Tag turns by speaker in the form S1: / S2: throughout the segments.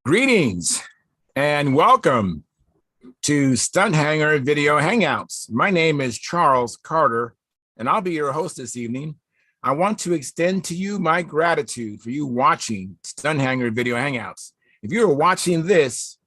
S1: Greetings and welcome to Stunthangar Video Hangouts. My name is Charles Carter, and I'll be your host this evening. I want to extend to you my gratitude for you watching Stunthangar Video Hangouts. If you're watching this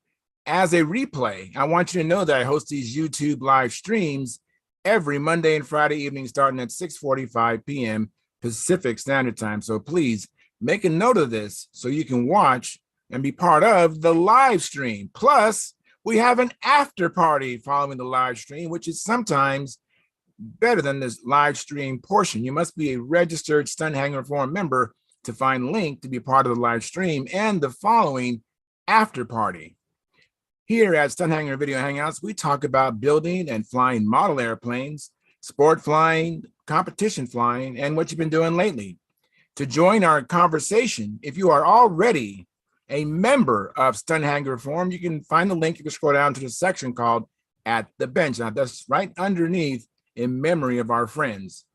S1: as a replay, I want you to know that I host these YouTube live streams every Monday and Friday evening starting at 6:45 p.m. Pacific Standard Time. So please make a note of this so you can watch and be part of the live stream. Plus, we have an after party following the live stream, which is sometimes better than this live stream portion. You must be a registered Stunthangar Forum member to find a link to be part of the live stream and the following after party. Here at Stunthangar Video Hangouts, we talk about building and flying model airplanes, sport flying, competition flying, and what you've been doing lately. To join our conversation, if you are already a member of Stunthangar Forum, you can find the link. You can scroll down to the section called At the Bench. Now, that's right underneath in memory of our friends.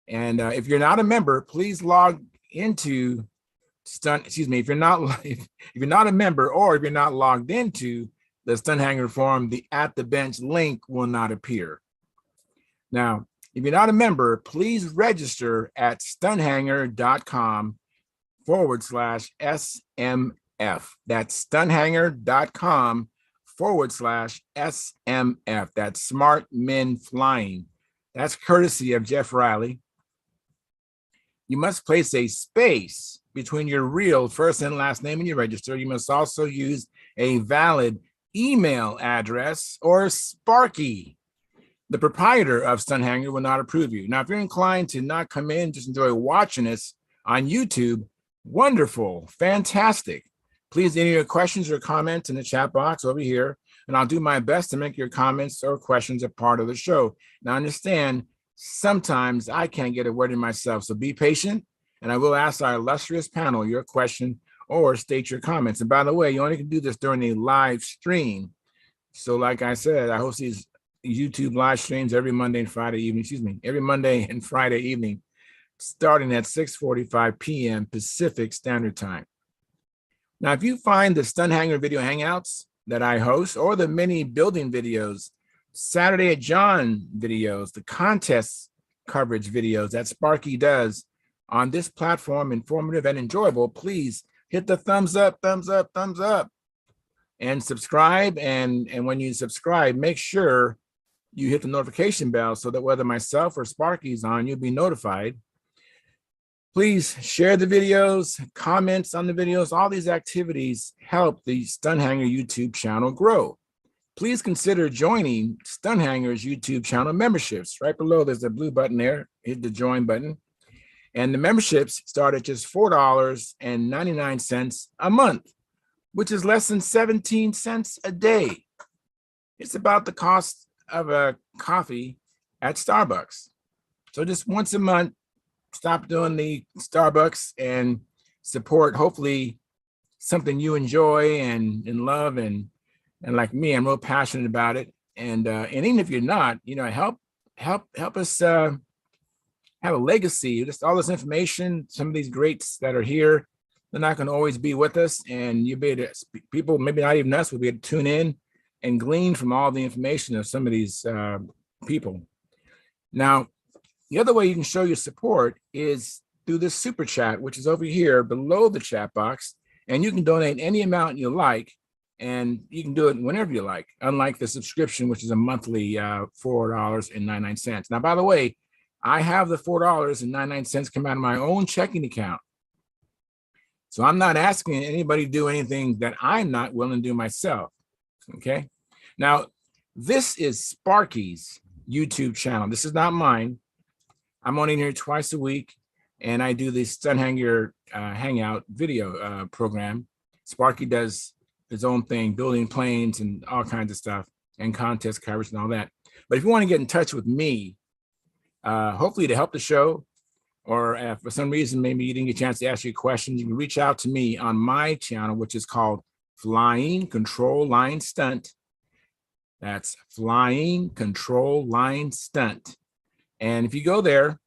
S1: And if you're not a member, please log into if you're not a member, or if you're not logged into the Stunthangar Forum, the At the Bench link will not appear. Now, if you're not a member, please register at stunthangar.com/SMF. That's stunthangar.com/SMF. That's Smart Men Flying. That's courtesy of Jeff Riley. You must place a space between your real first and last name and your register. You must also use a valid email address or Sparky. The proprietor of Stunthangar will not approve you. Now, if you're inclined to not come in, just enjoy watching us on YouTube, wonderful, fantastic. Please enter your questions or comments in the chat box over here, and I'll do my best to make your comments or questions a part of the show. Now, understand, sometimes I can't get a word in myself, so be patient, and I will ask our illustrious panel your question or state your comments. And by the way, you only can do this during a live stream. So like I said, I host these YouTube live streams every Monday and Friday evening, starting at 6:45 p.m. Pacific Standard Time. Now, if you find the Stunthangar Video Hangouts that I host, or the many building videos, Saturday at John videos, the contest coverage videos that Sparky does on this platform, informative and enjoyable, please hit the thumbs up, and subscribe. And when you subscribe, make sure you hit the notification bell so that whether myself or Sparky's on, you'll be notified. Please share the videos, comments on the videos. All these activities help the Stunthangar YouTube channel grow. Please consider joining Stunthangar's YouTube channel memberships. Right below, there's a blue button there. Hit the join button. And the memberships start at just $4.99 a month, which is less than 17 cents a day. It's about the cost of a coffee at Starbucks. So just once a month, stop doing the Starbucks and support hopefully something you enjoy and love, and like me, I'm real passionate about it. And even if you're not, help us have a legacy. Just all this information, some of these greats that are here, they're not going to always be with us, and you'll be able to, people, maybe not even us, will be able to tune in and glean from all the information of some of these people. Now, the other way you can show your support is through this super chat, which is over here below the chat box, and you can donate any amount you like, and you can do it whenever you like, unlike the subscription, which is a monthly $4.99. Now, by the way, I have the $4.99 come out of my own checking account. So I'm not asking anybody to do anything that I'm not willing to do myself, okay? Now, this is Sparky's YouTube channel. This is not mine. I'm on in here twice a week, and I do the Stunthangar Hangout video program. Sparky does his own thing, building planes and all kinds of stuff, and contest coverage and all that. But if you want to get in touch with me, hopefully to help the show, or for some reason maybe you didn't get a chance to ask you questions, you can reach out to me on my channel, which is called Flying Control Line Stunt. That's Flying Control Line Stunt. And if you go there,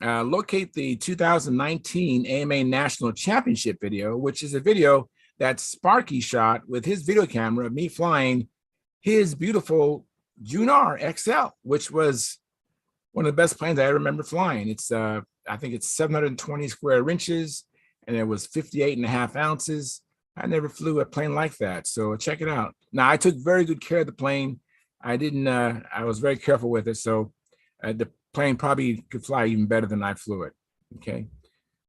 S1: locate the 2019 AMA National Championship video, which is a video that Sparky shot with his video camera of me flying his beautiful Junar XL, which was one of the best planes I ever remember flying. It's I think it's 720 square inches, and it was 58.5 ounces. I never flew a plane like that, so check it out. Now, I took very good care of the plane. I didn't. I was very careful with it, so the plane probably could fly even better than I flew it. Okay.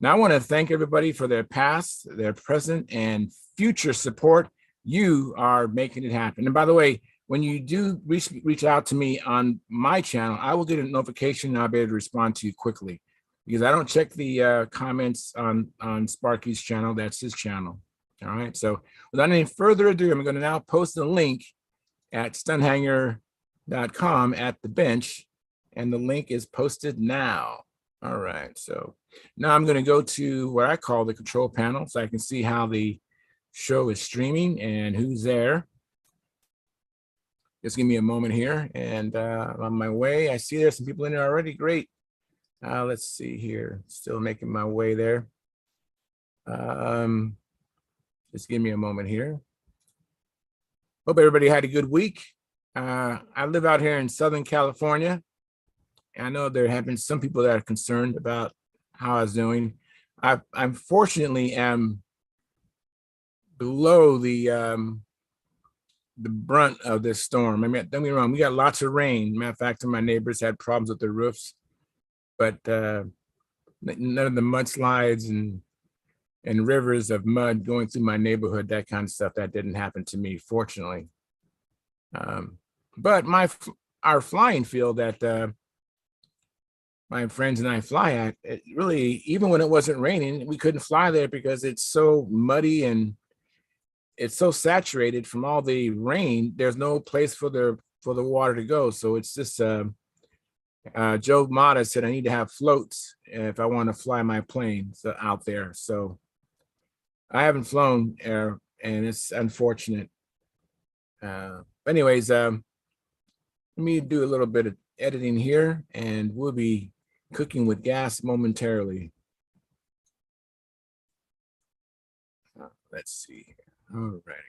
S1: Now, I want to thank everybody for their past, their present, and future support. You are making it happen. And by the way, when you do reach out to me on my channel, I will get a notification and I'll be able to respond to you quickly, because I don't check the comments on Sparky's channel. That's his channel. All right. So without any further ado, I'm going to now post a link at stunthangar.com at the bench, and the link is posted now. All right. So now I'm going to go to what I call the control panel, so I can see how the show is streaming and who's there. Just give me a moment here, and on my way. I see there's some people in there already. Great. Let's see here. Still making my way there. Just give me a moment here. Hope everybody had a good week. I live out here in Southern California. I know there have been some people that are concerned about how I was doing. I unfortunately am below the brunt of this storm. I mean, don't get me wrong, we got lots of rain. Matter of fact, my neighbors had problems with their roofs, but none of the mudslides and rivers of mud going through my neighborhood, that kind of stuff, that didn't happen to me, fortunately. But our flying field that my friends and I fly at, it really, even when it wasn't raining, we couldn't fly there because it's so muddy and it's so saturated from all the rain. There's no place for the water to go. So it's just Joe Mata said I need to have floats if I want to fly my planes out there. So I haven't flown air, and it's unfortunate. Anyways, let me do a little bit of editing here, and we'll be cooking with gas momentarily. Let's see here. All righty.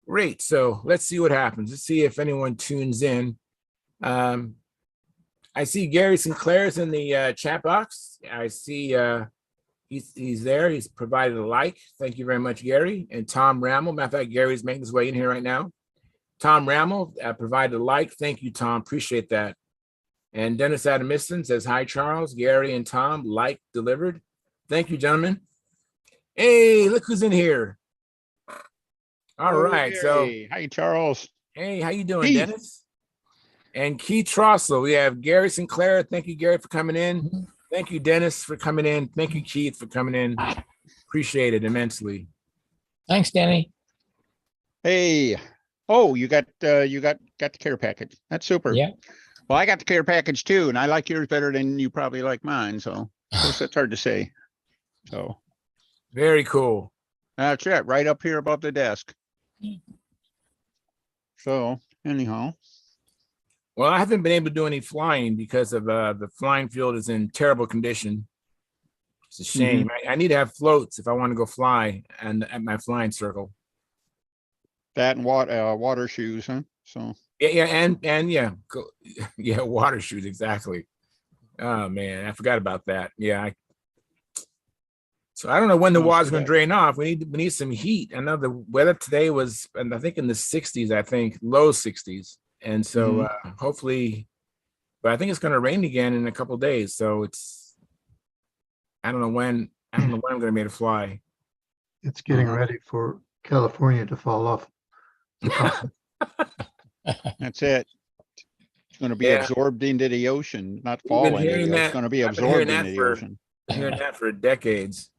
S1: Great. So let's see what happens. Let's see if anyone tunes in. I see Gary Sinclair's in the chat box. I see he's there. He's provided a like. Thank you very much, Gary. And Tom Rammel. Matter of fact, Gary's making his way in here right now. Tom Rammel provided a like. Thank you, Tom. Appreciate that. And Dennis Adamiston says, hi, Charles, Gary, and Tom. Like delivered. Thank you, gentlemen. Hey, look who's in here. All right. So,
S2: hi, Charles.
S1: Hey, how you doing, Keith. Dennis? And Keith Trossel. We have Gary Sinclair. Thank you, Gary, for coming in. Thank you, Dennis, for coming in. Thank you, Keith, for coming in. Appreciate it immensely.
S3: Thanks, Danny.
S2: Hey. Oh, you got the care package. That's super.
S3: Yeah.
S2: Well, I got the care package too, and I like yours better than you probably like mine. So of course, that's hard to say. So
S1: very cool.
S2: That's it, right up here above the desk. So anyhow.
S1: Well, I haven't been able to do any flying because of the flying field is in terrible condition. It's a shame. I need to have floats if I want to go fly and at my flying circle.
S2: That and water shoes, huh? So
S1: yeah, and yeah, water shoes, exactly. Oh man, I forgot about that. Yeah. So I don't know when the water's going to drain off. We need some heat. I know the weather today was, I think, in the 60s. I think low 60s, and so hopefully, but I think it's going to rain again in a couple of days. So it's, I don't know when I'm going to be able to fly.
S4: It's getting ready for California to fall off.
S2: That's it. It's going to be absorbed into the ocean, not fall into it. It's going to be absorbed into the ocean.
S1: I've been hearing that for decades.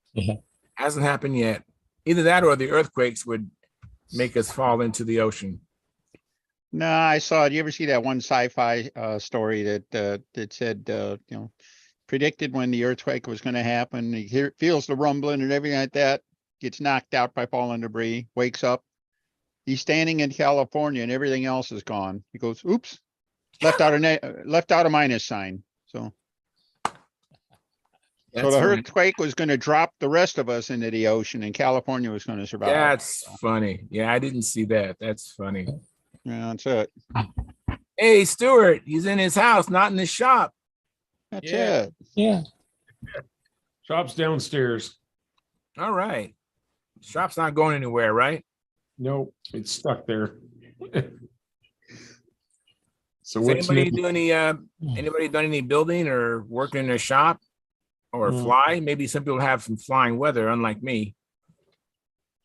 S1: Hasn't happened yet. Either that or the earthquakes would make us fall into the ocean.
S2: No, I saw it. You ever see that one sci-fi story that said, predicted when the earthquake was going to happen? He feels the rumbling and everything like that, gets knocked out by falling debris, wakes up. He's standing in California and everything else is gone. He goes, oops, left out a minus sign. So So
S1: That's
S2: the
S1: funny.
S2: earthquake was gonna drop the rest of us into the ocean and California was gonna survive.
S1: That's funny. Yeah, I didn't see that. That's funny.
S2: Yeah, that's it.
S1: Hey, Stuart, he's in his house, not in his shop.
S2: That's
S5: Yeah.
S2: it.
S3: Yeah.
S5: Shop's downstairs.
S1: All right. Shop's not going anywhere, right?
S5: Nope, it's stuck there. So
S1: Does
S5: what's
S1: anybody
S5: new?
S1: do anybody done any building or working in their shop or
S5: Mm.
S1: fly? Maybe some people have some flying weather, unlike me.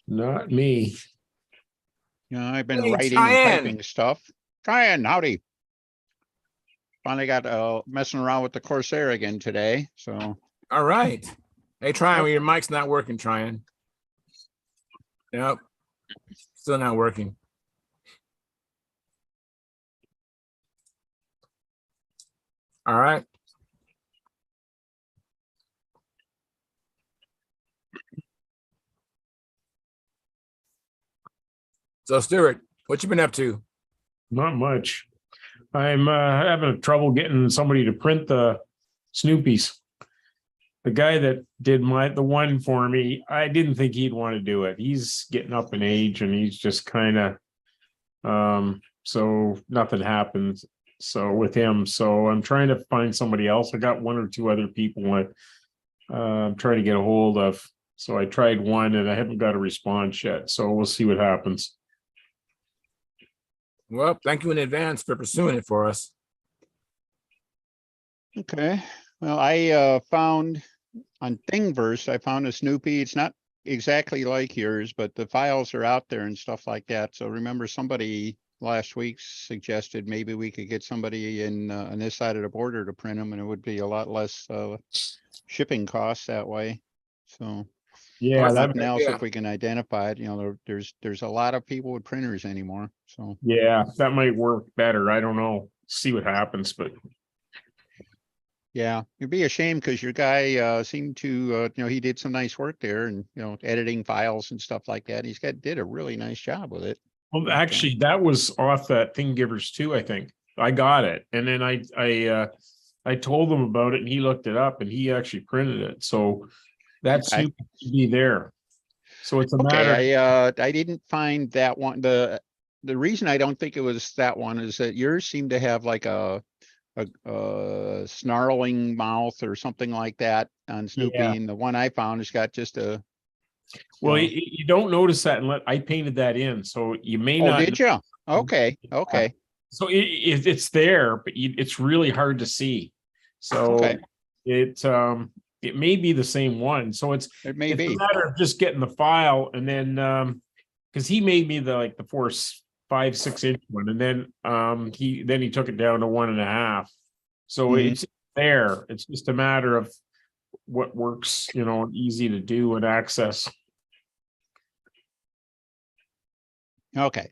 S5: Not me.
S2: I've been
S1: Hey,
S2: writing and
S1: Cheyenne.
S2: typing stuff. Cheyenne, howdy. Finally got messing around with the Corsair again today, so.
S1: All right. Hey, trying your mic's not working, trying. Nope. Still not working. All right. So, Stuart, what you been up to?
S5: Not much. I'm having trouble getting somebody to print the Snoopies. The guy that did the one for me, I didn't think he'd want to do it. He's getting up in age and he's just kind of so nothing happens. So with him, so I'm trying to find somebody else. I got one or two other people that I'm trying to get a hold of. So I tried one and I haven't got a response yet. So we'll see what happens.
S1: Well, thank you in advance for pursuing it for us.
S2: Okay, well, I found on Thingiverse, I found a Snoopy. It's not exactly like yours, but the files are out there and stuff like that. So remember somebody last week suggested maybe we could get somebody in on this side of the border to print them and it would be a lot less shipping costs that way. So
S5: Yeah,
S2: if
S5: that
S2: nothing else,
S1: yeah.
S2: if we can identify it, there's a lot of people with printers anymore, so.
S5: yeah, that might work better. I don't know. See what happens, but
S2: Yeah, it'd be a shame because your guy seemed to, he did some nice work there and, editing files and stuff like that. Did a really nice job with it.
S5: well, actually, that was off that Thingiverse too. I think I got it, and then I told him about it, and he looked it up, and he actually printed it. So that's
S2: Okay.
S5: should be there. So it's a matter.
S2: Okay, I didn't find that one. The reason I don't think it was that one is that yours seemed to have like a snarling mouth or something like that on Snoopy,
S5: Yeah.
S2: and the one I found has got just a.
S5: Well,
S2: know.
S5: you don't notice that unless I painted that in, so you may
S2: Oh,
S5: not.
S2: did you? Okay, okay,
S5: So it's there, but it's really hard to see. So
S2: okay.
S5: it may be the same one. So it's
S2: It may
S5: a
S2: be.
S5: matter of just getting the file, and then because he made me the 5-6 inch one, and then he took it down to 1.5. So
S2: Mhm.
S5: it's there. It's just a matter of what works, easy to do and access.
S2: Okay.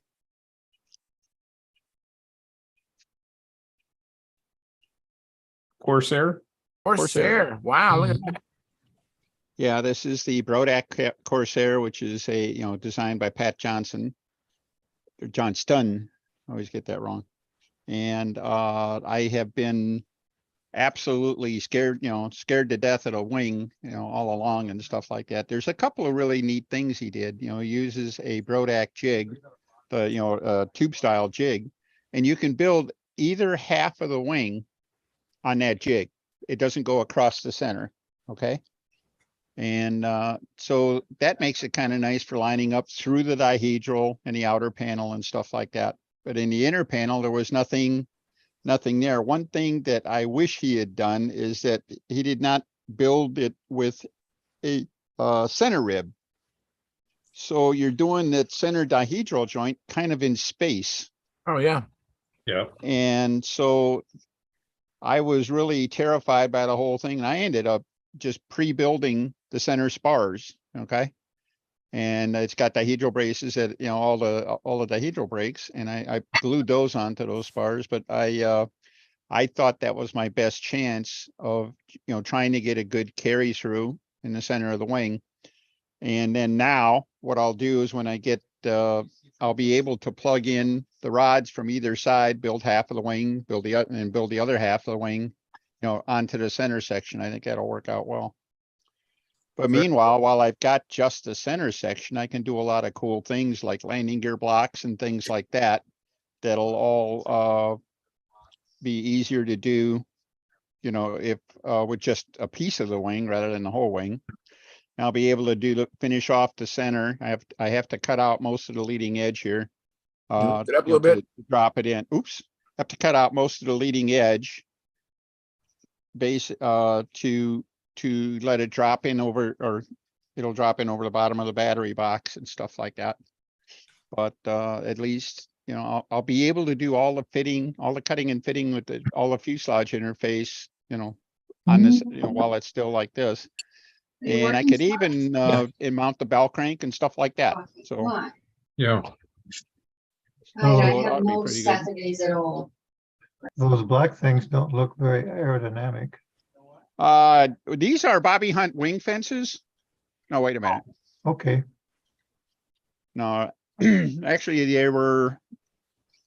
S5: Corsair.
S1: Corsair. Wow, look at that.
S2: Yeah, this is the Brodak Corsair, which is designed by Pat Johnson. Or Johnston, I always get that wrong. And I have been absolutely scared to death of a wing, all along and stuff like that. There's a couple of really neat things he did. He uses a Brodak jig, the tube style jig, and you can build either half of the wing on that jig. It doesn't go across the center. Okay. And so that makes it kind of nice for lining up through the dihedral and the outer panel and stuff like that. But in the inner panel, there was nothing there. One thing that I wish he had done is that he did not build it with a center rib. So you're doing that center dihedral joint kind of in space.
S1: Oh, yeah.
S5: Yeah.
S2: And so I was really terrified by the whole thing. And I ended up just pre-building the center spars. Okay. And it's got dihedral braces at, all the dihedral brakes. And I glued those onto those spars, but I thought that was my best chance of, trying to get a good carry through in the center of the wing. And then now what I'll do is when I get, I'll be able to plug in the rods from either side, build half of the wing, build the other half of the wing, onto the center section. I think that'll work out well. But meanwhile, while I've got just the center section, I can do a lot of cool things like landing gear blocks and things like that. That'll all be easier to do, you know, if with just a piece of the wing rather than the whole wing. I'll be able to finish off the center. I have to cut out most of the leading edge here.
S1: Lift it up a
S2: You know,
S1: little bit.
S2: to drop it in. Oops, have to cut out most of the leading edge. Base to let it drop in over, or it'll drop in over the bottom of the battery box and stuff like that. But at least, you know, I'll be able to do all the fitting, all the cutting and fitting with all the fuselage interface, you know, on this, you know, while it's still like this. And I could even mount the bell crank and stuff like that. So
S6: Yeah.
S2: So
S4: I
S2: it ought
S7: have
S2: to be
S7: no
S2: pretty good.
S7: Saturdays at all.
S4: Those black things don't look very aerodynamic.
S2: These are Bobby Hunt wing fences. No, wait a minute.
S4: Okay,
S2: No, actually, they were,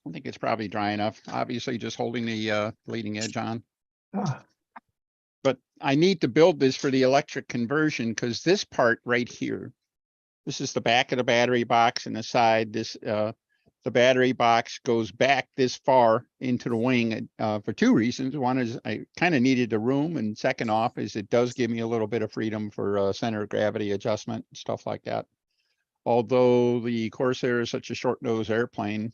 S2: I think it's probably dry enough, obviously just holding the leading edge on.
S4: ah,
S2: But I need to build this for the electric conversion because this part right here, this is the back of the battery box and the side, this, the battery box goes back this far into the wing for two reasons. One is I kind of needed the room, and second off is it does give me a little bit of freedom for center of gravity adjustment, stuff like that. Although the Corsair is such a short nose airplane,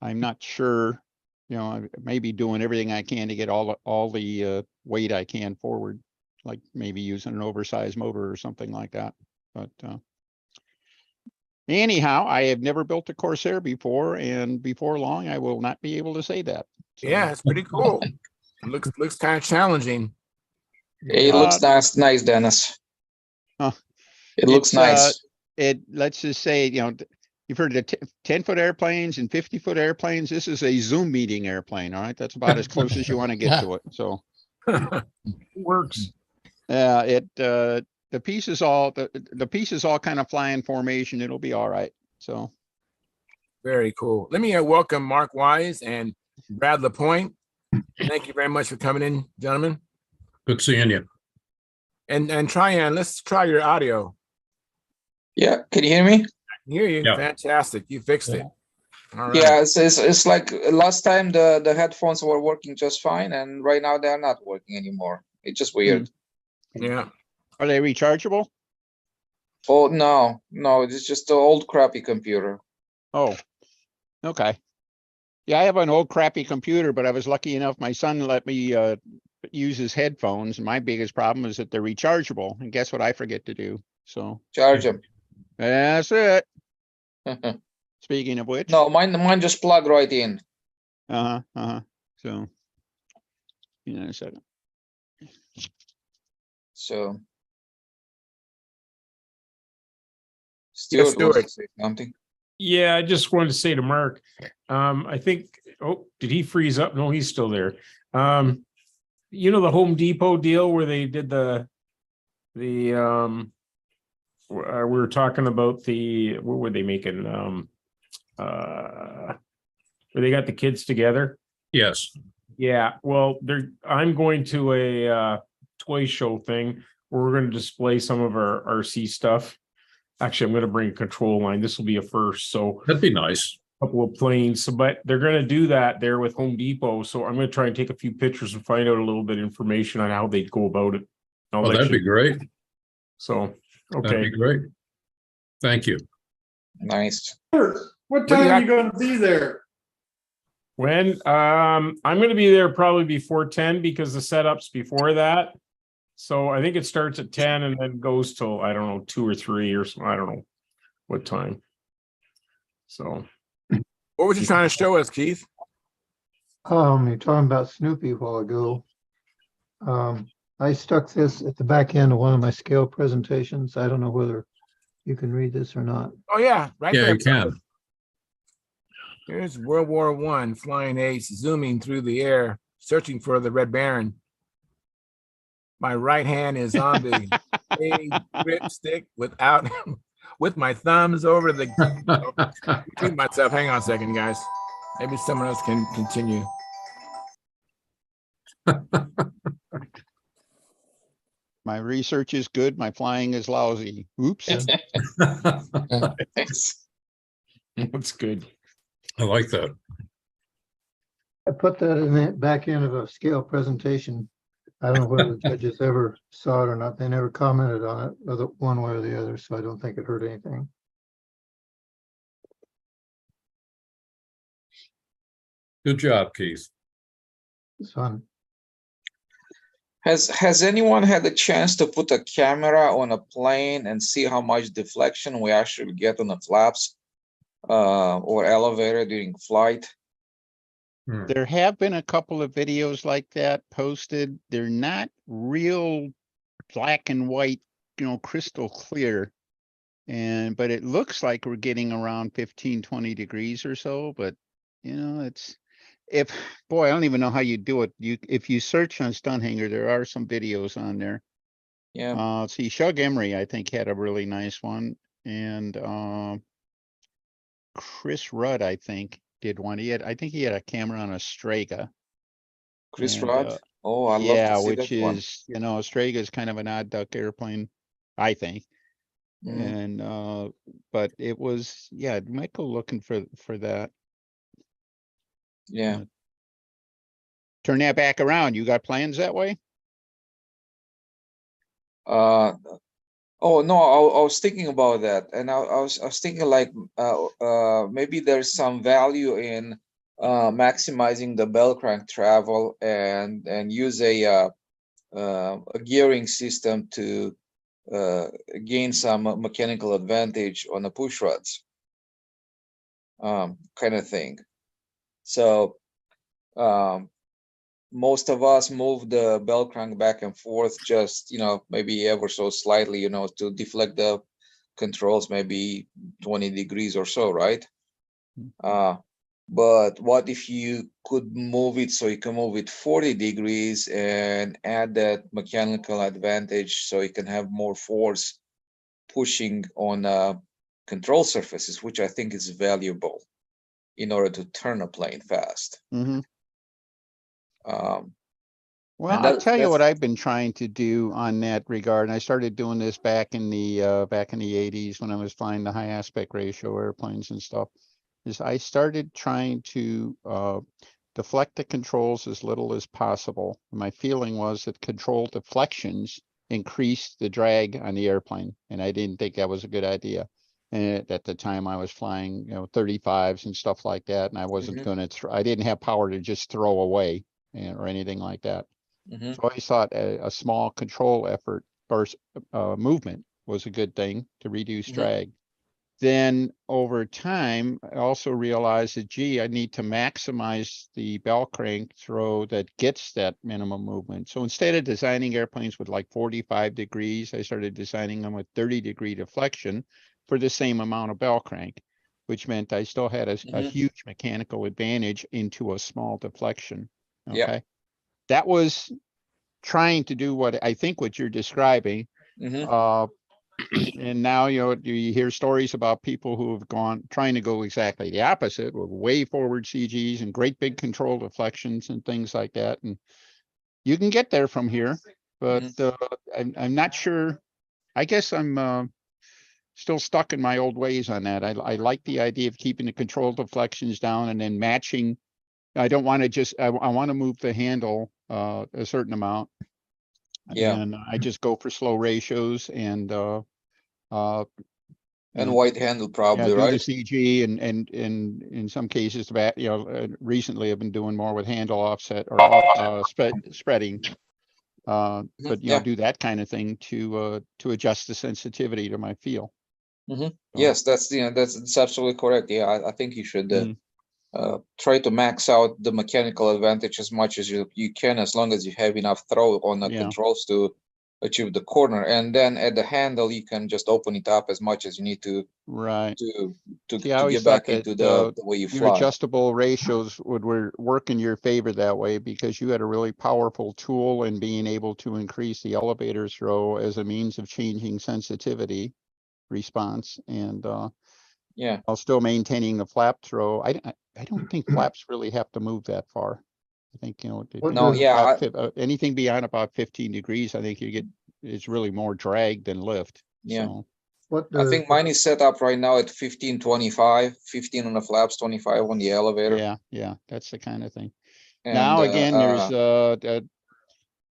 S2: I'm not sure, you know, I may be doing everything I can to get all the weight I can forward, like maybe using an oversized motor or something like that. But anyhow, I have never built a Corsair before, and before long, I will not be able to say that. So,
S1: Yeah, it's pretty cool. Looks kind of challenging.
S3: It looks nice, Dennis.
S2: Huh.
S3: It looks nice.
S2: Let's just say, you know, you've heard of the 10-foot airplanes and 50-foot airplanes. This is a Zoom meeting airplane. All right. That's about as close as you want to get to it. So
S5: Works.
S2: the pieces all the pieces all kind of fly in formation. It'll be all right. So
S1: Very cool. Let me welcome Mark Wise and Brad LaPointe. Thank you very much for coming in, gentlemen.
S6: Good seeing you.
S1: And Tryon, let's try your audio.
S3: Yeah, can you hear me?
S1: I can hear you.
S6: Yeah.
S1: Fantastic. You fixed it. All right.
S3: Yeah, it's like last time the headphones were working just fine, and right now they're not working anymore. It's just weird.
S1: Yeah.
S2: are they rechargeable?
S3: Oh no, it's just an old crappy computer.
S2: Oh, okay. Yeah, I have an old crappy computer, but I was lucky enough. My son let me use his headphones. And my biggest problem is that they're rechargeable. And guess what I forget to do? So
S3: Charge them.
S2: that's it.
S3: No,
S2: Speaking of which.
S3: mine just plug right in.
S2: So, you know, a second.
S3: So Stuart wants to say something.
S5: Yeah, I just wanted to say to Mark, I think, oh, did he freeze up? No, he's still there. You know, the Home Depot deal where they did we were talking about what were they making? Where they got the kids together.
S6: Yes.
S5: Yeah, well, I'm going to a toy show thing where we're going to display some of our RC stuff. Actually, I'm going to bring a control line. This will be a first. So
S6: That'd be nice.
S5: a couple of planes. So, but they're going to do that there with Home Depot. So I'm going to try and take a few pictures and find out a little bit of information on how they'd go about it.
S6: Oh, that'd be great.
S5: So,
S6: That'd
S5: okay.
S6: be great. Thank you.
S3: Nice.
S8: What time are you gonna be there?
S5: When I'm going to be there probably before 10 because the setup's before that. So I think it starts at 10 and then goes till, I don't know, 2 or 3 or something. I don't know what time. So
S1: What was you trying to show us, Keith?
S4: you're talking about Snoopy a while ago. I stuck this at the back end of one of my scale presentations. I don't know whether you can read this or not.
S1: Oh yeah, right
S6: Yeah,
S1: there.
S6: you can.
S1: Here's World War I flying ace zooming through the air, searching for the Red Baron. My right hand is on the grip stick with my thumbs over the between myself. Hang on a second, guys. Maybe someone else can continue.
S2: My research is good. My flying is lousy. Oops.
S5: That's good.
S6: I like that.
S4: I put that in the back end of a scale presentation. I don't know whether the judges ever saw it or not. They never commented on it, whether one way or the other, so I don't think it hurt anything.
S6: Good job, Keith.
S4: It's fun.
S3: Has anyone had a chance to put a camera on a plane and see how much deflection we actually get on the flaps or elevator during flight?
S2: There have been a couple of videos like that posted. They're not real black and white, crystal clear. But it looks like we're getting around 15, 20 degrees or so, but boy, I don't even know how you do it. If you search on Stunthangar, there are some videos on there.
S3: Yeah.
S2: See, Shug Emery, I think, had a really nice one. And Chris Rudd, I think, did one. I think he had a camera on a Strega.
S3: Chris
S2: And,
S3: Rudd. Oh, I'd love
S2: yeah,
S3: to see
S2: which
S3: that one.
S2: is, a Strega is kind of an odd duck airplane, I think.
S3: Mhm.
S2: And but it was, yeah, you might go looking for that.
S3: Yeah.
S2: Turn that back around. You got plans that way?
S3: Oh no, I was thinking about that, and I was thinking like maybe there's some value in maximizing the bell crank travel and use a gearing system to gain some mechanical advantage on the push rods, kind of thing. So most of us move the bell crank back and forth, just maybe ever so slightly, to deflect the controls, maybe 20 degrees or so, right? But what if you could move it so you can move it 40 degrees and add that mechanical advantage so you can have more force pushing on control surfaces, which I think is valuable in order to turn a plane fast.
S2: Mm-hmm. Well,
S3: And
S2: I'll tell you what I've been trying to do on that regard. And I started doing this back in the 80s when I was flying the high aspect ratio airplanes and stuff. Is I started trying to deflect the controls as little as possible. My feeling was that control deflections increased the drag on the airplane, and I didn't think that was a good idea. And at the time, I was flying, 35s and stuff like that, and I wasn't going to. I didn't have power to just throw away or anything like that. So I thought a small control effort or movement was a good thing to reduce drag. Then over time, I also realized that, gee, I need to maximize the bell crank throw that gets that minimum movement. So instead of designing airplanes with like 45 degrees, I started designing them with 30-degree deflection for the same amount of bell crank, which meant I still had a huge mechanical advantage into a small deflection. Okay.
S3: Yeah.
S2: That was trying to do what I think what you're describing. And now, you hear stories about people who have trying to go exactly the opposite with way forward CGs and great big control deflections and things like that. And you can get there from here, but I'm not sure. I guess I'm still stuck in my old ways on that. I like the idea of keeping the control deflections down and then matching. I don't want to just, I want to move the handle a certain amount.
S3: Yeah.
S2: And I just go for slow ratios and
S3: white handle probably,
S2: do
S3: right?
S2: the CG and in some cases, recently I've been doing more with handle offset or spreading. But do that kind of thing to adjust the sensitivity to my feel.
S3: Yes, that's absolutely correct. Yeah, I think you should try to max out the mechanical advantage as much as you can, as long as you have enough throw on the controls to achieve the corner, and then at the handle you can just open it up as much as you need to to get back into the way you
S2: your
S3: fly.
S2: adjustable ratios would work in your favor that way, because you had a really powerful tool in being able to increase the elevator throw as a means of changing sensitivity response, and while still maintaining the flap throw. I don't think flaps really have to move that far. I think anything beyond about 15 degrees, I think you get is really more drag than lift.
S3: Yeah.
S2: So,
S4: What
S3: I
S4: does,
S3: think mine is set up right now at 15, 25, 15 on the flaps, 25 on the elevator.
S2: yeah, that's the kind of thing.
S3: And
S2: Now, again, there's,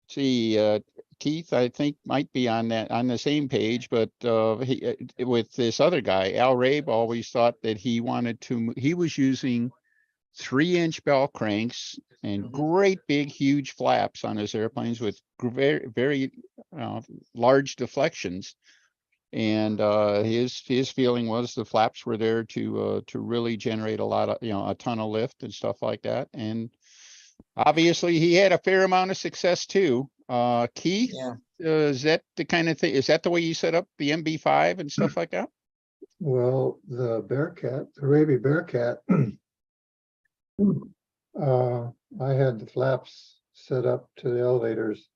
S2: see, Keith, I think might be on the same page, but, with this other guy, Al Rabe always thought that he was using 3-inch bell cranks and great big, huge flaps on his airplanes with very, very, large deflections. And, his feeling was the flaps were there to really generate a lot of, a ton of lift and stuff like that. And obviously he had a fair amount of success too. Keith,
S3: yeah,
S2: is that the kind of thing, is that the way you set up the MB5 and stuff like that?
S4: well, the Bearcat, the Raby Bearcat, I had the flaps set up to the elevators,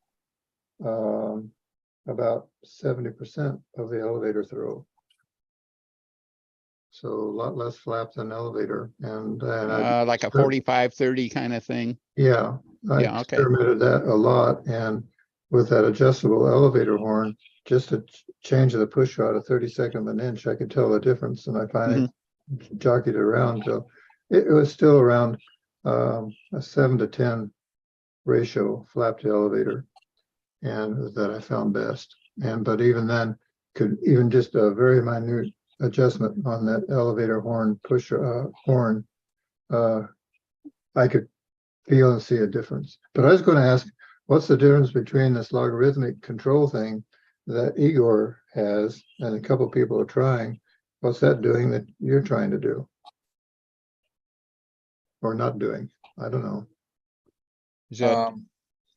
S4: about 70% of the elevator throw. So a lot less flaps than elevator, and I
S2: Like a 45-30 kind of thing?
S4: yeah, I
S2: Yeah, okay.
S4: experimented that a lot, and with that adjustable elevator horn, just to change the push rod a 32nd of an inch, I could tell the difference, and I finally jockeyed it around till it was still around a 7-to-10 ratio flap to elevator, and that I found best. But even then, could even just a very minute adjustment on that elevator horn push horn, I could feel and see a difference. But I was going to ask, what's the difference between this logarithmic control thing that Igor has and a couple people are trying? What's that doing that you're trying to do? Or not doing? I don't know.
S2: Is that
S3: I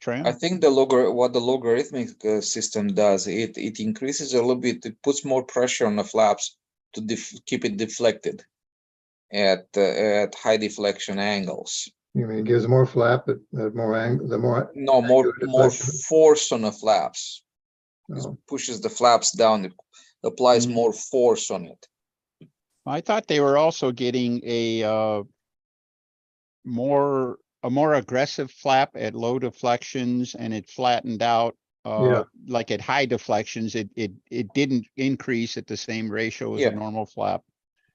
S2: Tran?
S3: think what the logarithmic system does, it increases a little bit, it puts more pressure on the flaps to keep it deflected at high deflection angles.
S4: You mean it gives more flap at more angle, the more
S3: No, more
S4: deflection?
S3: force on the flaps. It
S4: Oh,
S3: pushes the flaps down, it applies more force on it.
S2: I thought they were also getting a more aggressive flap at low deflections, and it flattened out.
S4: Yeah.
S2: Like at high deflections, it didn't increase at the same ratio as
S3: Yeah.
S2: a normal flap.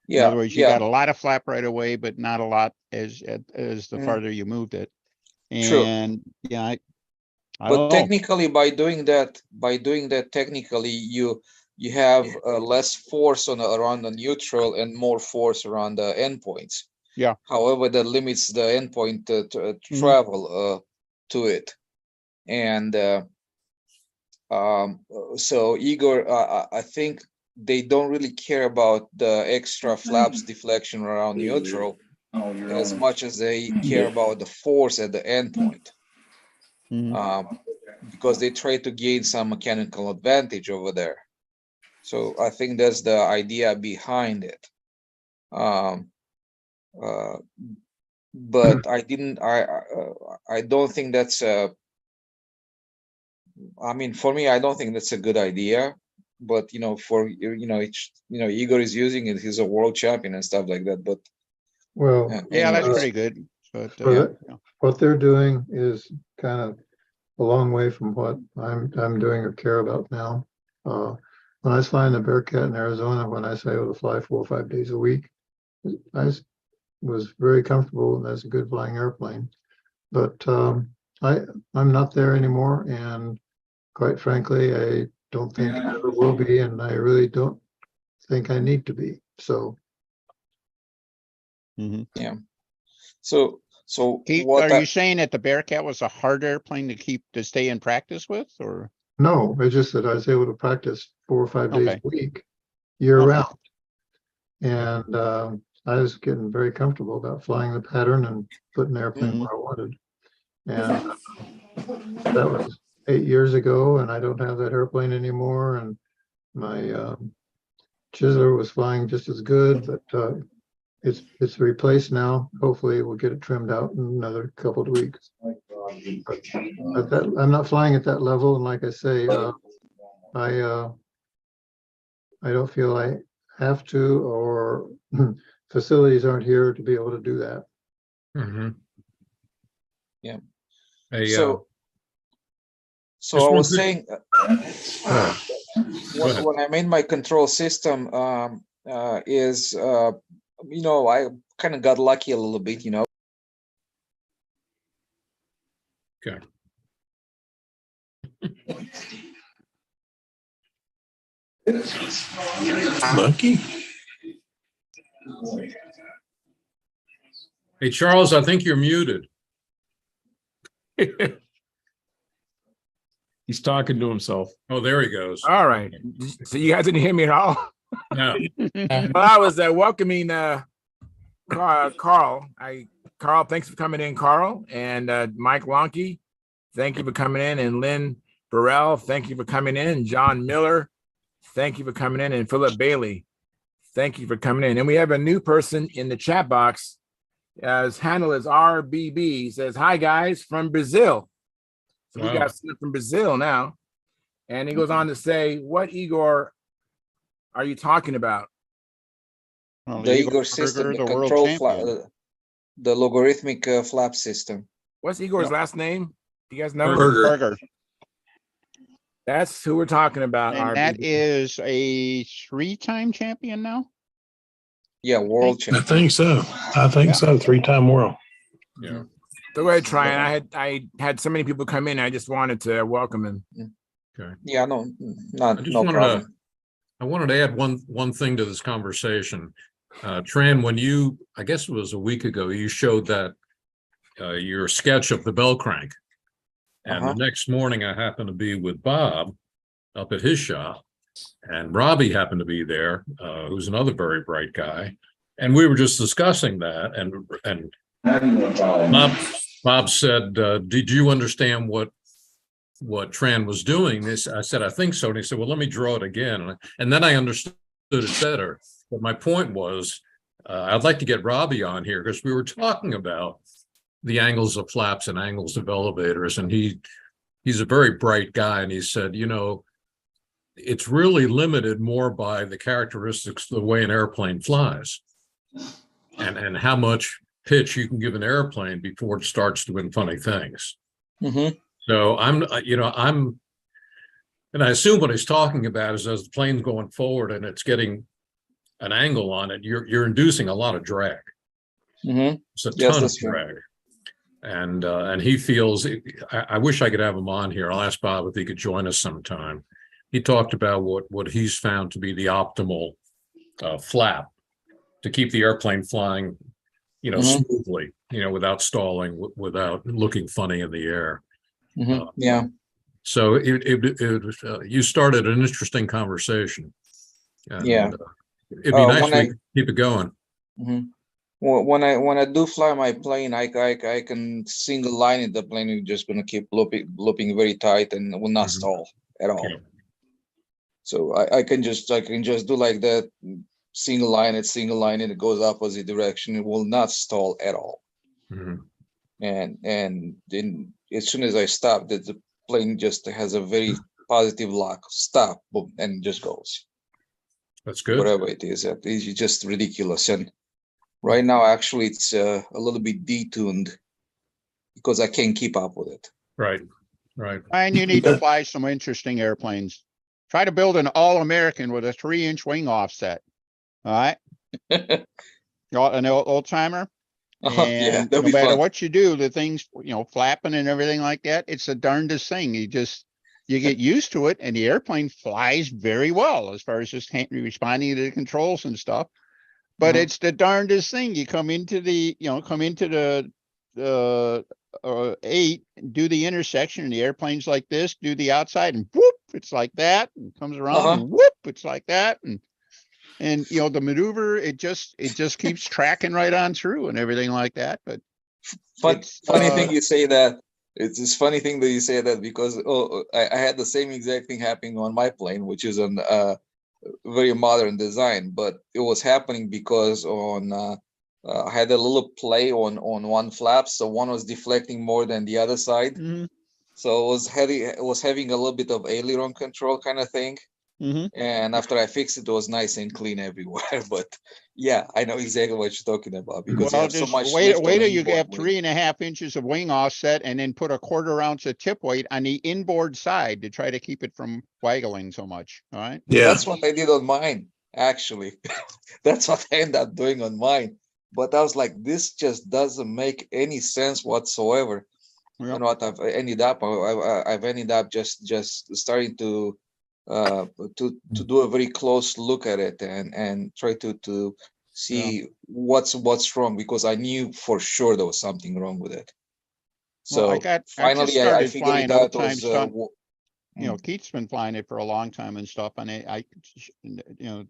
S2: In
S3: Yeah,
S2: other words, you got a lot of flap right away, but not a lot as the farther you moved it.
S3: True.
S2: And yeah, I
S3: But
S2: don't know.
S3: technically, by doing that, technically you have less force around the neutral and more force around the endpoints.
S2: Yeah.
S3: However, that limits the endpoint to travel to it, and so Igor, I think they don't really care about the extra flaps deflection around neutral as much as they care about the force at the endpoint. Because they try to gain some mechanical advantage over there. So I think that's the idea behind it. But I don't think that's I mean, for me, I don't think that's a good idea. But for Igor is using it. He's a world champion and stuff like that. But
S4: well,
S2: Yeah, that's
S3: anyways.
S2: pretty good. But
S4: what they're doing is kind of a long way from what I'm doing or care about now. When I was flying the Bearcat in Arizona, when I was able to fly 4 or 5 days a week, I was very comfortable, and that's a good flying airplane. But I'm not there anymore, and quite frankly, I don't think I ever will be, and I really don't think I need to be. So
S3: yeah. So
S2: Keith,
S3: what
S2: are you saying that the Bearcat was a hard airplane to stay in practice with, or?
S4: no, it's just that I was able to practice 4 or 5 days
S2: Okay.
S4: a week, year
S2: Okay.
S4: round. And I was getting very comfortable about flying the pattern and putting the airplane where I wanted. And that was 8 years ago, and I don't have that airplane anymore. And my Chiseler was flying just as good, but it's replaced now. Hopefully we'll get it trimmed out in another couple of weeks. But I'm not flying at that level, and like I say, I don't feel I have to, or facilities aren't here to be able to do that.
S6: Mhm.
S3: Yeah.
S6: Hey,
S3: So So
S6: Just
S3: I
S6: one
S3: was
S6: quick-
S3: saying,
S6: Go ahead.
S3: when I made my control system, is I kind of got lucky a little bit,
S6: Okay.
S8: Lucky.
S6: Hey, Charles, I think you're muted.
S5: He's talking to himself.
S6: Oh, there he goes.
S1: All right. So you guys didn't hear me at all?
S6: No.
S1: Well, I was welcoming Carl. Carl, thanks for coming in, Carl. And Mike Lonke, thank you for coming in. And Lynn Burrell, thank you for coming in. John Miller, thank you for coming in. And Philip Bailey, thank you for coming in. And we have a new person in the chat box. His handle is RBB. He says, hi, guys, from Brazil. So we
S6: Wow.
S1: got someone from Brazil now. And he goes on to say, what Igor are you talking about?
S2: Well,
S3: the
S2: Igor
S3: Igor system,
S2: Berger,
S3: the
S2: the world
S3: control
S2: champion.
S3: the logarithmic flap system.
S1: What's Igor's
S2: Yeah.
S1: last name? Do you guys know?
S2: Berger.
S1: That's who we're talking about.
S2: And that
S1: RBB.
S2: is a 3-time champion now.
S3: Yeah, world
S8: I
S3: champion.
S8: think so. I think so. 3-time world.
S6: Yeah.
S1: So go ahead, try. And I had so many people come in. I just wanted to welcome him.
S3: Yeah, no,
S6: I just
S3: no
S6: wanted
S3: problem.
S6: I wanted to add one thing to this conversation. Tran, when you, I guess it was a week ago, you showed that your sketch of the bell crank. And the next morning I happened to be with Bob up at his shop, and Robbie happened to be there, who's another very bright guy. And we were just discussing that, and Bob said, did you understand what Tran was doing? I said, I think so. And he said, well, let me draw it again. And then I understood it better. But my point was, I'd like to get Robbie on here because we were talking about the angles of flaps and angles of elevators. And he's a very bright guy. And he said, it's really limited more by the characteristics of the way an airplane flies and how much pitch you can give an airplane before it starts doing funny things.
S3: Mm-hmm.
S6: So and I assume what he's talking about is as the plane's going forward and it's getting an angle on it, you're inducing a lot of drag.
S3: Mm-hmm.
S6: It's a
S3: Yes,
S6: ton of
S3: that's true.
S6: drag. And he feels, I wish I could have him on here. I'll ask Bob if he could join us sometime. He talked about what he's found to be the optimal flap to keep the airplane flying, smoothly, without stalling, without looking funny in the air.
S3: Mm-hmm. Yeah.
S6: So you started an interesting conversation. And,
S3: Yeah.
S6: It'd be nice
S3: when
S6: if we could keep it going.
S3: Mm-hmm. When I do fly my plane, I can single line it. The plane is just gonna keep looping very tight and will not
S6: Mhm.
S3: stall at all.
S6: Yeah.
S3: So I can just do like that, single line it, it goes opposite direction. It will not stall at all.
S6: Mhm.
S3: And then as soon as I stop, the plane just has a very positive lock. Stop, boom, and it just goes.
S6: That's good.
S3: Whatever it is, it's just ridiculous. And right now, actually, it's a little bit detuned because I can't keep up with it.
S6: Right.
S2: And you need to fly some interesting airplanes. Try to build an all-American with a 3-inch wing offset. All right. An old timer.
S3: Yeah,
S2: And
S3: that'd
S2: no
S3: be
S2: matter
S3: fun.
S2: what you do, the things, flapping and everything like that, it's the darndest thing. You get used to it, and the airplane flies very well as far as just responding to the controls and stuff. But
S3: Mhm.
S2: it's the darndest thing. You come into the 8, do the intersection, and the airplane's like this, do the outside, and whoop, it's like that, and comes around, and whoop, it's like that, and the maneuver, it just keeps tracking right on through and everything like that. But
S3: Funny thing you say that. It's this funny thing that you say that because I had the same exact thing happening on my plane, which is an very modern design, but it was happening because I had a little play on one flap, so one was deflecting more than the other side.
S2: Mhm.
S3: So it was having a little bit of aileron control kind of thing.
S2: Mhm.
S3: And after I fixed it, it was nice and clean everywhere. But yeah, I know exactly what you're talking about because you
S2: Well,
S3: have so
S2: just
S3: much
S2: wait
S3: lift on the
S2: till you
S3: inboard
S2: have
S3: wing.
S2: 3.5 inches of wing offset and then put a 1/4 ounce of tip weight on the inboard side to try to keep it from waggling so much. All right.
S8: Yeah.
S3: That's what I did on mine, actually. That's what I ended up doing on mine. But I was like, this just doesn't make any sense whatsoever.
S2: Yep.
S3: And what I've ended up, I've ended up just starting to do a very close look at it and try to see what's wrong, because I knew for sure there was something wrong with it.
S2: Well, I
S3: So
S2: just
S3: finally, I
S2: started
S3: figured
S2: flying
S3: it out.
S2: old
S3: It
S2: time
S3: was,
S2: stunt. You know, Keith's been flying it for a long time and stuff, and it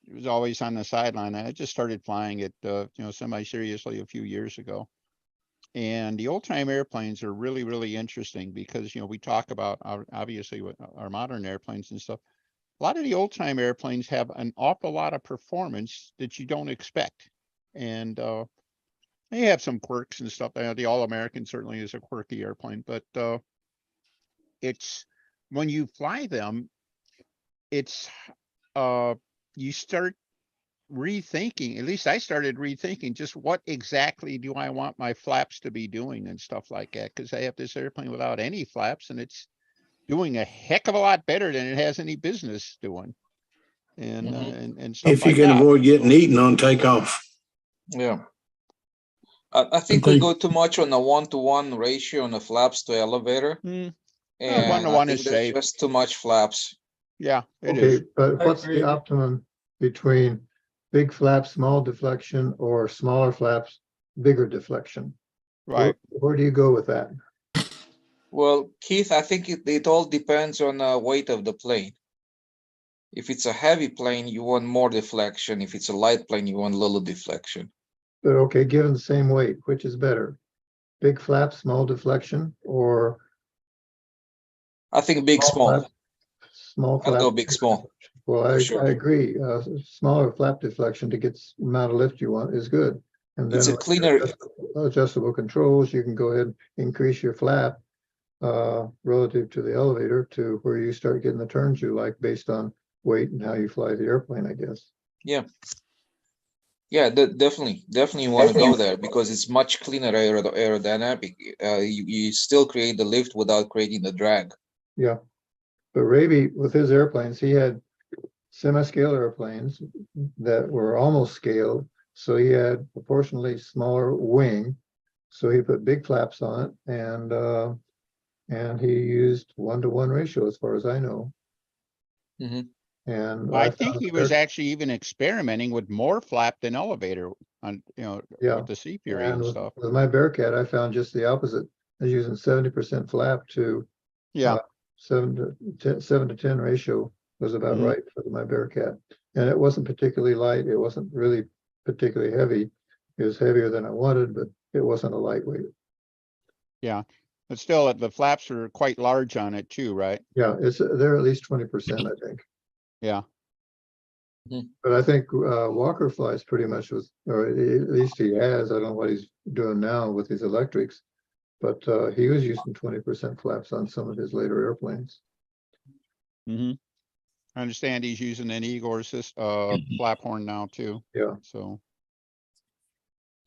S2: was always on the sideline. I just started flying it, semi-seriously a few years ago. And the old time airplanes are really, really interesting because, we talk about obviously with our modern airplanes and stuff. A lot of the old time airplanes have an awful lot of performance that you don't expect. And they have some quirks and stuff. The All-American certainly is a quirky airplane, but it's when you fly them, it's you start rethinking, at least I started rethinking just what exactly do I want my flaps to be doing and stuff like that, because I have this airplane without any flaps and it's doing a heck of a lot better than it has any business doing. And and stuff
S8: If you
S2: like
S8: can
S2: that.
S8: avoid getting eaten on takeoff.
S3: yeah. I think we go too much on a 1-to-1 ratio on the flaps to elevator.
S2: And
S3: And
S2: 1-to-1
S3: I think
S2: is
S3: there's
S2: safe.
S3: just too much flaps.
S2: Yeah, it
S4: Okay,
S2: is.
S4: but
S1: I
S4: what's
S1: agree.
S4: the optimum between big flaps, small deflection, or smaller flaps, bigger deflection?
S2: Right.
S4: Where do you go with that?
S3: Well, Keith, I think it all depends on the weight of the plane. If it's a heavy plane, you want more deflection. If it's a light plane, you want little deflection.
S4: But okay, given the same weight, which is better? Big flaps, small deflection, or
S3: I think big, small.
S4: flap, small
S3: I'll
S4: flap?
S3: go big, small.
S4: Well,
S3: for
S4: I
S3: sure.
S4: agree. Smaller flap deflection to get the amount of lift you want is good. And then
S3: It's a
S4: with your
S3: cleaner.
S4: adjustable controls, you can go ahead and increase your flap relative to the elevator to where you start getting the turns you like based on weight and how you fly the airplane, I guess.
S3: Yeah. Yeah, definitely you want to go there because it's much cleaner aerodynamic. You still create the lift without creating the drag.
S4: Yeah. But Raby, with his airplanes, he had semi-scale airplanes that were almost scaled. So he had proportionally smaller wing. So he put big flaps on it and he used 1-to-1 ratio as far as I know.
S3: Mhm.
S4: And
S2: I think he was actually even experimenting with more flap than elevator on,
S4: Yeah.
S2: with the C period and
S4: and
S2: stuff.
S4: with my Bearcat, I found just the opposite. I was using 70% flap to
S2: Yeah.
S4: 7 to 10 ratio was about
S2: Mhm.
S4: right for my Bearcat. And it wasn't particularly light. It wasn't really particularly heavy. It was heavier than I wanted, but it wasn't a lightweight.
S2: Yeah. But still, the flaps are quite large on it too, right?
S4: Yeah, they're at least 20%, I think.
S2: Yeah.
S4: But I think Walker flies pretty much with, or at least he has. I don't know what he's doing now with his electrics, but he was using 20% flaps on some of his later airplanes.
S2: Mm-hmm. I understand he's using an Igor flap horn now too.
S4: Yeah.
S2: So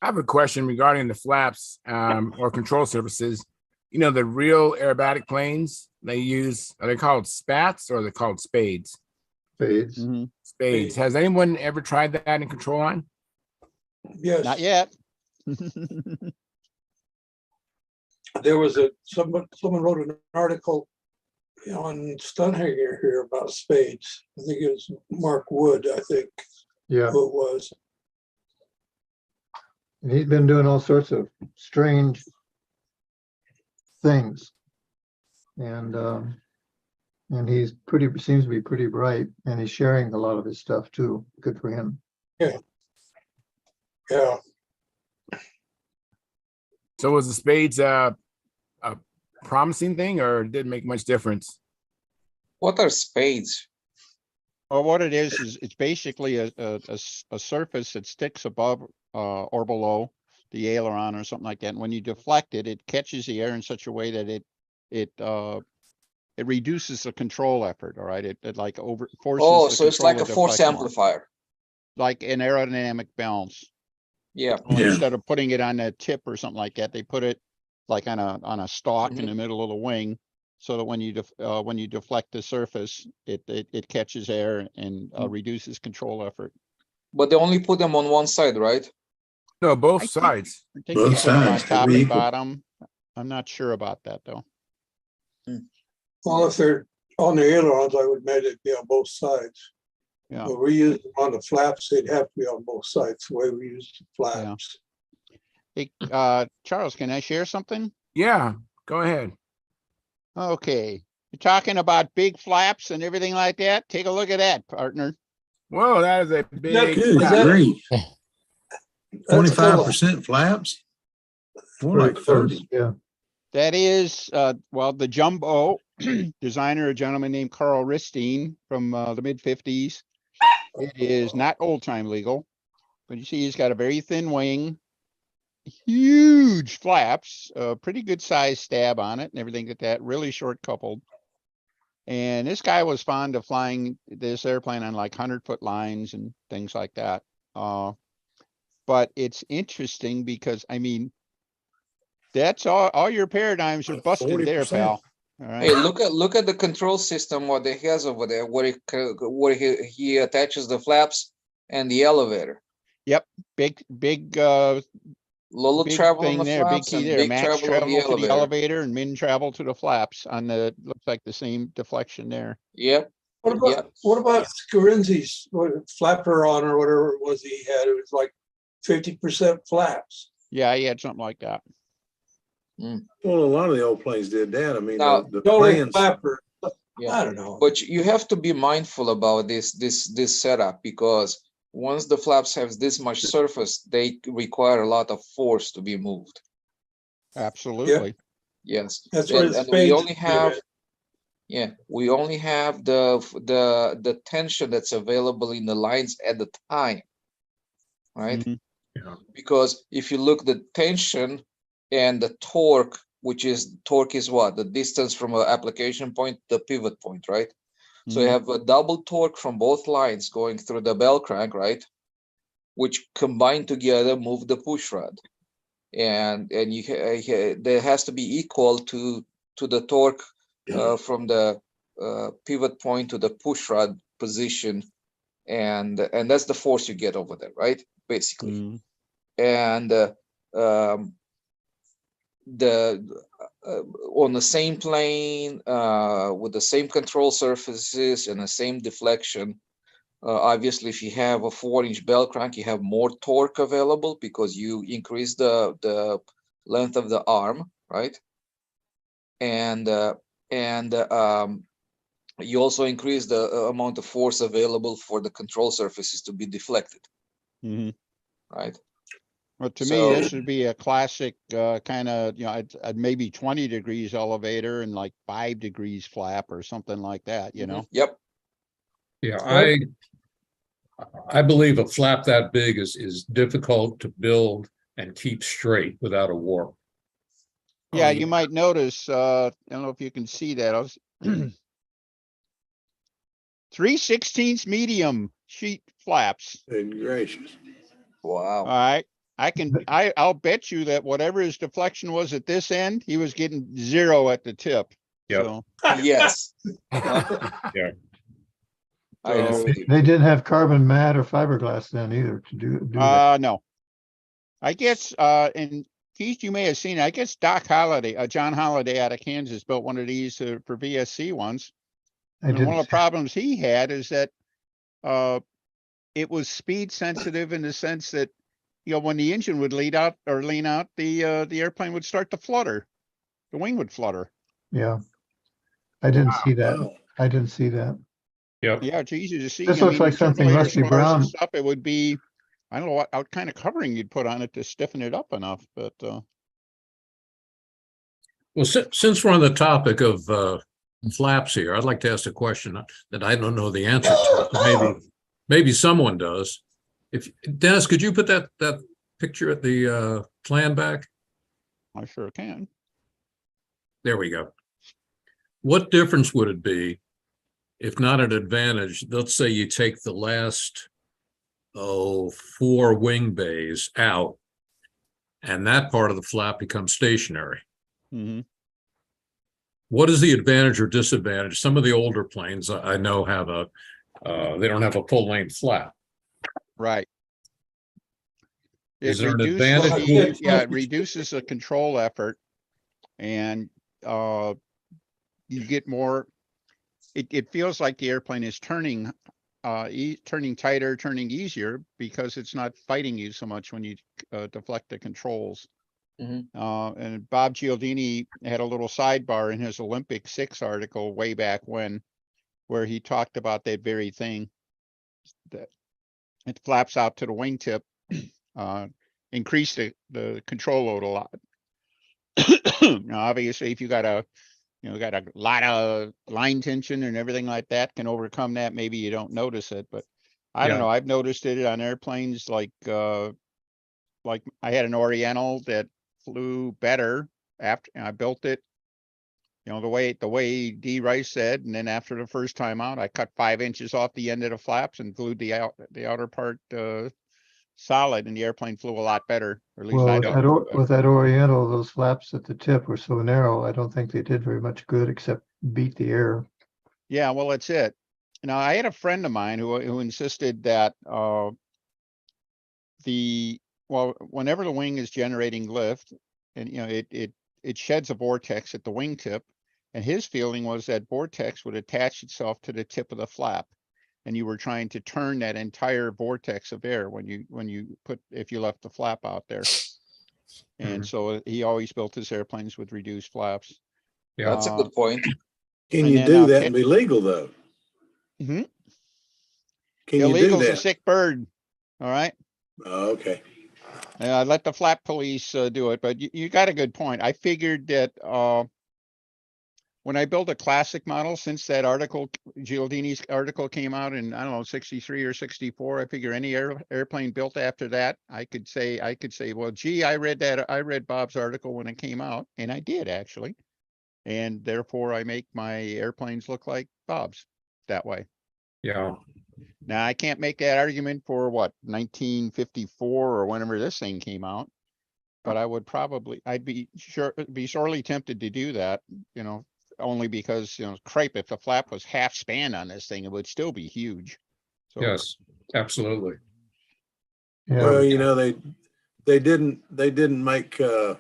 S1: I have a question regarding the flaps or control surfaces. The real aerobatic planes they use, are they called spats or are they called spades?
S4: Spades.
S2: mm-hmm.
S1: Spades. Has anyone ever tried that in control line?
S7: Yes.
S2: Not yet.
S7: There was someone wrote an article on Stunthangar here about spades. I think it was Mark Wood, I think
S4: Yeah.
S7: who it was.
S4: And he's been doing all sorts of strange things. And he's seems to be pretty bright, and he's sharing a lot of his stuff too. Good for him.
S7: Yeah.
S1: So was the spades a promising thing or it didn't make much difference?
S3: What are spades?
S2: Well, what it is it's basically a surface that sticks above or below the aileron or something like that. And when you deflect it, it catches the air in such a way that it it reduces the control effort, all right? It like over forces.
S3: Oh,
S2: the
S3: so it's like a
S2: control to
S3: force
S2: deflect more,
S3: amplifier.
S2: like an aerodynamic balance.
S3: Yeah.
S2: So
S8: Yeah.
S2: instead of putting it on a tip or something like that, they put it like on a stalk in the middle of the wing, so that when you deflect the surface, it catches air and reduces control effort.
S3: But they only put them on one side, right?
S1: No, both
S2: I think-
S1: sides.
S2: I think they
S8: Both
S2: put them on
S8: sides could
S2: top
S8: be
S2: and
S8: equal.
S2: bottom. I'm not sure about that though.
S7: Well, if they're on the ailerons, I would imagine it'd be on both sides.
S2: Yeah.
S7: But we use them on the flaps, they'd have to be on both sides, the way we use the flaps.
S2: Hey, Charles, can I share something?
S1: Yeah, go ahead.
S2: Okay, you're talking about big flaps and everything like that. Take a look at that, partner.
S1: Whoa, that is a big.
S8: Good
S7: Is that-
S8: grief.
S7: That's still
S8: 25% flaps? More like
S4: Pretty close,
S8: 30.
S4: yeah.
S2: That is, well, the Jumbo designer, a gentleman named Carl Ristine from the mid-50s. It is not old-time legal, but you see he's got a very thin wing, huge flaps, pretty good size stab on it and everything like that, really short coupled. And this guy was fond of flying this airplane on like 100-foot lines and things like that. But it's interesting because, I mean, that's all your paradigms are busted there,
S8: 40%.
S2: pal. All right.
S3: Hey, look at the control system what he has over there, where he attaches the flaps and the elevator.
S2: Big
S3: Little
S2: big
S3: travel on
S2: thing
S3: the
S2: there, big
S3: flaps
S2: key
S3: and
S2: there.
S3: big
S2: Max
S3: travel on the
S2: travel to the
S3: elevator.
S2: elevator and min travel to the flaps on the, looks like the same deflection there.
S3: Yep.
S7: What about Scarinzi's flapper on or whatever it was he had? It was like 50% flaps.
S2: Yeah, he had something like that.
S8: Well, a lot of the old planes did that. I mean,
S3: Now,
S8: the
S7: Only
S8: plans.
S7: flapper.
S3: Yeah.
S7: I don't know.
S3: But you have to be mindful about this setup, because once the flaps have this much surface, they require a lot of force to be moved.
S2: Absolutely.
S3: Yes.
S7: That's where
S3: And
S7: the
S3: we
S7: spades.
S3: only have, we only have the tension that's available in the lines at the time, right?
S2: Mhm.
S3: Because if you look the tension and the torque, which is torque is what? The distance from an application point to the pivot point, right? So you
S2: Mhm.
S3: have a double torque from both lines going through the bell crank, right? Which combined together move the push rod, and there has to be equal to the torque from the pivot point to the push rod position, and that's the force you get over there, right? Basically,
S2: Mhm.
S3: and on the same plane with the same control surfaces and the same deflection. Obviously, if you have a 4-inch bell crank, you have more torque available because you increase the length of the arm, right? And you also increase the amount of force available for the control surfaces to be deflected,
S2: Mhm.
S3: right?
S2: Well, to me,
S3: So-
S2: this would be a classic kind of, you know, at maybe 20 degrees elevator and like 5 degrees flap or something like that, you know?
S3: Yep.
S6: Yeah, I believe a flap that big is difficult to build and keep straight without a warp.
S2: Yeah, you might notice, I don't know if you can see that. I was 3/16 medium sheet flaps.
S8: Good gracious.
S3: Wow.
S2: All right. I'll bet you that whatever his deflection was at this end, he was getting 0 at the tip.
S6: Yep.
S2: So,
S3: Yes.
S6: Yeah.
S3: I
S2: So-
S3: agree.
S4: They didn't have carbon mat or fiberglass then either to do that.
S2: no. I guess, and Keith, you may have seen, I guess John Holliday out of Kansas built one of these for VSC once.
S4: I
S2: And
S4: didn't
S2: one of the
S4: see-
S2: problems he had is that it was speed sensitive in the sense that, you know, when the engine would lean out, the airplane would start to flutter. The wing would flutter.
S4: Yeah. I didn't see that.
S8: Wow.
S4: I didn't see that.
S6: Yep.
S2: Yeah, it's easy to see.
S4: This
S2: I
S4: looks
S2: mean,
S4: like
S2: in
S4: something
S2: circulator
S4: Rusty
S2: spars and
S4: Brown-
S2: Stuff, it would be, I don't know what kind of covering you'd put on it to stiffen it up enough, but
S6: Well, since we're on the topic of flaps here, I'd like to ask a question that I don't know the answer to. Maybe someone does. If Dennis, could you put that picture at the plan back?
S2: I sure can.
S6: There we go. what difference would it be if not an advantage? Let's say you take the last, 4 wing bays out and that part of the flap becomes stationary.
S2: Mhm.
S6: What is the advantage or disadvantage? Some of the older planes I know have they don't have a full length flap.
S2: Right.
S6: Is
S2: It
S6: there an
S2: reduces
S6: advantage?
S2: it reduces the control effort, and you get more. It feels like the airplane is turning, turning tighter, turning easier because it's not fighting you so much when you deflect the controls.
S3: Mhm.
S2: And Bob Gialdini had a little sidebar in his Olympic 6 article way back when, where he talked about that very thing. That it flaps out to the wingtip, increase the control load a lot. Now, obviously, if you got a lot of line tension and everything like that can overcome that, maybe you don't notice it, but I don't
S6: Yeah.
S2: know. I've noticed it on airplanes like I had an Oriental that flew better after I built it. The way D Rice said, and then after the first time out, I cut 5 inches off the end of the flaps and glued the outer part solid, and the airplane flew a lot better. Or at least
S4: Well,
S2: I
S4: with
S2: don't.
S4: that, with that Oriental, those flaps at the tip were so narrow, I don't think they did very much good except beat the air.
S2: Yeah, well, that's it. Now, I had a friend of mine who insisted that whenever the wing is generating lift, and it sheds a vortex at the wingtip, and his feeling was that vortex would attach itself to the tip of the flap, and you were trying to turn that entire vortex of air if you left the flap out there. And so he always built his airplanes with reduced flaps.
S6: Yeah.
S3: That's a good point.
S8: Can
S2: And
S8: you
S2: then,
S8: do that and be legal though?
S2: Mhm.
S8: Can you do
S2: Illegal's a
S8: that?
S2: sick bird. All right.
S8: Oh, okay.
S2: I let the flap police do it, but you got a good point. I figured that when I built a classic model, since that article, Gialdini's article came out in, I don't know, 63 or 64, I figure any airplane built after that, I could say, well, gee, I read Bob's article when it came out, and I did actually. And therefore I make my airplanes look like Bob's that way.
S6: Yeah.
S2: Now, I can't make that argument for 1954 or whenever this thing came out, but I'd be sorely tempted to do that, only because, cripe, if the flap was half span on this thing, it would still be huge. So,
S6: Yes, absolutely.
S4: Yeah,
S8: Well, they didn't make, I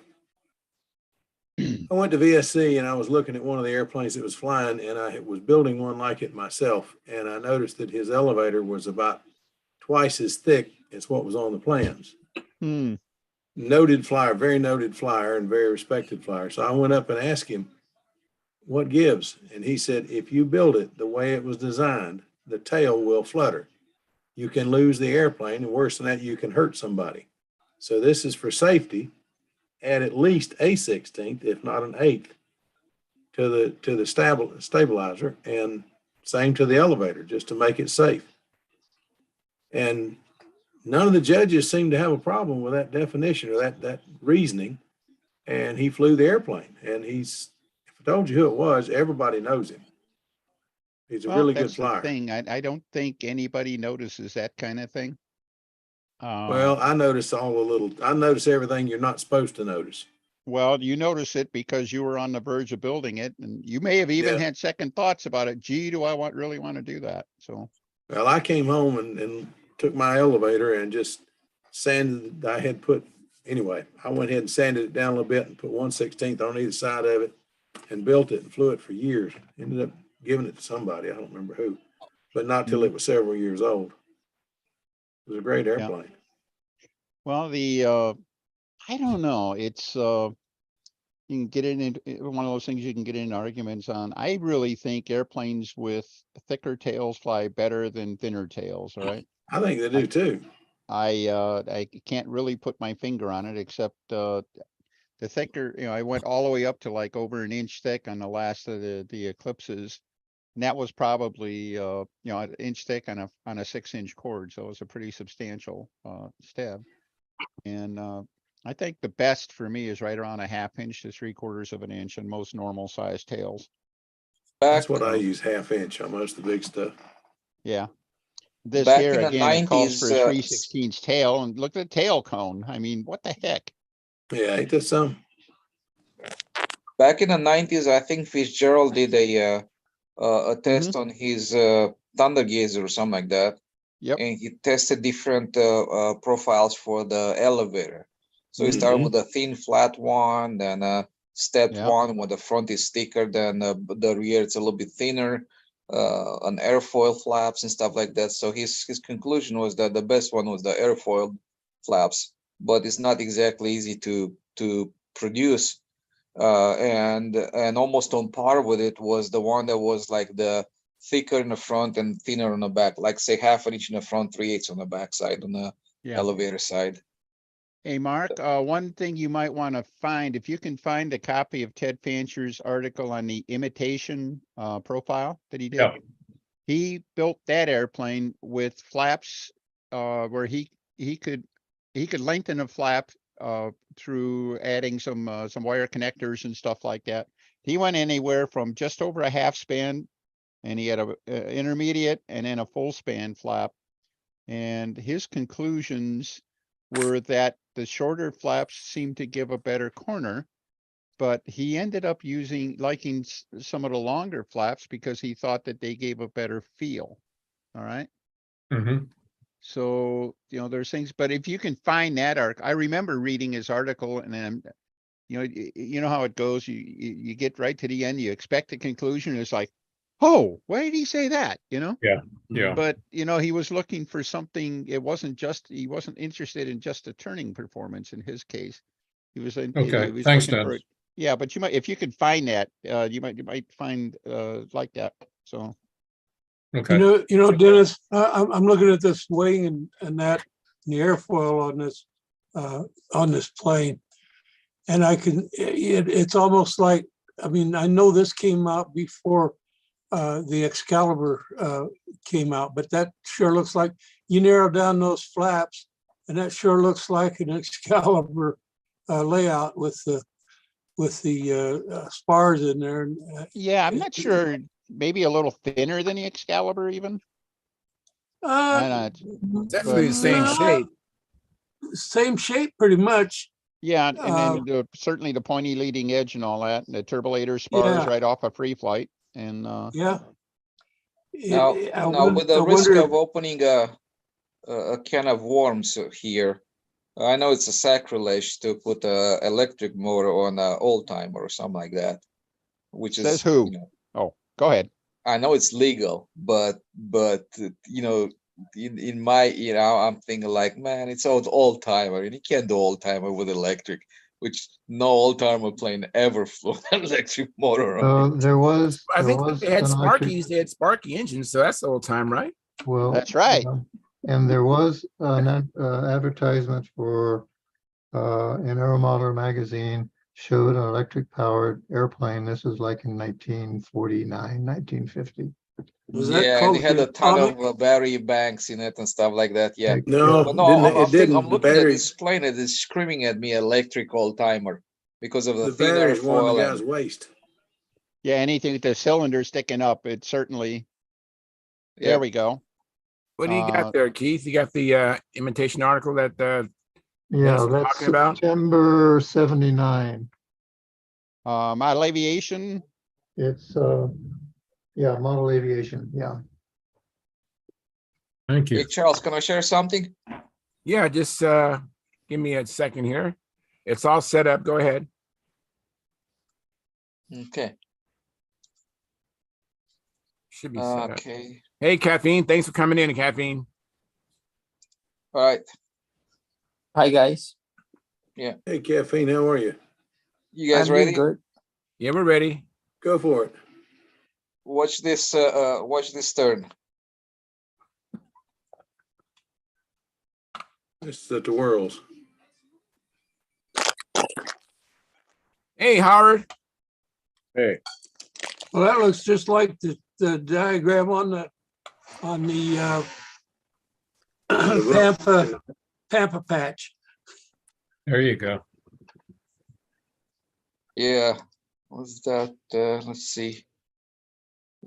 S8: went to VSC and I was looking at one of the airplanes that was flying, and I was building one like it myself. And I noticed that his elevator was about twice as thick as what was on the plans. Noted flyer, very noted flyer and very respected flyer. So I went up and asked him, what gives? And he said, if you build it the way it was designed, the tail will flutter. You can lose the airplane, and worse than that, you can hurt somebody. So this is for safety. Add at least a 16th, if not an 8th, to the stabilizer, and same to the elevator, just to make it safe. And none of the judges seemed to have a problem with that definition or that reasoning. And he flew the airplane. And if I told you who it was, everybody knows him. He's a really good
S2: that's the
S8: flyer.
S2: thing. I don't think anybody notices that kind of thing.
S8: Well, I notice I notice everything you're not supposed to notice.
S2: Well, you notice it because you were on the verge of building it, and you may have even had second thoughts about it. Gee, do I really want to do that? So,
S8: well, I came home and took my elevator and just sanded. Anyway, I went ahead and sanded it down a little bit and put 1/16 on either side of it and built it and flew it for years. Ended up giving it to somebody, I don't remember who, but not till it was several years old. It was a great airplane.
S2: Well, I don't know. It's you can get into one of those things you can get in arguments on. I really think airplanes with thicker tails fly better than thinner tails. All right.
S8: I think they do too.
S2: I can't really put my finger on it, except the thicker, I went all the way up to like over an inch thick on the last of the Eclipses. And that was probably, an inch thick on a 6-inch cord. So it was a pretty substantial stab. And I think the best for me is right around a 1/2 inch to 3/4 of an inch on most normal sized tails.
S3: Back,
S8: That's what I use, 1/2 inch on most of the big stuff.
S2: Yeah. This
S3: Back
S2: here,
S3: in the
S2: again, it calls for
S3: 90s,
S2: a 3/16 tail, and look at the tail cone. I mean, what the heck?
S8: Yeah, ain't that some?
S3: back in the 90s, I think Fitzgerald did a test on his Thunder Gazer or something like that.
S2: Yep.
S3: And he tested different profiles for the elevator. So he started with a thin, flat one, then stepped
S2: Yep.
S3: one where the front is thicker than the rear. It's a little bit thinner, an airfoil flaps and stuff like that. So his conclusion was that the best one was the airfoil flaps, but it's not exactly easy to produce. And almost on par with it was the one that was like the thicker in the front and thinner on the back, like say 1/2 inch in the front, 3/8 on the back side on the
S2: Yeah.
S3: elevator side.
S2: Hey, Mark, one thing you might want to find, if you can find a copy of Ted Fancher's article on the imitation profile that he did.
S6: Yeah.
S2: He built that airplane with flaps where he could lengthen a flap through adding some wire connectors and stuff like that. He went anywhere from just over a half span, and he had a intermediate and then a full span flap. And his conclusions were that the shorter flaps seemed to give a better corner, but he ended up liking some of the longer flaps because he thought that they gave a better feel. All right.
S6: Mhm.
S2: So, there's things, but if you can find that article, I remember reading his article, and then, you know how it goes. You get right to the end, you expect the conclusion. It's like, oh, why did he say that?
S6: Yeah.
S2: But, he was looking for something. He wasn't interested in just a turning performance in his case. He was
S6: Okay, thanks,
S2: looking
S6: Dan.
S2: yeah, but if you could find that, you might find like that. So.
S6: Okay.
S7: Dennis, I'm looking at this wing and that and the airfoil on this plane, and it's almost like, I know this came out before the Excalibur came out, but that sure looks like you narrow down those flaps, and that sure looks like an Excalibur layout with the spars in there.
S2: Yeah, I'm not sure. Maybe a little thinner than the Excalibur, even.
S1: Definitely the same
S7: no.
S1: shape.
S7: Same shape, pretty much.
S2: Yeah, and then certainly the pointy leading edge and all that, and the turbolator spars right off a free flight, and
S7: yeah.
S3: Now, with the risk of opening a can of worms here, I know it's a sacrilege to put an electric motor on an old timer or something like that, which
S2: says
S3: is
S2: who? Oh, go ahead.
S3: I know it's legal, but in my I'm thinking like, man, it's old timer, and you can't do old timer with electric, which no old timer plane ever flew an electric motor on.
S1: I think they had Sparkies. They had Sparky engines, so that's old time, right?
S4: Well,
S2: That's right.
S4: And there was an advertisement for an Aeromodeler magazine showed an electric powered airplane. This is like in 1949, 1950.
S3: Yeah, they had a ton of battery banks in it and stuff like that. Yeah.
S8: No,
S3: But no,
S8: it didn't.
S3: I'm
S8: The
S3: looking at
S8: battery,
S3: this plane and it's screaming at me electric old timer because of the
S8: the
S3: thin
S8: battery's one of the
S3: airfoil.
S8: guy's waist.
S2: Yeah, anything with the cylinder sticking up, it certainly.
S3: Yeah.
S2: There we go.
S1: What do you got there, Keith? You got the imitation article that
S4: Yeah,
S1: Dennis was
S4: that's
S1: talking about?
S4: September 79.
S2: Model aviation.
S4: It's model aviation. Yeah.
S6: Thank you.
S3: Hey, Charles, can I share something?
S1: Yeah, just give me a second here. It's all set up. Go ahead.
S3: Okay.
S1: Should be set up.
S3: Okay.
S1: Hey, Caffeine. Thanks for coming in, Caffeine.
S3: All right.
S9: Hi guys.
S8: Hey, Caffeine, how are you?
S3: You guys
S9: I'm doing
S3: ready?
S9: good.
S1: Yeah, we're ready.
S8: Go for it.
S3: Watch this. Watch this turn.
S8: This is the twirls.
S1: Hey, Howard.
S5: Hey,
S7: Well, that looks just like the diagram on the Pampa patch.
S6: There you go.
S3: Yeah. What's that? Let's see.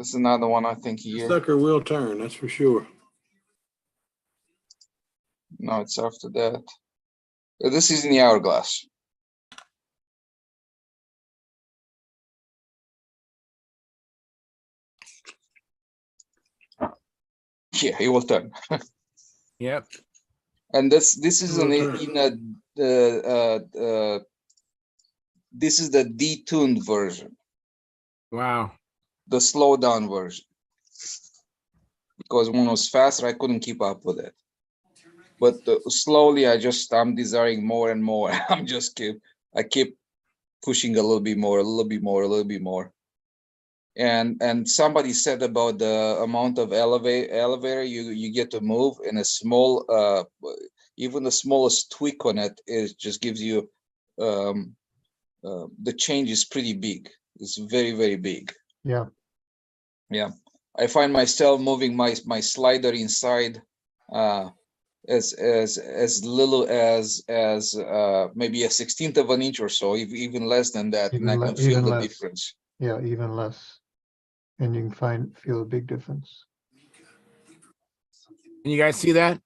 S3: This is another one I think here.
S8: Sucker will turn, that's for sure.
S3: No, it's after that. This is in the hourglass. Yeah, he will turn.
S1: Yep.
S3: And this is
S8: Will
S3: an
S8: turn.
S3: this is the detuned version,
S1: Wow.
S3: the slow down version. Because when it was faster, I couldn't keep up with it. But slowly, I'm desiring more and more. I keep pushing a little bit more, a little bit more, a little bit more. And somebody said about the amount of elevator you get to move in a small, even the smallest tweak on it is just gives you, the change is pretty big. It's very, very big.
S4: Yeah.
S3: Yeah. I find myself moving my slider inside as little as maybe a 1/16 of an inch or so, even less than that, and I can feel
S4: Even
S3: the
S4: less.
S3: difference.
S4: Yeah, even less. And you can feel a big difference.
S1: Can you guys see that?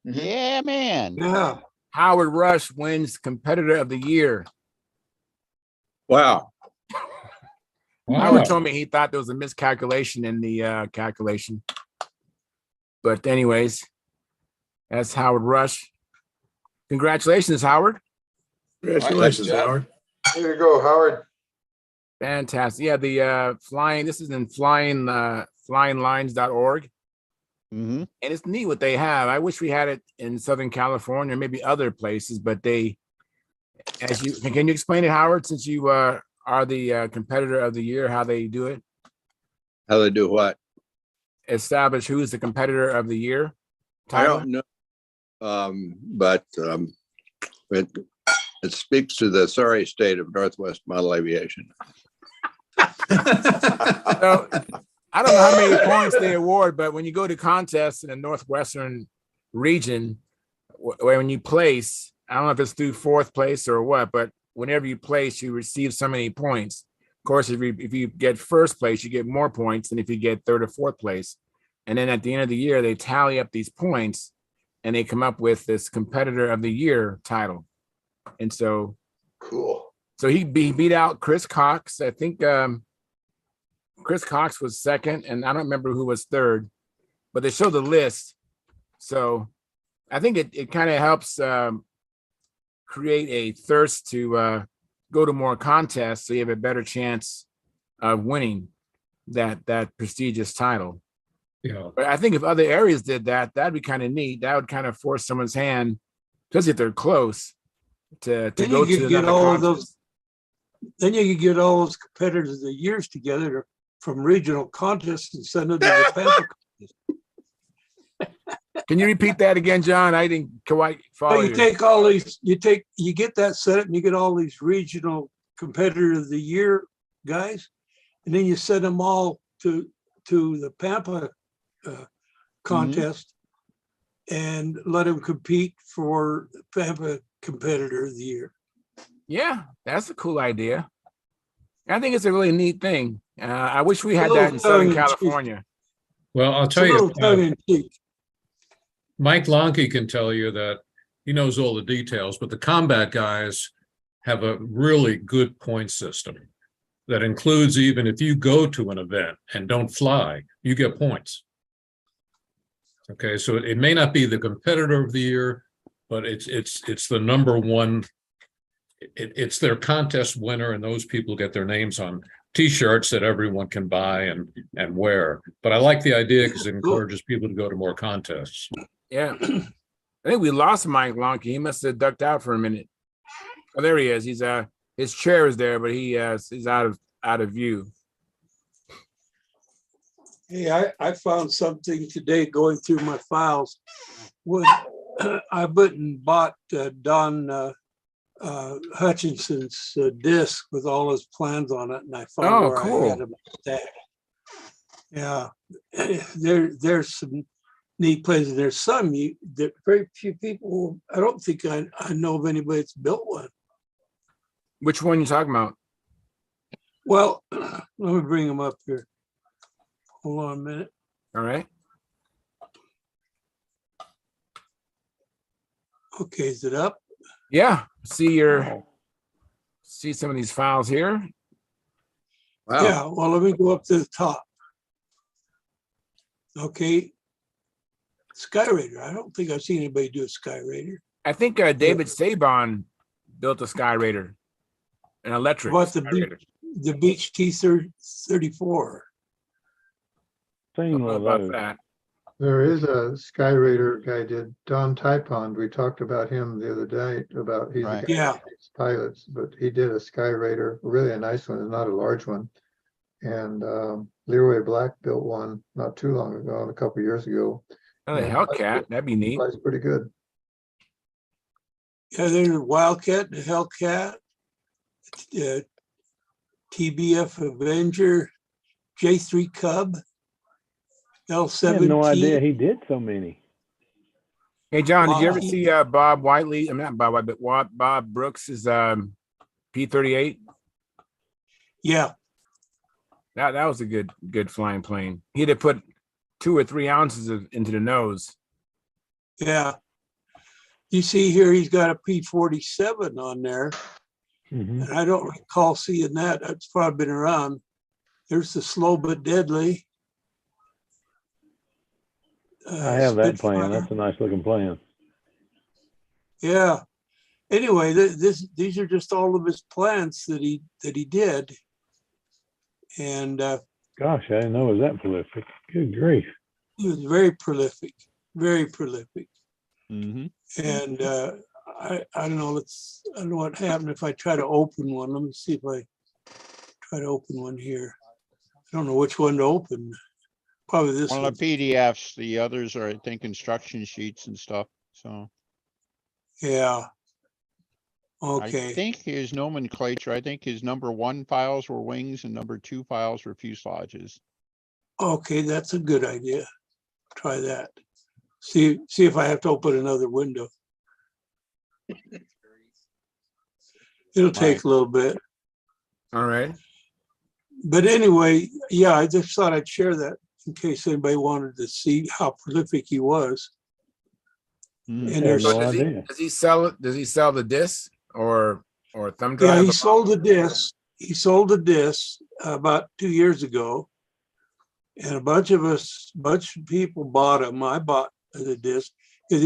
S3: Mhm.
S2: Yeah, man.
S7: Yeah.
S1: Howard Rush wins Competitor of the Year.
S8: Wow.
S1: Howard told me he thought there was a miscalculation in the calculation. But anyways, that's Howard Rush. Congratulations, Howard.
S8: Congratulations,
S3: job.
S8: Howard.
S4: Here you go, Howard.
S1: Fantastic. Yeah, the flying, this is in flyinglines.org.
S2: Mm-hmm.
S1: And it's neat what they have. I wish we had it in Southern California, maybe other places, but can you explain it, Howard, since you are the Competitor of the Year, how they do it?
S10: How they do what?
S1: Establish who's the Competitor of the Year
S10: I
S1: title?
S10: don't know. But it speaks to the sorry state of Northwest Model Aviation.
S1: So, I don't know how many points they award, but when you go to contests in the Northwestern region, when you place, I don't know if it's through fourth place or what, but whenever you place, you receive so many points. Of course, if you get first place, you get more points than if you get third or fourth place. And then at the end of the year, they tally up these points and they come up with this Competitor of the Year title. And so
S4: Cool.
S1: So he beat out Chris Cox. I think Chris Cox was second, and I don't remember who was third, but they show the list. So I think it kind of helps create a thirst to go to more contests, so you have a better chance of winning that prestigious title.
S6: Yeah.
S1: But I think if other areas did that, that'd be kind of neat. That would kind of force someone's hand, especially if they're close, to
S7: Then
S1: go
S7: you
S1: to
S7: could get
S1: another
S7: all of
S1: contest.
S7: those. Then you could get all those competitors of the years together from regional contests and send them to the Pampa.
S1: Can you repeat that again, John? I didn't quite follow
S7: But you
S1: you.
S7: take all these, you get that set up and you get all these regional competitor of the year guys, and then you send them all to the Pampa contest and let them compete for the Pampa competitor of the year.
S1: Yeah, that's a cool idea. I think it's a really neat thing. I wish we had that in Southern California.
S6: Well, I'll
S7: It's a
S6: tell you,
S7: little tongue in cheek.
S6: Mike Lonke can tell you that he knows all the details, but the combat guys have a really good point system that includes, even if you go to an event and don't fly, you get points. Okay, so it may not be the competitor of the year, but it's the number one. It's their contest winner, and those people get their names on T-shirts that everyone can buy and wear. But I like the idea because it encourages people to go to more contests.
S1: Yeah. I think we lost Mike Lonke. He must have ducked out for a minute. Oh, there he is. He's his chair is there, but he's out of view.
S7: Hey, I found something today going through my files. When I went and bought Don Hutchinson's disc with all his plans on it, and I found
S1: Oh,
S7: where
S1: cool.
S7: I had them stacked. Yeah, there's some neat places. There's some that very few people. I don't think I know of anybody that's built one.
S1: Which one you talking about?
S7: Well, let me bring them up here. Hold on a minute.
S1: All right.
S7: Okay, is it up?
S1: Yeah. See
S5: Oh,
S1: see some of these files here.
S10: Wow.
S7: Yeah, well, let me go up to the top. Okay. Skyraider. I don't think I've seen anybody do a Skyraider.
S1: I think David Sabon built a Skyraider, an electric
S7: What the
S1: Skyraider.
S7: the Beach T-34.
S1: I
S5: seen
S1: don't know
S5: one of
S1: about
S5: those.
S1: that.
S4: There is a Skyraider guy did, Don Typond. We talked about him the other day about, he's the
S2: Right.
S4: guy
S7: Yeah.
S4: that makes pilots, but he did a Skyraider, really a nice one, not a large one. And Leroy Black built one not too long ago, a couple years ago.
S1: Oh, the
S4: Yeah.
S1: Hellcat, that'd be neat.
S4: Flies pretty good.
S7: Yeah, there's a Wildcat, the Hellcat, TBF Avenger, J3 Cub,
S5: I had
S7: L17.
S5: no idea he did so many.
S1: Hey, John, did you ever
S7: Wow.
S1: see Bob Whiteley? I'm not Bob Whiteley, but Bob Brooks's P-38?
S7: Yeah,
S1: That was a good flying plane. He'd have put 2 or 3 ounces into the nose.
S7: yeah. You see here, he's got a P-47 on there,
S5: Mhm.
S7: and I don't recall seeing that. That's probably been around. There's the Slow But Deadly.
S5: I have that
S7: Spitfire.
S5: plan. That's a nice looking plan.
S7: Yeah. Anyway, these are just all of his plans that he did. And
S5: Gosh, I didn't know it was that prolific. Good grief.
S7: he was very prolific, very prolific.
S2: Mm-hmm.
S7: And I don't know, I don't know what happened if I try to open one. Let me see if I try to open one here. I don't know which one to open. Probably this
S2: One
S7: one.
S2: of the PDFs, the others are, I think, instruction sheets and stuff, so.
S7: Yeah.
S2: I
S7: Okay.
S2: think his nomenclature, I think his number 1 files were wings and number 2 files were fuselages.
S7: Okay, that's a good idea. Try that. See if I have to open another window. It'll take a little bit.
S1: All right.
S7: But anyway, yeah, I just thought I'd share that in case anybody wanted to see how prolific he was.
S2: Mhm.
S7: And
S5: Had
S7: there's,
S5: no idea.
S1: Does he sell it? Does he sell the disc or thumb
S7: yeah,
S1: drive?
S7: he sold the disc. He sold the disc about 2 years ago. And a bunch of people bought him. I bought the disc because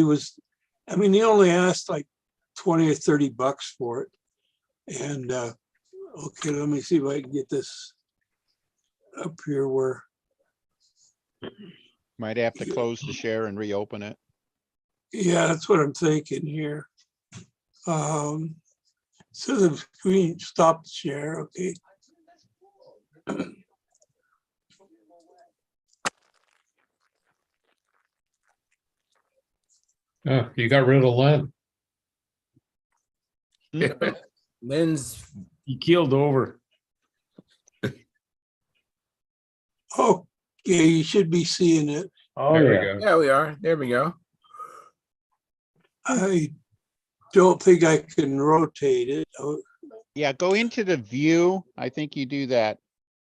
S7: he only asked like 20 or 30 bucks for it. And okay, let me see if I can get this up here where,
S2: Might have to close the share and reopen it.
S7: yeah, that's what I'm thinking here. So the screen stopped share, okay.
S6: Oh, you got rid of Len.
S1: Lynn's
S5: He keeled over.
S7: Oh, yeah, you should be seeing it.
S5: Oh,
S6: There
S5: yeah.
S6: we go.
S1: Yeah, we are. There we go.
S7: I don't think I can rotate it. Oh,
S2: Yeah, go into the view. I think you do that.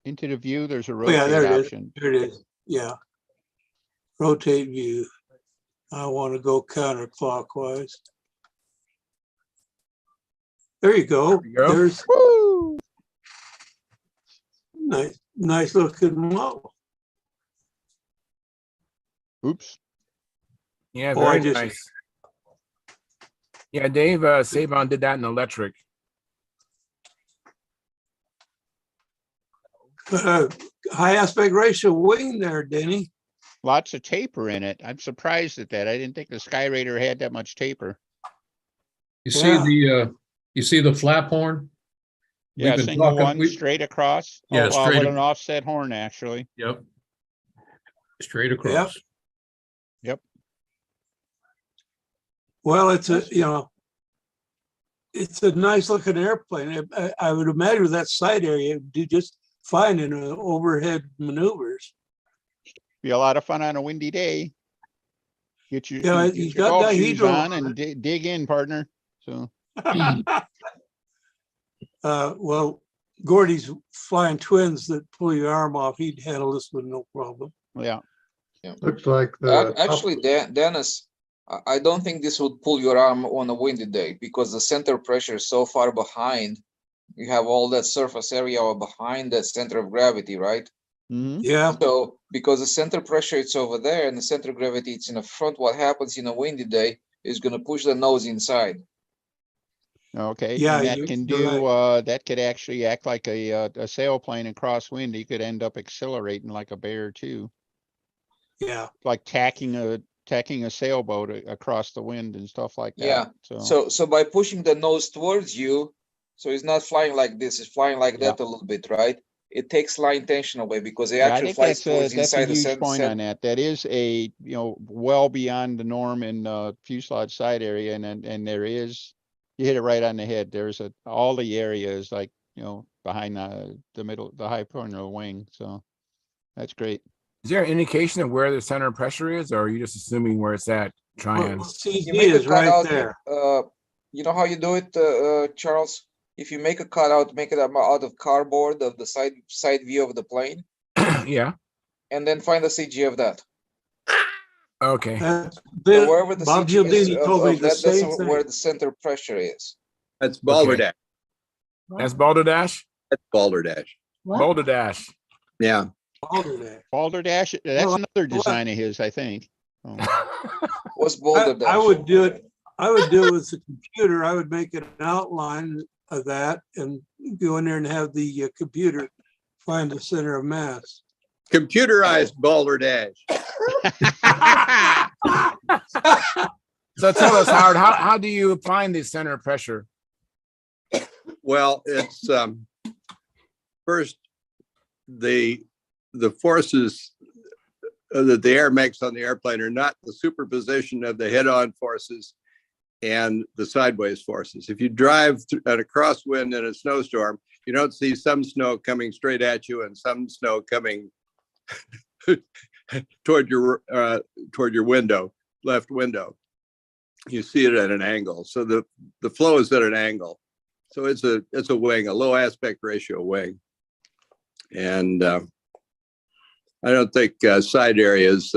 S2: Into the view, there's a
S7: yeah, there
S2: rotate
S7: it is.
S2: option.
S7: There it is. Yeah. Rotate view. I want to go counterclockwise. There you go.
S1: There you go.
S7: There's
S2: Woo!
S7: nice looking model.
S2: Oops.
S1: Yeah,
S7: Oh, I
S1: very
S7: just-
S1: nice. Yeah, Dave Sabon did that in electric.
S7: High aspect ratio wing there, Denny.
S2: Lots of taper in it. I'm surprised at that. I didn't think the Skyraider had that much taper.
S6: You see
S7: Yeah.
S6: you see the flap horn?
S2: Yeah,
S6: We've been
S2: single
S6: talking-
S2: one
S6: we-
S2: straight across.
S6: Yeah,
S2: Oh,
S6: straight
S2: with
S6: ac-
S2: an offset horn, actually.
S6: Yep. Straight across.
S7: Well, it's a nice looking airplane. I would imagine that side area would do just fine in overhead maneuvers.
S2: Be a lot of fun on a windy day. Get your,
S7: Yeah,
S2: get
S7: he's
S2: your
S7: got
S2: golf shoes
S7: dihedral
S2: on
S7: on
S2: and dig in, partner. So
S7: Well, Gordy's flying twins that pull your arm off, he'd handle this with no problem.
S2: Yeah.
S4: Looks like the.
S3: Actually, Dennis, I don't think this would pull your arm on a windy day because the center pressure is so far behind. You have all that surface area behind that center of gravity, right?
S2: Mhm.
S7: Yeah,
S3: So because the center pressure it's over there and the center of gravity it's in the front, what happens in a windy day is going to push the nose inside.
S2: Okay,
S7: Yeah,
S2: and that
S7: you're
S2: can
S7: right.
S2: do, that could actually act like a sailplane in crosswind. You could end up accelerating like a bear too,
S7: yeah.
S2: like tacking a sailboat across the wind and stuff like
S3: Yeah.
S2: that.
S3: So by pushing the nose towards you, so it's not flying like this, it's flying like
S2: Yeah.
S3: that a little bit, right? It takes line tension away because it
S2: Yeah, I
S3: actually
S2: think
S3: flies towards
S2: that's a
S3: inside the
S2: huge
S3: center.
S2: point on that. That is well beyond the norm in fuselage side area, and there is, you hit it right on the head. There's all the area is like, behind the middle, the high point of the wing. So that's great.
S1: Is there an indication of where the center of pressure is, or are you just assuming where it's at? Trying.
S7: Well, CZ
S3: You make a
S7: is right
S3: cutout,
S7: there.
S3: you know how you do it, Charles? If you make a cutout, make it out of cardboard of the side view of the plane,
S1: Yeah.
S3: and then find the CG of that.
S1: Okay.
S7: That's
S3: So wherever the
S7: Bob
S3: CG is
S7: Gialdini told me the
S3: that's
S7: same
S3: where
S7: thing.
S3: the center pressure is.
S10: That's balderdash.
S1: That's balderdash.
S10: That's balderdash.
S1: Balderdash.
S10: Yeah.
S2: Balderdash, that's
S7: Well,
S2: another design of his, I think. Oh.
S3: What's Boulder Dash?
S7: I would do it with the computer. I would make an outline of that and go in there and have the computer find the center of mass.
S10: Computerized balderdash.
S1: So tell us, Howard, how do you find the center of pressure?
S10: Well, it's first the forces that the air makes on the airplane are not the superposition of the head-on forces and the sideways forces. If you drive at a crosswind in a snowstorm, you don't see some snow coming straight at you and some snow coming toward your window, left window. You see it at an angle. So the flow is at an angle. So it's a wing, a low aspect ratio wing. And I don't think side area is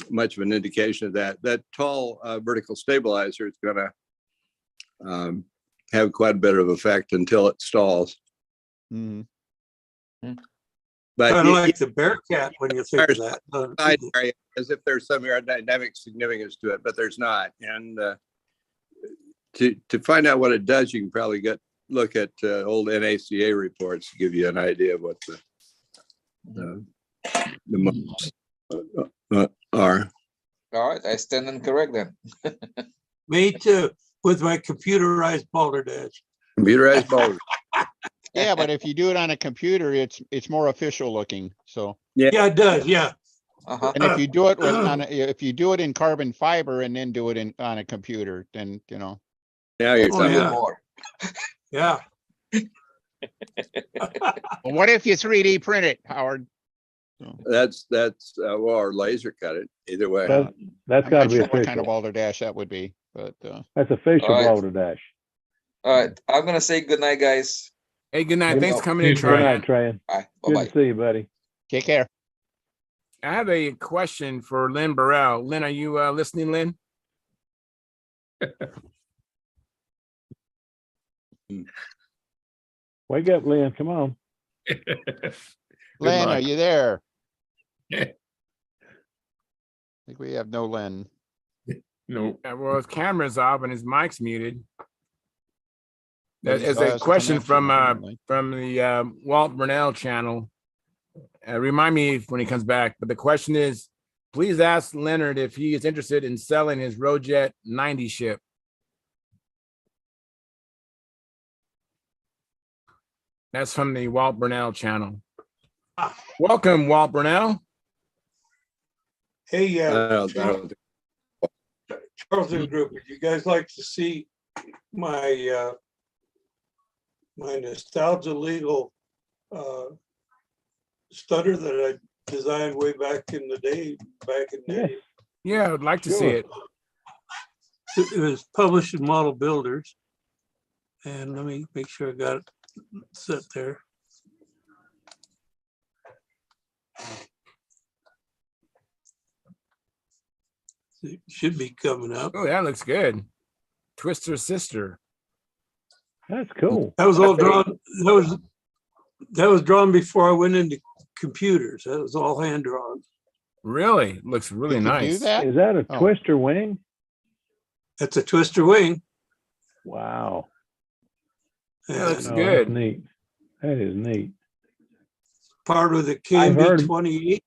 S10: much of an indication of that. That tall vertical stabilizer is going to have quite a bit of effect until it stalls.
S2: Mhm.
S10: But
S7: Kind of like the Bearcat when you think of that.
S10: side area, as if there's some aerodynamic significance to it, but there's not. And to find out what it does, you can probably look at old NACA reports to give you an idea of what the modes are.
S3: All right, I stand incorrect then.
S7: Me too, with my computerized balderdash.
S10: Computerized balder.
S2: Yeah, but if you do it on a computer, it's more official looking. So,
S7: Yeah, it does. Yeah.
S3: Uh-huh.
S2: and if you do it if you do it in carbon fiber and then do it on a computer, then
S10: Now you're
S3: It's
S7: Oh,
S3: even
S7: yeah.
S3: more.
S7: Yeah.
S2: Well, what if you 3D print it, Howard?
S10: that's or laser cut it either way.
S11: That's
S2: I'm
S11: got
S2: not
S11: to be
S2: sure what kind of
S11: official.
S2: balderdash that would be, but
S11: That's official
S3: All right.
S11: balderdash.
S3: All right, I'm gonna say good night, guys.
S1: Hey, good night.
S11: Good
S1: Thanks
S3: night.
S1: for coming in,
S5: Good
S11: Good
S1: Troy.
S11: night, Trayan.
S3: Bye.
S11: Good
S3: Bye-bye.
S11: to see you, buddy.
S2: take care.
S1: I have a question for Lynn Burrell. Lynn, are you listening, Lynn?
S11: Wake up, Lynn. Come on.
S2: Len,
S5: luck.
S2: are you there? I think we have no Len.
S5: No.
S1: Well, his camera's off and his mic's muted.
S2: But he
S1: There's
S2: still
S1: a
S2: has a
S1: question
S2: connection, apparently.
S1: from the Walt Burnell channel. Remind me when he comes back. But the question is, please ask Leonard if he is interested in selling his Rojet 90 ship. That's from the Walt Burnell channel. Welcome, Walt Burnell.
S7: Hey,
S10: I don't
S7: Charlton Group, would you guys like to see my my nostalgia legal stutter that I designed way back in the day,
S1: Yeah, I'd like to see
S11: Sure.
S1: it.
S7: It was published in Model Builders. And let me make sure I got it. sit there. It should be coming up.
S1: Oh, that looks good. Twister sister.
S11: That's cool.
S7: That was all drawn. That was drawn before I went into computers. That was all hand drawn.
S1: Really? Looks really
S2: You could
S1: nice.
S2: do that?
S11: Is that a
S2: Oh.
S11: twister wing?
S7: That's a twister wing.
S11: Wow.
S1: That looks
S7: And
S11: Oh,
S1: good.
S11: that's neat. That is neat.
S7: part of the
S11: I've heard-
S7: KMB-28.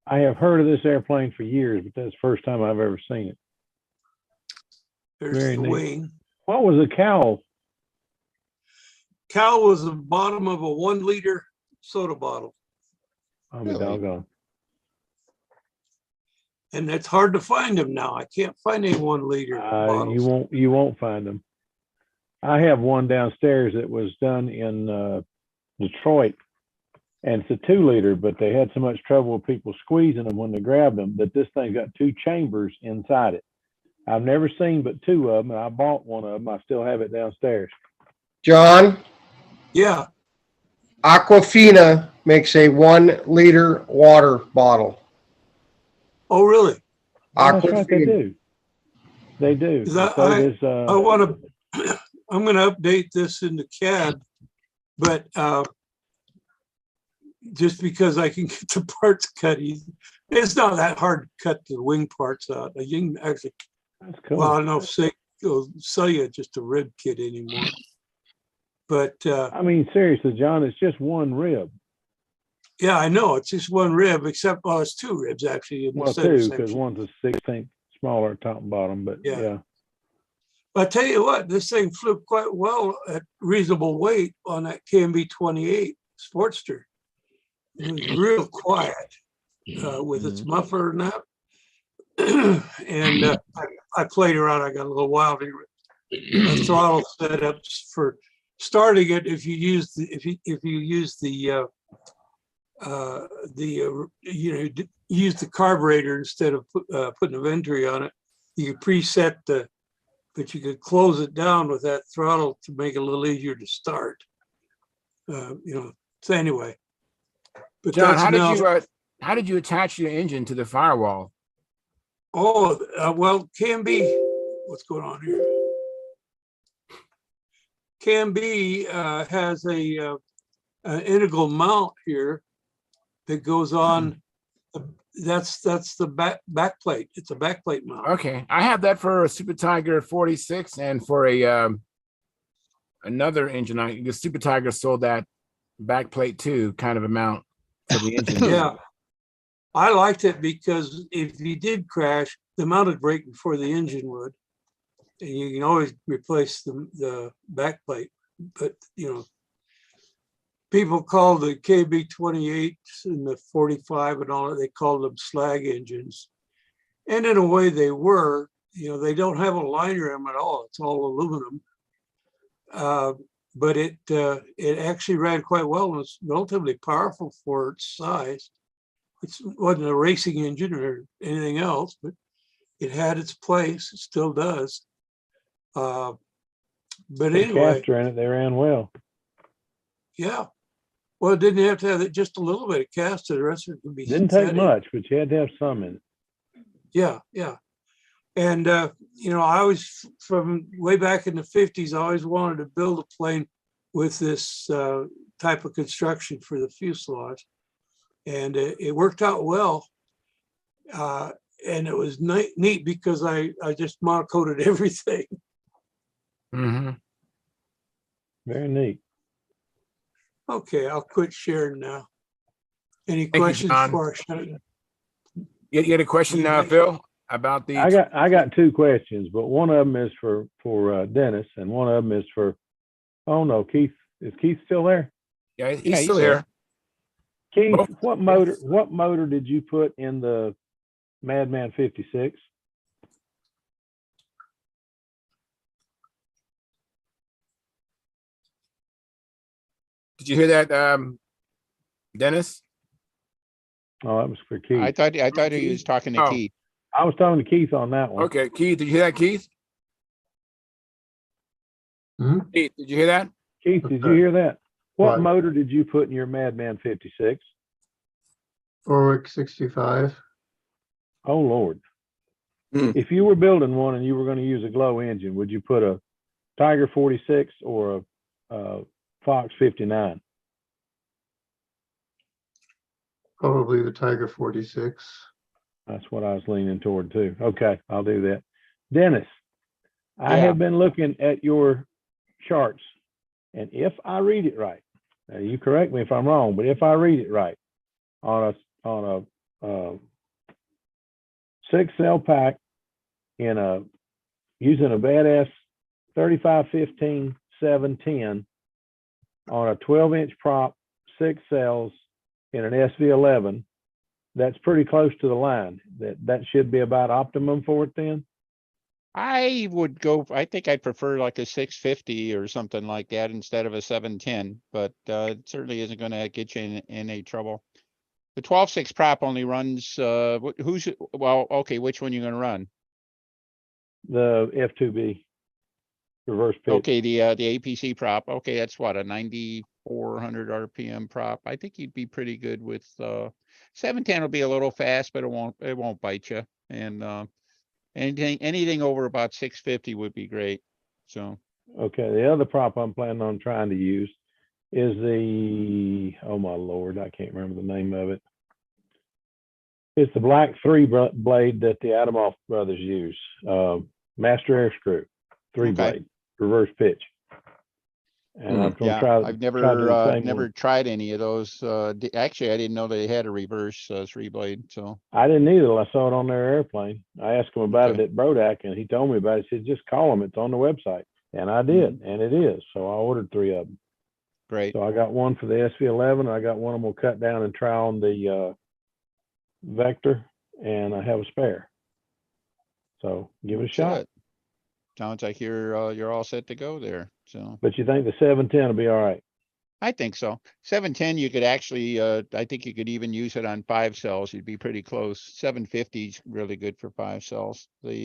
S11: I have heard of this airplane for years, but that's the first time I've ever seen it.
S7: There's
S11: Very
S7: the
S11: neat.
S7: wing.
S11: What was the cowl?
S7: Cowl was the bottom of a 1 liter soda bottle.
S11: I'll be
S2: Really?
S11: doggone.
S7: And it's hard to find them now. I can't find any 1 liter bottles.
S11: You won't find them. I have one downstairs that was done in Detroit, and it's a 2 liter, but they had so much trouble with people squeezing them when they grabbed them that this thing got 2 chambers inside it. I've never seen but 2 of them, and I bought one of them. I still have it downstairs.
S12: John,
S7: Yeah,
S12: Aquafina makes a 1 liter water bottle.
S7: oh, really?
S11: That's right, they
S12: Aquafina.
S11: do. They do.
S7: Is that-
S11: So
S7: I
S11: does,
S7: want to, I'm going to update this into CAD, but just because I can get the parts cut easy. It's not that hard to cut the wing parts out. You can actually,
S11: that's cool.
S7: well, I don't know if they'll sell you just a rib kit anymore. But
S11: I mean, seriously, John, it's just 1 rib.
S7: yeah, I know, it's just 1 rib, except, well, it's 2 ribs actually. in the
S11: Well,
S7: center
S11: 2, because
S7: section.
S11: one's a 16th smaller top and bottom, but
S7: Yeah.
S11: yeah.
S7: I tell you what, this thing flew quite well at reasonable weight on that KMB-28 Sportster. It was real quiet with its muffler and that. And I played around. I got a little wild here. The throttle setups for starting it. If you use the use the carburetor instead of putting a Venturi on it, you could preset but you could close it down with that throttle to make it a little easier to start. So anyway. But
S1: John,
S7: that's
S1: how did you attach your engine to the firewall?
S7: Oh, well, KMB, what's going on here? KMB has an integral mount here that goes on. That's the back plate. It's a back plate mount.
S1: Okay, I have that for a Super Tiger 46 and for a another engine. The Super Tiger sold that back plate too, kind of a mount for the engine.
S7: Yeah, I liked it because if you did crash, the mount would break before the engine would, and you can always replace the back plate. But people call the KB-28s and the 45 and all that, they call them slag engines. And in a way they were, they don't have a liner in them at all. It's all aluminum. But it actually ran quite well and was relatively powerful for its size. It wasn't a racing engine or anything else, but it had its place. It still does. But
S11: Put a
S7: anyway,
S11: caster in it, they ran well.
S7: yeah. Well, it didn't have to have just a little bit of caster. The rest of it could be
S11: Didn't take
S7: synthetic.
S11: much, but you had to have some in it.
S7: Yeah, yeah. And, I always, from way back in the 50s, I always wanted to build a plane with this type of construction for the fuselage. And it worked out well. And it was neat because I just monocoated everything.
S1: Mm-hmm.
S11: Very neat.
S7: Okay, I'll quit sharing now. Any
S1: you,
S7: questions
S1: John.
S7: before I shut it?
S1: You had a question, Phil, about the.
S11: I got 2 questions, but one of them is for Dennis, and one of them is for. Oh no, Keith. Is Keith still there?
S1: Yeah, he's
S2: Yeah,
S1: still
S2: he's
S1: here.
S11: Keith,
S1: Both.
S11: what motor did you put in the Madman 56?
S1: Did you hear that, Dennis?
S11: Oh, that was for Keith.
S2: I thought he was talking to
S1: Oh.
S2: Keith.
S11: I was talking to Keith on that one.
S1: Okay, Keith, did you hear that, Keith?
S4: Hmm?
S1: Keith, did you hear that?
S11: Keith, did you
S4: Okay.
S11: hear that? What
S4: What?
S11: motor did you put in your Madman 56?
S4: Warwick 65.
S11: Oh, Lord.
S10: Hmm.
S11: If you were building one and you were going to use a glow engine, would you put a Tiger 46 or a Fox 59?
S4: Probably the Tiger 46.
S11: That's what I was leaning toward too. Okay, I'll do that. Dennis, I
S9: Yeah.
S11: have been looking at your charts, and if I read it right, now you correct me if I'm wrong, but if I read it right, on a 6-cell pack using a badass 3515 710 on a 12-inch prop, 6 cells in an SV11, that's pretty close to the line. That should be about optimum for it then.
S2: I would go, I think I'd prefer like a 650 or something like that instead of a 710, but it certainly isn't going to get you in any trouble. The 12.6 prop only runs, well, okay, which one you going to run?
S11: The F2B reverse pitch.
S2: Okay, the APC prop. Okay, that's what, a 9,400 RPM prop. I think you'd be pretty good with 710 will be a little fast, but it won't bite you. And anything over about 650 would be great. So
S11: Okay, the other prop I'm planning on trying to use is the, oh my Lord, I can't remember the name of it. It's the black 3-blade that the Adamov brothers use. Master Air Screw, 3-blade, reverse pitch. And I'm going to try.
S2: I've
S11: try the same
S2: never
S11: one.
S2: tried any of those. Actually, I didn't know they had a reverse 3-blade. So
S11: I didn't either. I saw it on their airplane. I asked him about
S2: Okay.
S11: it at Brodak, and he told me about it. He said, just call them. It's on the website. And I did, and it is. So I ordered 3 of them.
S2: great.
S11: So I got one for the SV11. And I got one I'm going to cut down and try on the Vector, and I have a spare. So give it a shot.
S2: Good. Sounds like you're all set to go there. So
S11: But you think the 710 will be all right?
S2: I think so. 710, you could actually, I think you could even use it on 5 cells. You'd be pretty close. 750 is really good for 5 cells. But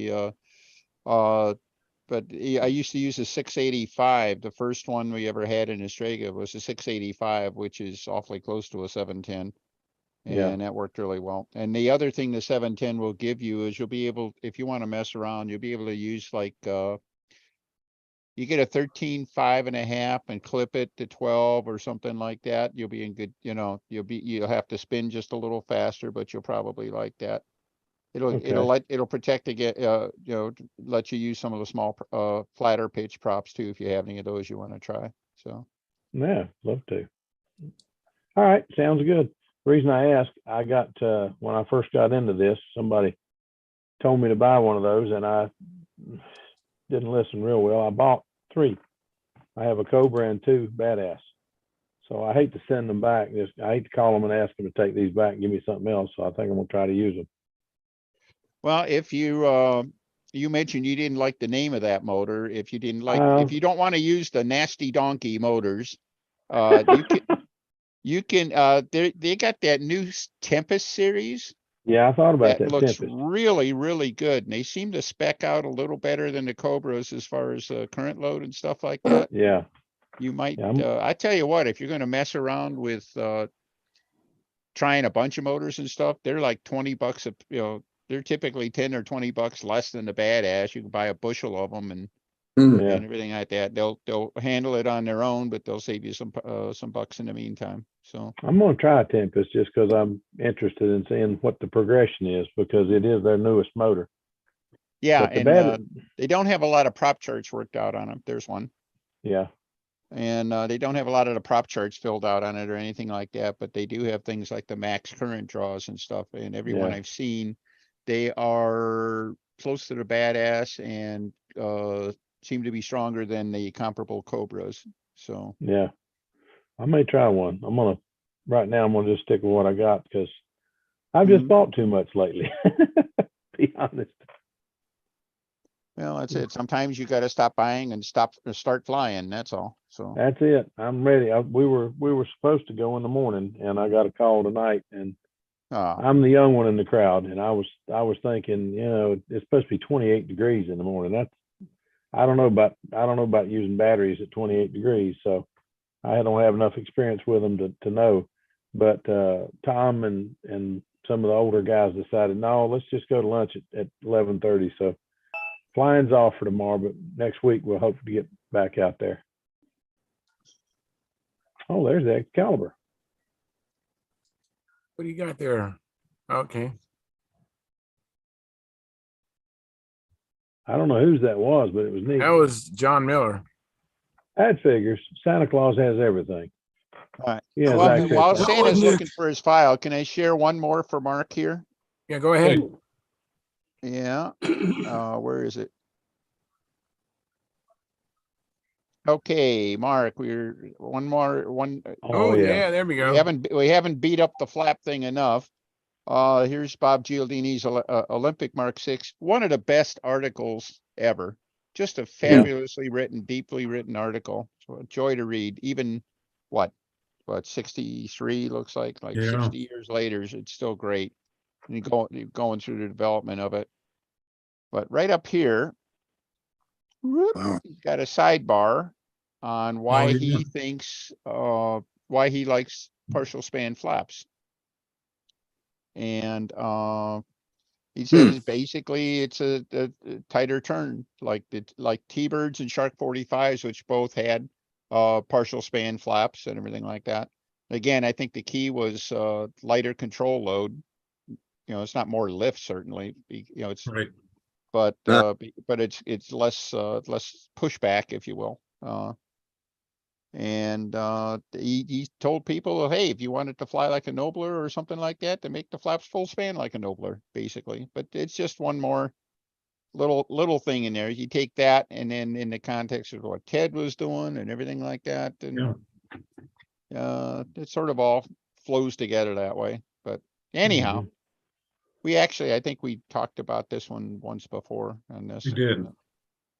S2: I used to use a 685. The first one we ever had in Australia was a 685, which is awfully close to a 710.
S11: Yeah.
S2: And that worked really well. And the other thing the 710 will give you is you'll be able, if you want to mess around, you'll be able to use like, you get a 13.5.5 and clip it to 12 or something like that. You'll be in good, you'll have to spin just a little faster, but you'll probably like that. It'll protect let you use some of the small, flatter pitch props too, if you have any of those you want to try. So.
S11: Yeah, love to. All right, sounds good. The reason I asked, I got, when I first got into this, somebody told me to buy one of those, and I didn't listen real well. I bought 3. I have a Cobra and 2 Badass. So I hate to send them back. I hate to call them and ask them to take these back and give me something else. So I think I'm going to try to use them.
S2: Well, if you mentioned you didn't like the name of that motor, if you didn't like, if you don't want to use the nasty donkey motors, you can, they got that new Tempest series.
S11: Yeah, I thought about that.
S2: Looks
S11: Tempest.
S2: really, really good. And they seem to spec out a little better than the Cobras as far as current load and stuff like that.
S11: Yeah.
S2: You might,
S11: Yeah,
S2: I tell you what, if you're going to mess around with trying a bunch of motors and stuff, they're like $20 they're typically 10 or $20 less than the Badass. You can buy a bushel of them and everything like that. They'll handle it on their own, but they'll save you some bucks in the meantime. So
S11: I'm going to try Tempest just because I'm interested in seeing what the progression is, because it is their newest motor.
S2: Yeah,
S11: But the
S2: and they don't have a lot of prop charts worked out on them. There's one.
S11: Yeah.
S2: And they don't have a lot of the prop charts filled out on it or anything like that, but they do have things like the max current draws and stuff. And everyone I've seen, they are close to the Badass and seem to be stronger than the comparable Cobras. So
S11: Yeah, I may try one. Right now I'm gonna just stick with what I got because I've just bought too much lately. Be honest.
S2: well, that's it. Sometimes you got to stop buying and start flying. That's all. So
S11: That's it. I'm ready. We were supposed to go in the morning, and I got a call tonight, and I'm the young one in the crowd, and I was thinking, it's supposed to be 28 degrees in the morning. I don't know about using batteries at 28 degrees, so I don't have enough experience with them to know. But Tom and some of the older guys decided, no, let's just go to lunch at 11:30. So flying's off for tomorrow, but next week we'll hope to get back out there. Oh, there's the Excalibur.
S1: What do you got there? Okay.
S11: I don't know whose that was, but it was neat.
S1: That was John Miller.
S11: That figures. Santa Claus has everything.
S2: All right.
S11: Yeah,
S2: Well,
S11: Zach,
S2: while
S11: that's-
S2: Santa's
S7: Nick.
S2: looking for his file, can I share one more for Mark here?
S1: Yeah, go ahead.
S2: Yeah. Where is it? Okay, Mark, we're one more.
S1: Oh, yeah, there we go.
S2: We haven't beat up the flap thing enough. Here's Bob Gialdini's Olympic Mark 6, one of the best articles ever. Just a fabulously written, deeply written article. So a joy to read. Even what 63 looks like
S6: Yeah.
S2: 60 years later, it's still great. And you're going through the development of it. But right up here, he's got a sidebar on why
S6: yeah.
S2: he thinks, why he likes partial span flaps. And he says basically it's a tighter turn, like T-Birds and Shark 45s, which both had partial span flaps and everything like that. Again, I think the key was lighter control load. You know, it's not more lift, certainly. You know, it's
S6: Right.
S2: but it's less pushback, if you will. And he told people, hey, if you wanted to fly like a Nobler or something like that, to make the flaps full span like a Nobler, basically. But it's just one more little thing in there. You take that, and then in the context of what Ted was doing and everything like that, and it sort of all flows together that way. But anyhow, I think we talked about this one once before on this.
S6: We did.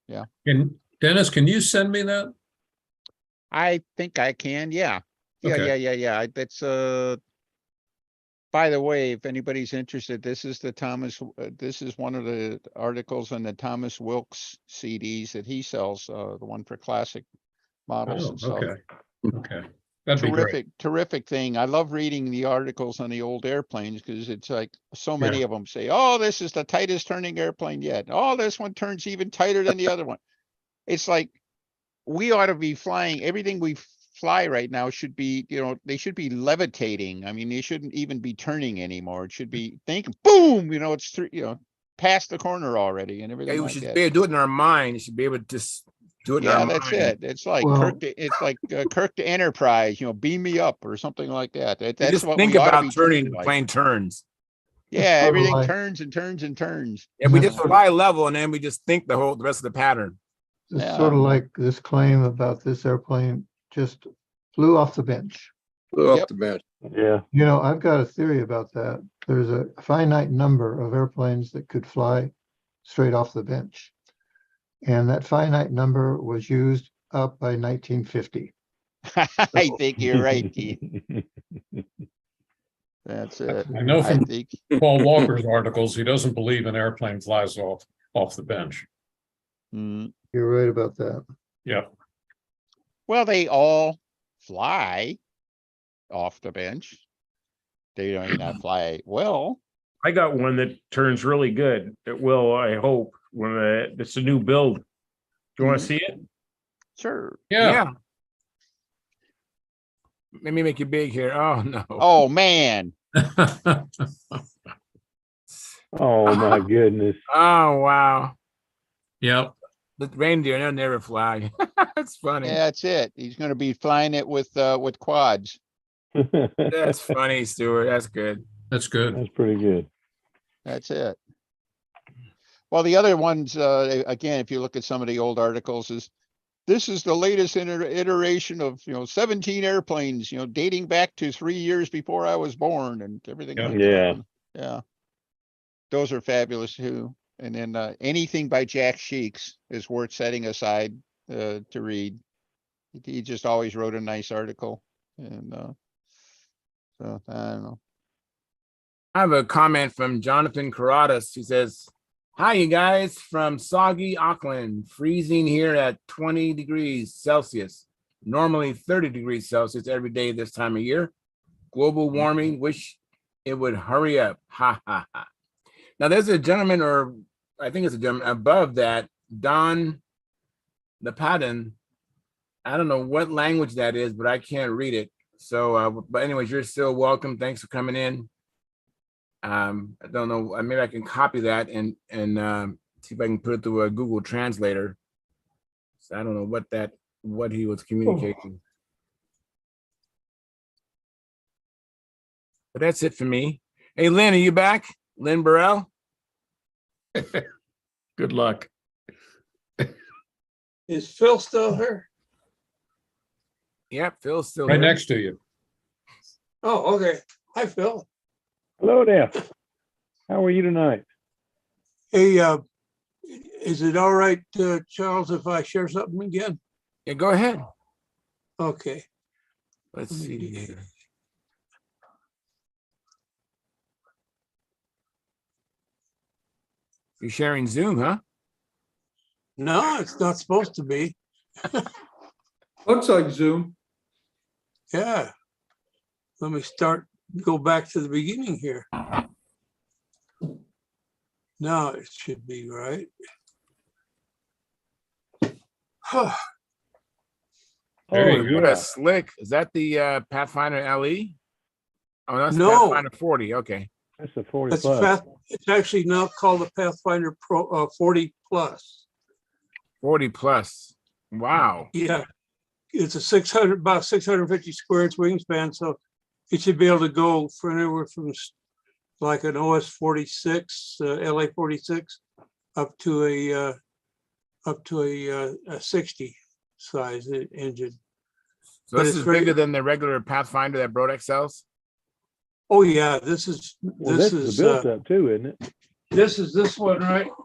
S2: Yeah.
S6: And Dennis, can you send me that?
S2: I think I can. Yeah.
S6: Okay.
S2: Yeah. That's by the way, if anybody's interested, this is one of the articles on the Thomas Wilkes CDs that he sells, the one for classic models and stuff.
S6: Okay. That'd be great.
S2: Terrific thing. I love reading the articles on the old airplanes because it's like so many of them say, oh, this is the tightest turning airplane yet. Oh, this one turns even tighter than the other one. It's like, we ought to be flying, everything we fly right now should be, they should be levitating. I mean, they shouldn't even be turning anymore. It should be thinking, boom, it's through, past the corner already and everything.
S1: Yeah, we
S2: like
S1: should
S2: that.
S1: be able to do it in our mind. You should be able to just do it in our mind.
S2: That's it. It's like Kirk to Enterprise, beam me up or something like that. That's
S1: just
S2: what
S1: think
S2: we ought to
S1: about
S2: be
S1: turning
S2: doing,
S1: the
S2: like.
S1: plane turns.
S2: Yeah,
S4: Sort of
S2: everything
S4: like-
S2: turns and turns and turns.
S1: And we just fly level, and then we just think the rest of the pattern.
S4: It's
S2: Yeah.
S4: sort of like this claim about this airplane just flew off the bench.
S10: Flew off
S2: Yep.
S10: the bench.
S11: Yeah.
S4: I've got a theory about that. There's a finite number of airplanes that could fly straight off the bench. And that finite number was used up by 1950.
S2: I think you're right, Keith. That's it.
S6: I know from
S2: think
S6: Paul Walker's articles, he doesn't believe an airplane flies off the bench.
S4: You're right about that.
S6: Yeah.
S2: well, they all fly off the bench. They may not fly well.
S5: I got one that turns really good. It will, I hope, when it's a new build. Do you want to see it?
S2: Sure.
S6: Yeah.
S1: Let me make it big here. Oh no.
S2: Oh man.
S11: Oh my goodness.
S1: Oh wow.
S6: Yep.
S1: The reindeer, they'll never fly. That's funny.
S2: Yeah, that's it. He's going to be flying it with quads.
S1: That's funny, Stuart. That's good.
S6: That's good.
S11: That's pretty good.
S2: That's it. Well, the other ones, again, if you look at some of the old articles, this is the latest iteration of 17 airplanes, dating back to 3 years before I was born and everything.
S6: Yeah.
S2: Like
S11: Yeah.
S2: that. Yeah. Those are fabulous too. And then anything by Jack Sheeks is worth setting aside to read. He just always wrote a nice article. And so I don't know.
S1: I have a comment from Jonathan Carradas. He says, Hi, you guys from soggy Auckland, freezing here at 20 degrees Celsius, normally 30 degrees Celsius every day this time of year. Global warming, wish it would hurry up. Ha ha ha. Now there's a gentleman, or I think it's a gentleman above that, Don the Pattern. I don't know what language that is, but I can't read it. So, but anyways, you're still welcome. Thanks for coming in. I don't know, maybe I can copy that and see if I can put it through a Google Translator. So I don't know what he was communicating. But that's it for me. Hey, Lynn, are you back? Lynn Burrell?
S5: Good luck.
S7: Is Phil still here?
S1: Yep, Phil's still
S6: Right
S1: here.
S6: next to you.
S7: Oh, okay. Hi, Phil.
S11: Hello there. How are you tonight?
S7: Hey, is it all right, Charles, if I share something again?
S1: Yeah, go ahead.
S7: Okay.
S1: Let's see here. You're sharing Zoom, huh?
S7: No, it's not supposed to be.
S8: Looks like Zoom.
S7: Yeah. Let me go back to the beginning here. Now it should be right.
S6: There
S1: Oh,
S6: you
S1: what
S11: yeah.
S1: a slick. Is that the Pathfinder LE? Oh, that's
S7: No.
S1: Pathfinder 40. Okay.
S11: That's a 40
S7: That's
S11: plus.
S7: it's actually now called the Pathfinder Pro 40 Plus.
S1: 40 plus. Wow.
S7: Yeah. It's a about 650 square inch wingspan, so it should be able to go for anywhere from like an OS 46, LA 46, up to a 60 size engine.
S1: So
S7: But
S1: this
S7: it's
S1: is
S7: very-
S1: bigger than the regular Pathfinder that Brodex sells?
S7: Oh yeah, this is
S11: Well, this is a built up too, isn't it?
S7: this is this one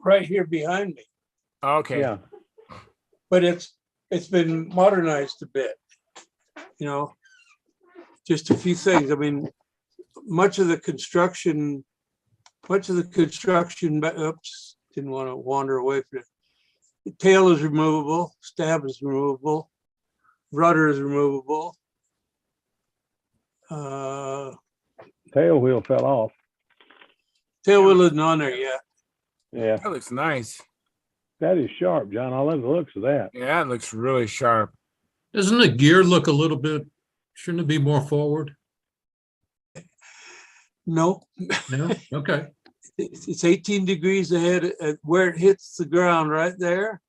S7: right here behind me.
S1: Okay.
S11: Yeah.
S7: But it's been modernized a bit, you know, just a few things. I mean, much of the construction, oops, didn't want to wander away from it. The tail is removable, stab is removable, rudder is removable.
S11: Tail wheel fell off.
S7: Tail wheel isn't on there yet.
S11: Yeah.
S1: That looks nice.
S11: That is sharp, John. I love the looks of that.
S1: Yeah, it looks really sharp.
S6: Doesn't the gear look a little bit, shouldn't it be more forward?
S7: No,
S6: No? Okay.
S7: it's 18 degrees ahead at where it hits the ground right there.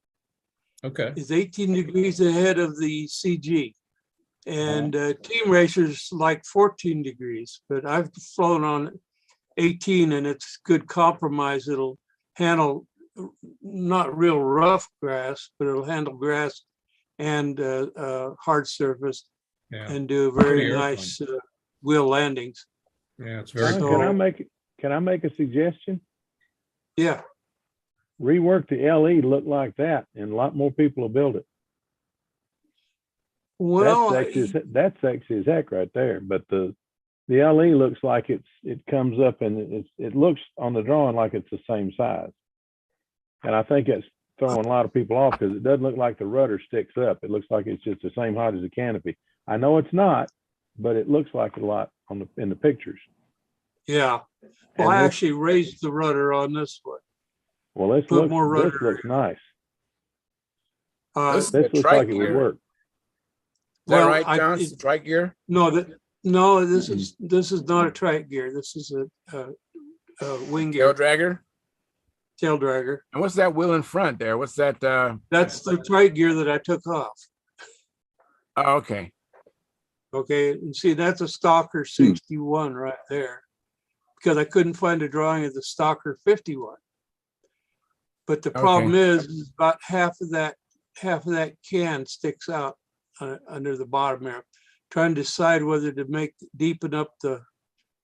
S6: Okay.
S7: Is 18 degrees ahead of the CG. And Team Racer's like 14 degrees, but I've flown on 18 and it's good compromise. It'll handle not real rough grass, but it'll handle grass and hard surface
S6: Yeah.
S7: and do
S6: Pretty
S7: very
S6: airplane.
S7: nice wheel landings.
S6: Yeah, it's very
S11: John,
S6: cool.
S11: can I make a suggestion?
S7: Yeah,
S11: Rework the LE look like that, and a lot more people will build it.
S7: well,
S11: That's sexy as heck right there. But the LE looks like it comes up and it looks on the drawing like it's the same size. And I think that's throwing a lot of people off because it doesn't look like the rudder sticks up. It looks like it's just the same height as the canopy. I know it's not, but it looks like it a lot in the pictures.
S7: yeah.
S11: And
S7: Well, I
S11: this-
S7: actually raised the rudder on this one.
S11: Well, this
S7: Put more
S11: looks
S7: rudder.
S11: nice.
S1: This-
S11: This
S1: The
S11: looks like it
S1: tri-gear.
S11: would work.
S1: Is that
S7: Well,
S1: right, John? It's a trike gear?
S7: No, this is not a trike gear. This is a wing
S1: Tail
S7: gear,
S1: dragger?
S7: tail dragger.
S1: And what's that wheel in front there? What's that?
S7: That's the trike gear that I took off.
S1: Oh, okay.
S7: Okay, and see, that's a Stalker 61 right there. Because I couldn't find a drawing of the Stalker 51. But the problem is about half of that can sticks out under the bottom there. Trying to decide whether to deepen up a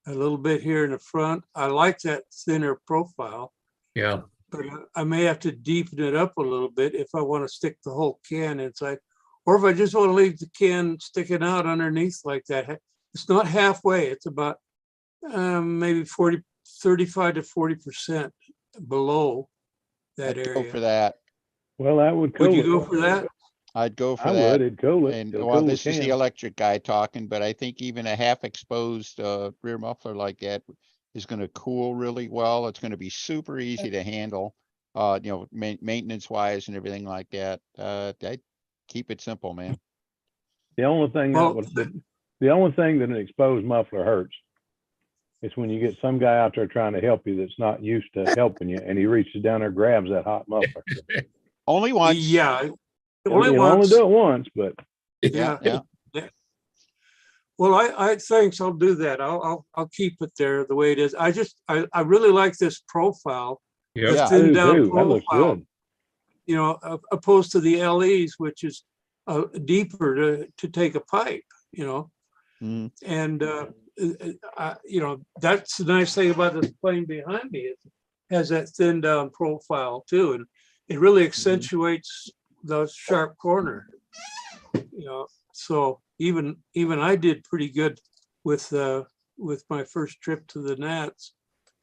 S7: little bit here in the front. I like that thinner profile,
S6: Yeah.
S7: but I may have to deepen it up a little bit if I want to stick the whole can inside. Or if I just want to leave the can sticking out underneath like that. It's not halfway, it's about maybe 35 to 40% below that
S2: I'd go
S7: area.
S2: for that.
S11: Well, that would cool
S7: Would you
S11: it.
S7: go for that?
S2: I'd go for
S11: I
S2: that.
S11: would, it'd cool it.
S2: And
S11: It'll
S2: well,
S11: cool the
S2: this is the
S11: can.
S2: electric guy talking, but I think even a half exposed rear muffler like that is gonna cool really well. It's gonna be super easy to handle, maintenance wise and everything like that. I'd keep it simple, man.
S11: The only thing
S7: Well,
S11: the only thing that an exposed muffler hurts is when you get some guy out there trying to help you that's not used to helping you, and he reaches down there, grabs that hot muffler.
S2: Only once.
S7: Yeah,
S11: He'll
S7: only
S11: only
S7: once.
S11: do it once, but
S7: Yeah.
S2: Yeah.
S7: Well, I thanks. I'll do that. I'll keep it there the way it is. I really like this profile.
S6: Yep.
S7: The
S2: Yeah.
S11: I
S7: thin
S11: do
S7: down
S11: too. That looks
S7: profile,
S11: good.
S7: you know, opposed to the LEs, which is deeper to take a pipe, you know.
S2: Mhm.
S7: And you know, that's the nice thing about this plane behind me. It has that thin down profile too, and it really accentuates the sharp corner. You know, so even I did pretty good with my first trip to the Nats.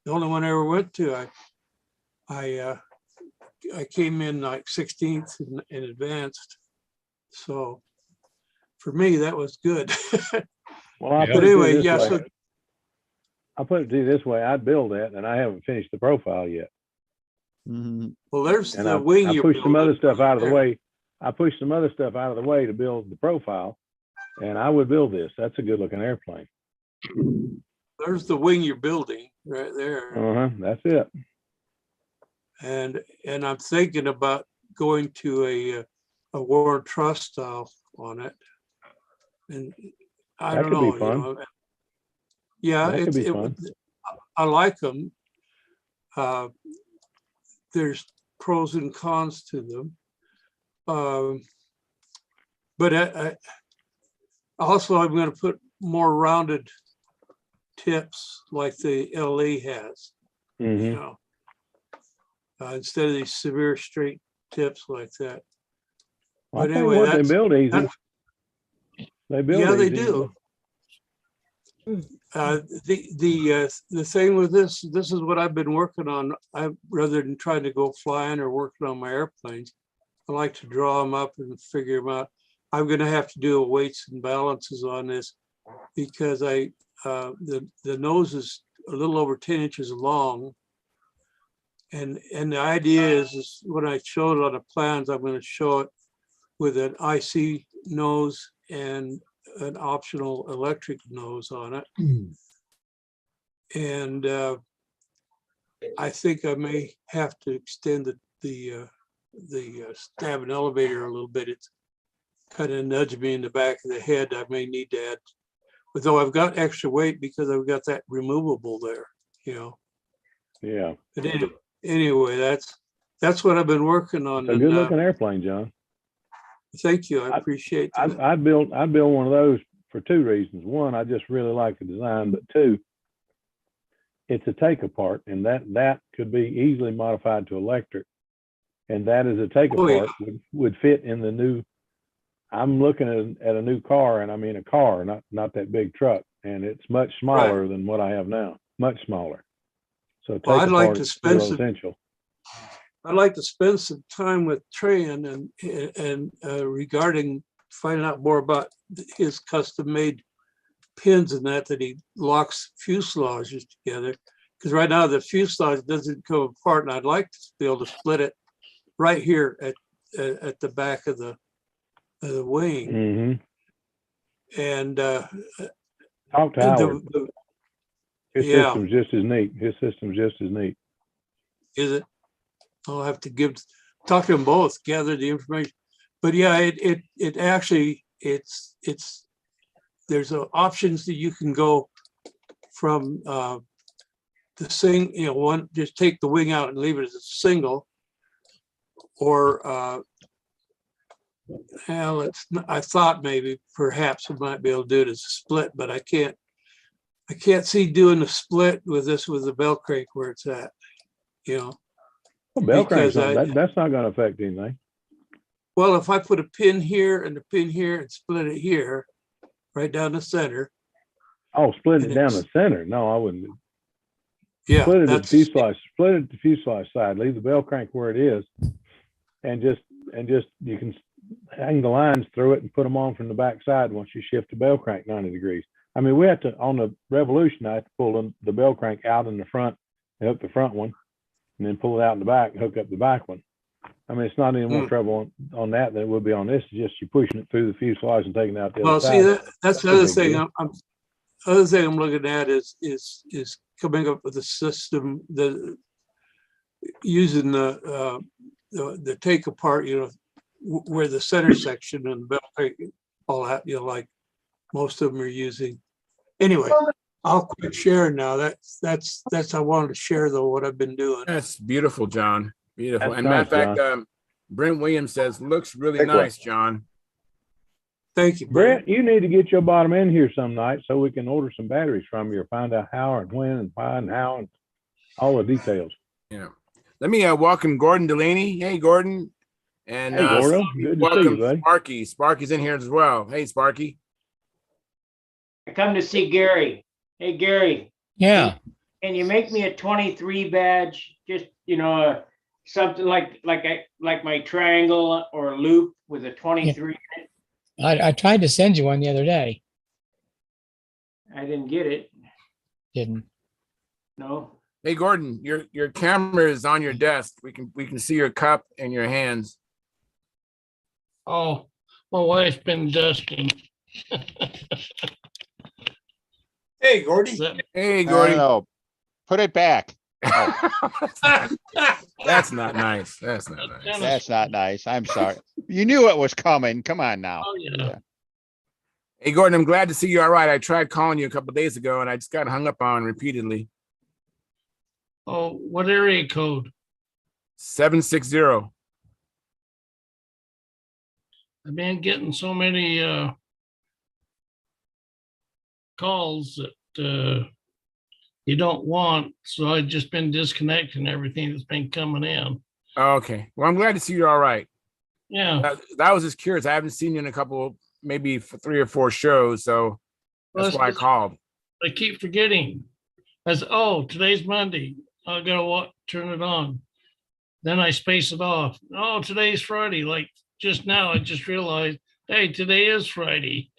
S7: The only one I ever went to, I came in like 16th and advanced. So for me, that was good.
S11: Well, I'll
S6: Yeah.
S11: put
S7: But
S11: it to you
S7: anyway,
S11: this
S7: yeah,
S11: way.
S7: so
S11: I'll put it to you this way. I'd build that, and I haven't finished the profile yet.
S2: Mhm.
S7: well, there's
S11: And
S7: the wing
S11: I
S7: you
S11: pushed some other
S7: building
S11: stuff
S7: right
S11: out of the
S7: there.
S11: way. I pushed some other stuff out of the way to build the profile, and I would build this. That's a good looking airplane.
S7: There's the wing you're building right there.
S11: That's it.
S7: And I'm thinking about going to a Warren Truss style on it. And I
S11: That
S7: don't
S11: could be
S7: know, you
S11: fun.
S7: know. Yeah,
S11: That could be fun.
S7: I like them. There's pros and cons to them. But also I'm going to put more rounded tips like the LE has, you
S11: Mhm.
S7: know, instead of these severe straight tips like that.
S11: Well, I
S7: But
S11: tell you
S7: anyway,
S11: what, they build easy. They build
S7: yeah, they
S11: easy.
S7: do. The thing with this is what I've been working on. Rather than trying to go flying or working on my airplanes, I like to draw them up and figure them out. I'm going to have to do a weights and balances on this because the nose is a little over 10 inches long. And the idea is when I show it on the plans, I'm going to show it with an IC nose and an optional electric nose on it. And I think I may have to extend the stab and elevator a little bit. It's kind of nudged me in the back of the head. I may need to add, although I've got extra weight because I've got that removable there, you know.
S11: Yeah.
S7: But anyway, that's what I've been working on.
S11: It's a
S7: And,
S11: good looking airplane, John.
S7: thank you. I appreciate that.
S11: I'd build one of those for two reasons. One, I just really like the design, but two, it's a take apart, and that could be easily modified to electric. And that is a take apart would fit in the new. I'm looking at a new car, and I mean a car, not that big truck, and it's much smaller than what I have now, much smaller. So take
S7: Well, I'd like
S11: apart
S7: to
S11: is
S7: spend
S11: still
S7: some-
S11: essential.
S7: I'd like to spend some time with Tran and regarding finding out more about his custom made pins and that he locks fuselages together. Because right now the fuselage doesn't come apart, and I'd like to be able to split it right here at the back of the wing.
S11: Mm-hmm.
S7: And
S11: Talk to Howard. His
S7: yeah.
S11: system's just as neat. His system's just as neat.
S7: Is it? I'll have to talk to them both, gather the information. But yeah, it actually, there's options that you can go from the thing, you know, one, just take the wing out and leave it as a single, or I thought maybe perhaps we might be able to do it as a split, but I can't see doing a split with the bell crank where it's at, you know.
S11: Well, bell crank's
S7: Because
S11: that's not going to affect anything.
S7: well, if I put a pin here and a pin here and split it here, right down the center.
S11: Oh, split it
S7: And
S11: down
S7: it's-
S11: the center. No, I wouldn't.
S7: Yeah,
S11: split it at the
S7: that's,
S11: fuselage side, leave the bell crank where it is, and just you can hang the lines through it and put them on from the back side once you shift the bell crank 90 degrees. I mean, we have to, on the Revolution, I have to pull the bell crank out in the front and hook the front one, and then pull it out in the back and hook up the back one. I mean, it's not any more trouble on that than it would be on this. It's just you pushing it through the fuselage and taking it out the
S7: well,
S11: other
S7: see,
S11: side.
S7: that's the
S11: no
S7: other
S11: big
S7: thing.
S11: deal.
S7: Other thing I'm looking at is coming up with a system that using the take apart, where the center section and the bell crank all that, like most of them are using. Anyway, I'll quit sharing now. That's I wanted to share though what I've been doing.
S1: That's beautiful, John. Beautiful.
S11: That's
S1: And matter of
S11: nice,
S1: fact, Brent Williams says, looks really
S12: Big one.
S1: nice, John.
S7: Thank you, Brent.
S11: Brent, you need to get your bottom in here some night so we can order some batteries from you or find out how and when and why and how and all the details.
S1: Yeah. Let me welcome Gordon Delaney. Hey, Gordon. And
S11: Hey, Gordo. Good to see you,
S1: welcome
S11: buddy.
S1: Sparky. Sparky's in here as well. Hey, Sparky.
S13: I come to see Gary. Hey, Gary,
S14: Yeah,
S13: can you make me a 23 badge? Just, something like my triangle or loop with a 23.
S14: I tried to send you one the other day.
S13: I didn't get it.
S14: Didn't.
S13: No.
S1: Hey, Gordon, your camera is on your desk. We can see your cup and your hands.
S14: Oh, my wife's been dusting.
S7: Hey, Gordy.
S1: Hey,
S2: No,
S1: Gordon.
S2: no, put it back.
S1: That's not nice. That's not nice.
S2: That's not nice. I'm sorry. You knew it was coming. Come on now.
S14: Oh, yeah.
S1: Hey, Gordon, I'm glad to see you all right. I tried calling you a couple of days ago and I just got hung up on repeatedly.
S14: Oh, what area code?
S1: 760.
S14: I've been getting so many calls that you don't want, so I've just been disconnecting everything that's been coming in.
S1: Okay. Well, I'm glad to see you all right.
S14: Yeah.
S1: That was just curious. I haven't seen you in a couple, maybe 3 or 4 shows, so that's why I called.
S14: I keep forgetting. Today's Monday. I gotta turn it on. Then I space it off. Oh, today's Friday. Like just now, I just realized, hey, today is Friday.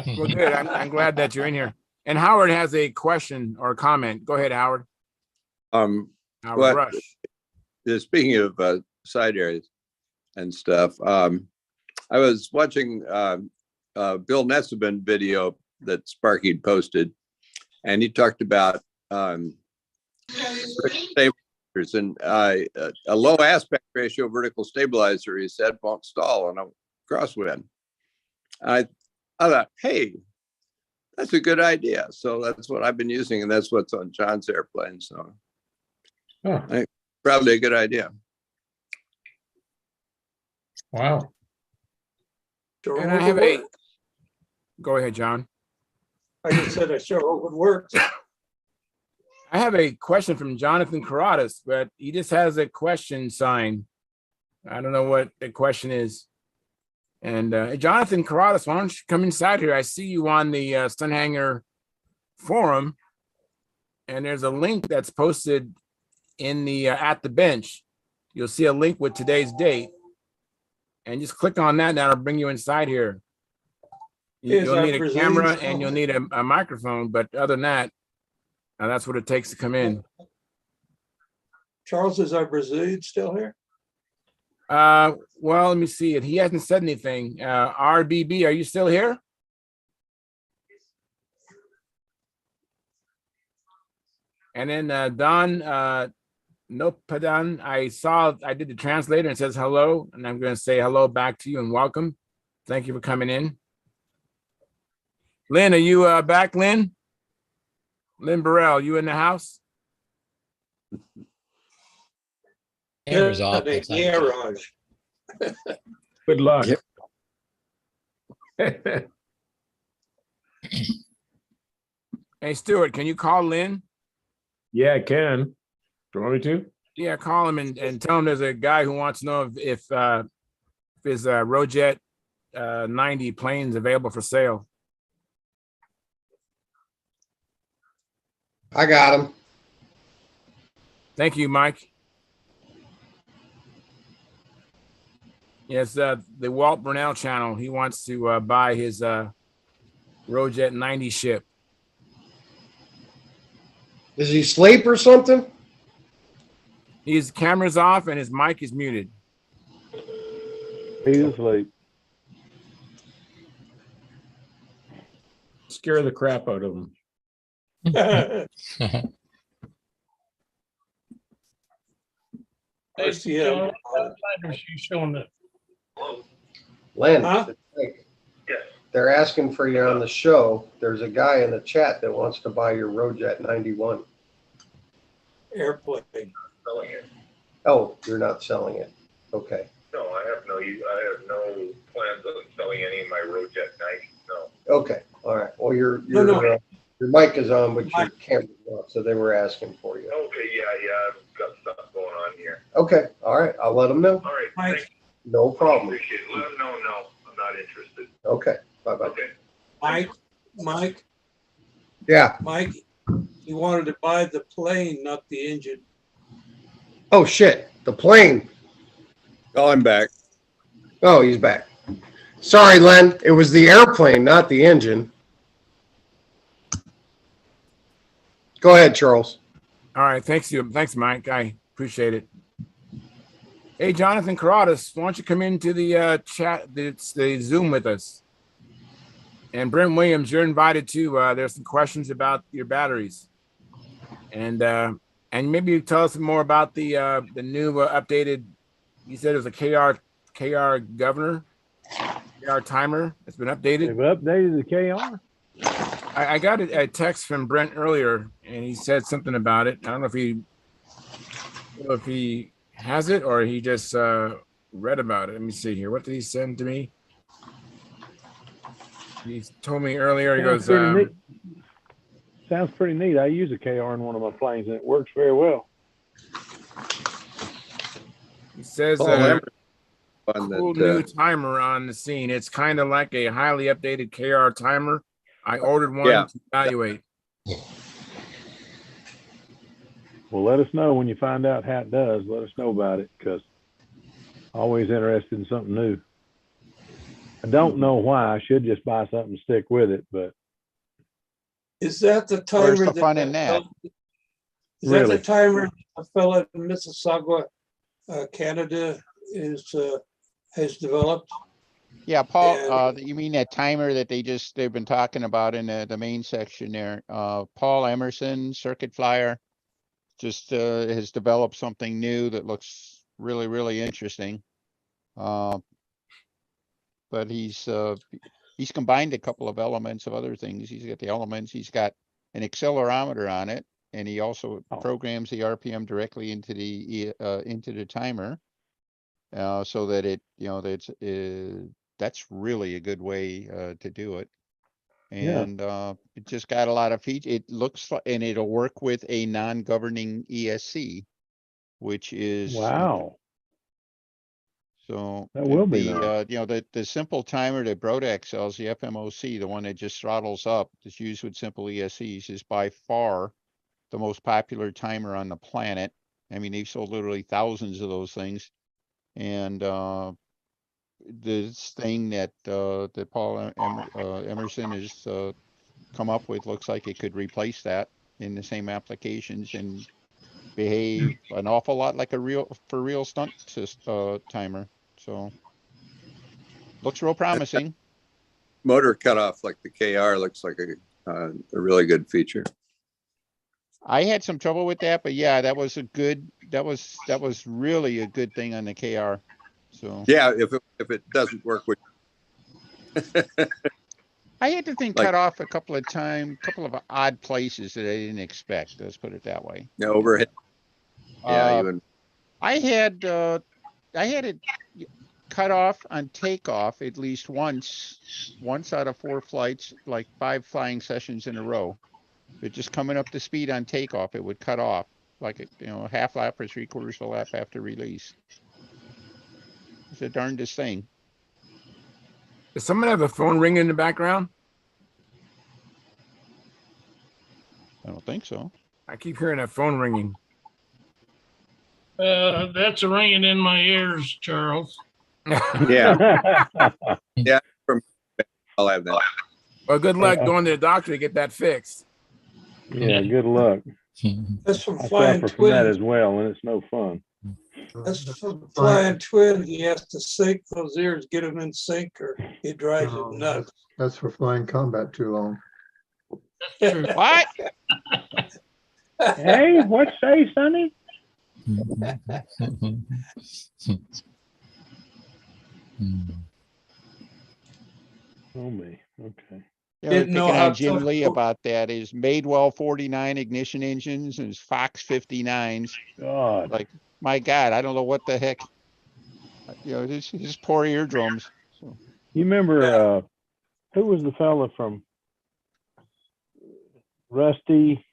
S1: Well, good. I'm glad that you're in here. And Howard has a question or a comment. Go ahead, Howard.
S10: Howard
S1: Howard Rush.
S10: Speaking of side areas and stuff, I was watching Bill Nessabin video that Sparky posted, and he talked about stabilizers and a low aspect ratio vertical stabilizer, he said, won't stall on a crosswind. I thought, hey, that's a good idea. So that's what I've been using, and that's what's on John's airplane. So probably a good idea.
S14: Wow.
S1: And I have a. Go ahead, John.
S7: I just said I sure hope it works.
S1: I have a question from Jonathan Carradas, but he just has a question sign. I don't know what the question is. And Jonathan Carradas, why don't you come inside here? I see you on the Stunthangar forum, and there's a link that's posted in the at the bench. You'll see a link with today's date, and just click on that, and that'll bring you inside here. You'll need a camera and you'll need a microphone, but other than that, that's what it takes to come in.
S7: Charles, is our Brazilian still here?
S1: Well, let me see it. He hasn't said anything. RBB, are you still here? And then Don Nopadan, I did the translator and it says hello, and I'm going to say hello back to you and welcome. Thank you for coming in. Lynn, are you back, Lynn? Lynn Burrell, you in the house?
S14: Camera's off.
S7: Garage.
S5: Good luck.
S1: Hey, Stuart, can you call Lynn?
S5: Yeah, I can. Do you want me to?
S1: Yeah, call him and tell him there's a guy who wants to know if his Rojet 90 plane's available for sale.
S12: I got him.
S1: Thank you, Mike. Yes, the Walt Burnell channel. He wants to buy his Rojet 90 ship.
S12: Is he asleep or something?
S1: His camera's off and his mic is muted.
S11: He's asleep.
S5: Scare the crap out of him.
S7: I see him.
S14: You showing that?
S12: Len,
S7: Huh?
S12: they're asking for you on the show. There's a guy in the chat that wants to buy your Rojet 91.
S7: Airplane.
S12: Oh, you're not selling it. Okay.
S15: No, I have no plans on selling any of my Rojet 90. No.
S12: Okay. All right. Well, your
S7: No.
S12: your mic is on, but your camera's off, so they were asking for you.
S15: Okay, yeah, I've got stuff going on here.
S12: Okay. All right. I'll let them know.
S15: All right,
S7: Mike.
S15: thanks.
S12: No problem.
S15: Appreciate it. Let them know, no, I'm not interested.
S12: Okay. Bye-bye.
S15: Okay.
S7: Mike,
S12: Yeah.
S7: Mike, he wanted to buy the plane, not the engine.
S12: Oh, shit. The plane.
S10: Oh, I'm back.
S12: Oh, he's back. Sorry, Len. It was the airplane, not the engine. Go ahead, Charles.
S1: All right, thanks, Mike. I appreciate it. Hey, Jonathan Carradas, why don't you come into the chat, the Zoom with us? And Brent Williams, you're invited too. There's some questions about your batteries, and maybe tell us more about the new updated. You said it was a KR governor, KR timer that's been updated.
S11: They've updated the KR.
S1: I got a text from Brent earlier, and he said something about it. I don't know if he has it or he just read about it. Let me see here. What did he send to me? He told me earlier. He goes,
S11: sounds pretty neat. I use a KR in one of my planes, and it works very well.
S1: he says, cool new timer on the scene. It's kind of like a highly updated KR timer. I ordered one to evaluate.
S11: Well, let us know when you find out how it does. Let us know about it, because always interested in something new. I don't know why. I should just buy something and stick with it, but
S7: Is that the timer?
S2: Where's the fun in that?
S7: Is that the timer a fellow in Mississauga, Canada, has developed?
S2: Yeah, Paul, you mean that timer that they've been talking about in the main section there? Paul Emerson, Circuit Flyer, just has developed something new that looks really, really interesting. But he's combined a couple of elements of other things. He's got the elements, he's got an accelerometer on it, and he also programs the RPM directly into the timer, so that that's really a good way to do it. And it just got a lot of features. It looks like, and it'll work with a non-governing ESC, which is
S11: wow.
S2: So
S11: that will be nice.
S2: The simple timer that Brodeck sells, the FMOC, the one that just throttles up, that's used with simple ESCs, is by far the most popular timer on the planet. I mean, they've sold literally thousands of those things, and this thing that Paul Emerson has come up with looks like it could replace that in the same applications and behave an awful lot like a real stunt timer. So looks real promising.
S10: Motor cutoff like the KR looks like a really good feature.
S2: I had some trouble with that, but yeah, that was really a good thing on the KR. So
S10: yeah, if it doesn't work with
S2: I had the thing cut off a couple of odd places that I didn't expect. Let's put it that way.
S10: Yeah, overhead. Yeah, even
S2: I had it cut off on takeoff at least once out of 4 flights, like 5 flying sessions in a row. But just coming up to speed on takeoff, it would cut off like a half lap or 3/4 of a lap after release. It's the darndest thing.
S1: Does someone have a phone ringing in the background?
S2: I don't think so.
S1: I keep hearing a phone ringing.
S14: That's ringing in my ears, Charles.
S10: Yeah, yeah. I'll have that.
S1: Well, good luck going to the doctor to get that fixed.
S11: Yeah, good luck.
S7: That's from
S11: I
S7: flying
S11: suffer from that
S7: twins.
S11: as well, and it's no fun.
S7: That's from flying twins. He has to sync those ears, get them in sync, or he drives him nuts.
S4: That's for flying combat too long.
S14: That's true.
S2: What?
S11: Hey, what say, Sonny? Oh me, okay.
S2: The
S7: Didn't
S2: only
S7: know
S2: picking
S7: how
S2: on Jim
S7: tough-
S2: Lee about that is Madewell 49 ignition engines and his Fox 59s.
S11: God,
S2: Like, my God, I don't know what the heck. You know, his poor eardrums. So,
S11: you remember who was the fella from Rusty?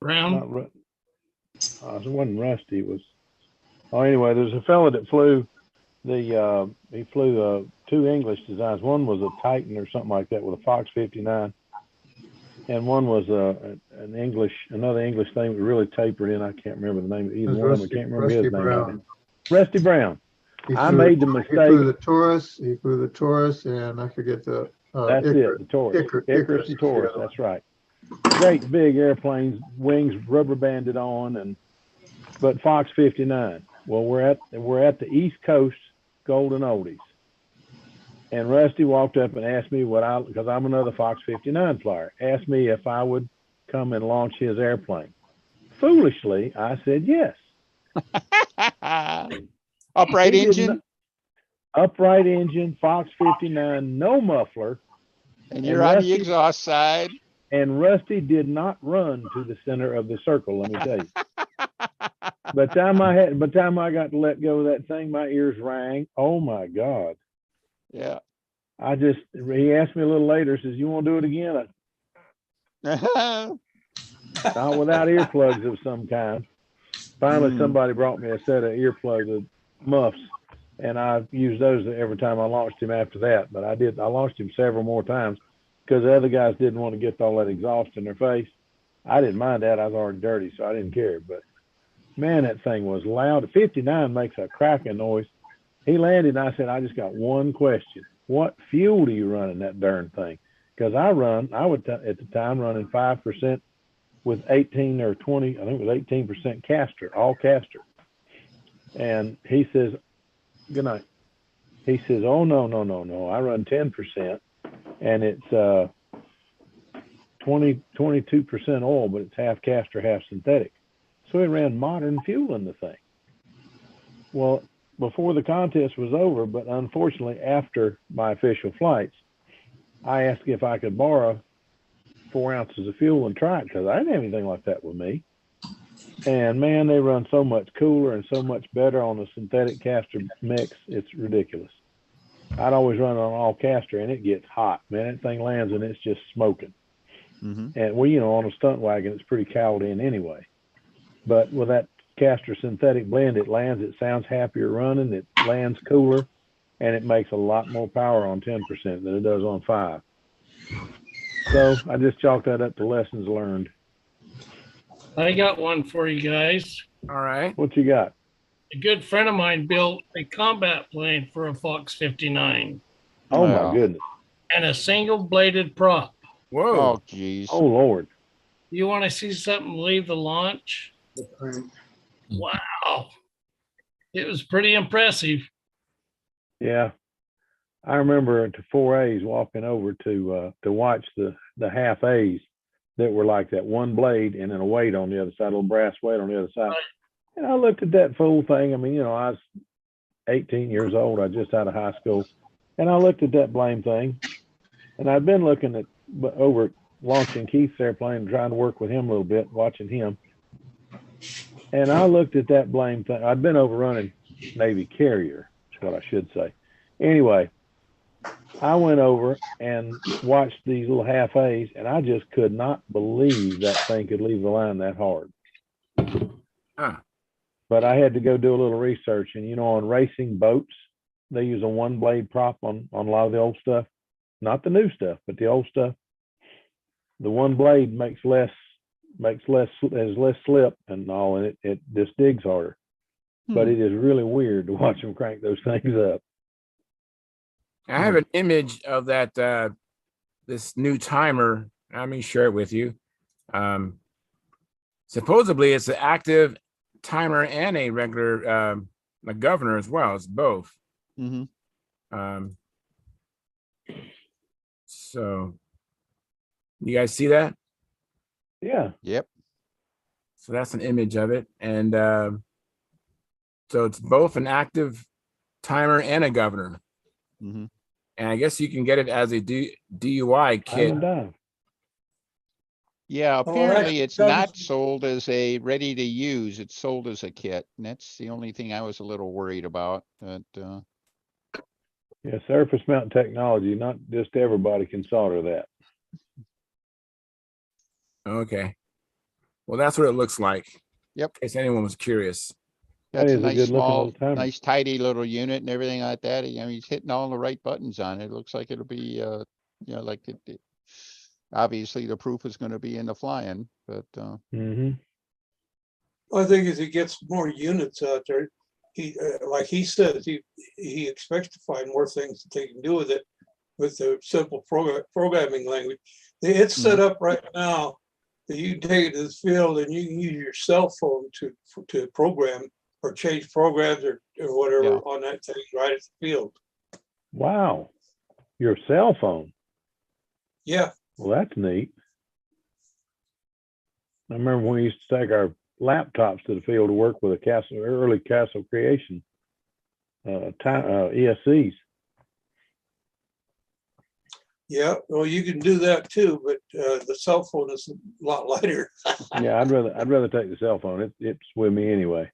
S14: Brown.
S11: Not it wasn't Rusty. It was. Oh, anyway, there's a fella that flew he flew two English designs. One was a Titan or something like that with a Fox 59, and one was another English thing that really tapered in. I can't remember the name of either one of them. I can't remember his name.
S4: Brown.
S11: Rusty Brown. I
S4: flew-
S11: made the
S4: He
S11: mistake.
S4: flew the Taurus, and I forget the.
S11: That's
S4: Icarus.
S11: it, the Taurus.
S4: Icarus
S11: Icarus and Taurus, that's right. Great big airplanes, wings rubber banded on, but Fox 59. Well, we're at the East Coast Golden Oldies. And Rusty walked up and asked me because I'm another Fox 59 flyer, asked me if I would come and launch his airplane. Foolishly, I said yes.
S2: upright
S11: He did
S2: engine,
S11: not- Upright engine, Fox 59, no muffler.
S2: and you're on the
S11: Rusty-
S2: exhaust side.
S11: And Rusty did not run to the center of the circle, let me tell you. By the time I got to let go of that thing, my ears rang. Oh my God.
S2: Yeah.
S11: He asked me a little later, says, "You want to do it again?" Not without earplugs of some kind. Finally, somebody brought me a set of earplugs, muffs, and I used those every time I launched him after that. But I launched him several more times because the other guys didn't want to get all that exhaust in their face. I didn't mind that. I was already dirty, so I didn't care. But man, that thing was loud. 59 makes a cracking noise. He landed, and I said, "I just got one question. What fuel do you run in that darn thing?" Because I would at the time running 5% with 18 or 20, I think it was 18% caster, all caster. And he says, "Good night." He says, "Oh, no. I run 10%, and it's 22% oil, but it's half caster, half synthetic." So he ran modern fuel in the thing. Well, before the contest was over, but unfortunately after my official flights, I asked if I could borrow 4 ounces of fuel and try it because I didn't have anything like that with me. And man, they run so much cooler and so much better on the synthetic caster mix. It's ridiculous. I'd always run on all caster and it gets hot, man. That thing lands and it's just smoking. And on a stunt wagon, it's pretty cowled in anyway. But with that caster synthetic blend, it lands, it sounds happier running, it lands cooler, and it makes a lot more power on 10% than it does on 5. So I just chalked that up to lessons learned.
S14: I got one for you guys.
S1: All right.
S11: What you got?
S14: A good friend of mine built a combat plane for a Fox 59
S11: Oh
S2: Wow.
S11: my goodness.
S14: and a single bladed prop.
S1: Whoa.
S2: Oh, geez.
S11: Oh Lord.
S14: You want to see something leave the launch? Wow. It was pretty impressive.
S11: Yeah. I remember at the 4As walking over to watch the half A's that were like that one blade and then a weight on the other side, a little brass weight on the other side. And I looked at that full thing. I mean, I was 18 years old. I just out of high school. And I looked at that blame thing. And I'd been looking over at launching Keith's airplane, trying to work with him a little bit, watching him. And I looked at that blame thing. I'd been overrunning Navy Carrier, is what I should say. Anyway, I went over and watched these little half A's, and I just could not believe that thing could leave the line that hard.
S1: Huh.
S11: But I had to go do a little research, and on racing boats, they use a one blade prop on a lot of the old stuff, not the new stuff, but the old stuff. The one blade has less slip and all, and it just digs harder. but it is really weird to watch them crank those things up.
S1: I have an image of that this new timer. Let me share it with you. Supposedly it's an active timer and a regular a governor as well. It's both. So you guys see that?
S11: Yeah.
S2: Yep.
S1: So that's an image of it. And so it's both an active timer and a governor. And I guess you can get it as a DUI kit.
S2: Yeah,
S7: Oh,
S2: apparently
S7: that
S2: it's
S7: comes-
S2: not sold as a ready to use. It's sold as a kit. And that's the only thing I was a little worried about. But
S11: Yeah, surface mount technology, not just everybody can solder that.
S1: Okay. Well, that's what it looks like.
S2: Yep.
S1: In case anyone was curious.
S2: that's
S11: is
S2: a
S11: a
S2: nice
S11: good looking
S2: small,
S11: little timer.
S2: nice tidy little unit and everything like that. I mean, he's hitting all the right buttons on it. It looks like it'll be, you know, like obviously the proof is going to be in the flying, but
S7: I think as he gets more units out there, he, like he says, he expects to find more things that they can do with it with the simple programming language. It's set up right now that you can take it to the field and you can use your cell phone to program or change programs or whatever on that thing right at the field.
S11: Wow. Your cell phone.
S7: Yeah.
S11: Well, that's neat. I remember when we used to take our laptops to the field to work with a early castle creation ESCs.
S7: Yeah, well, you can do that too, but the cell phone is a lot lighter.
S11: Yeah, I'd rather take the cell phone. It's with me anyway.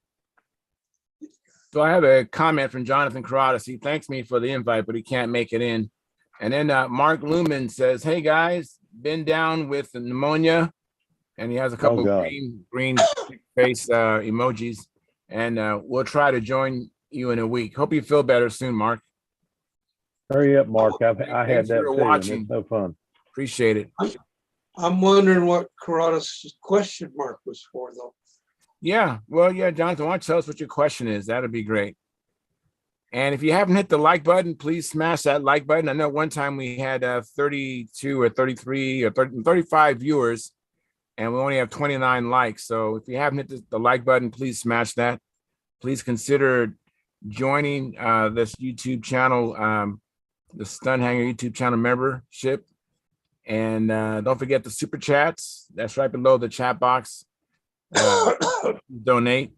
S1: So I have a comment from Jonathan Carradas. He thanks me for the invite, but he can't make it in. And then Mark Lumen says, "Hey guys, been down with pneumonia," and he has a couple of green face emojis. And we'll try to join you in a week. Hope you feel better soon, Mark.
S11: Hurry up, Mark. I had that
S1: for
S11: too,
S1: watching.
S11: and it's no fun.
S1: Appreciate it.
S7: I'm wondering what Carradas' question mark was for, though.
S1: Yeah, well, yeah, Jonathan, why don't you tell us what your question is? That'd be great. And if you haven't hit the like button, please smash that like button. I know one time we had 32 or 33 or 35 viewers, and we only have 29 likes. So if you haven't hit the like button, please smash that. Please consider joining this YouTube channel, the Stunthangar YouTube channel membership. And don't forget the super chats. That's right below the chat box. Donate.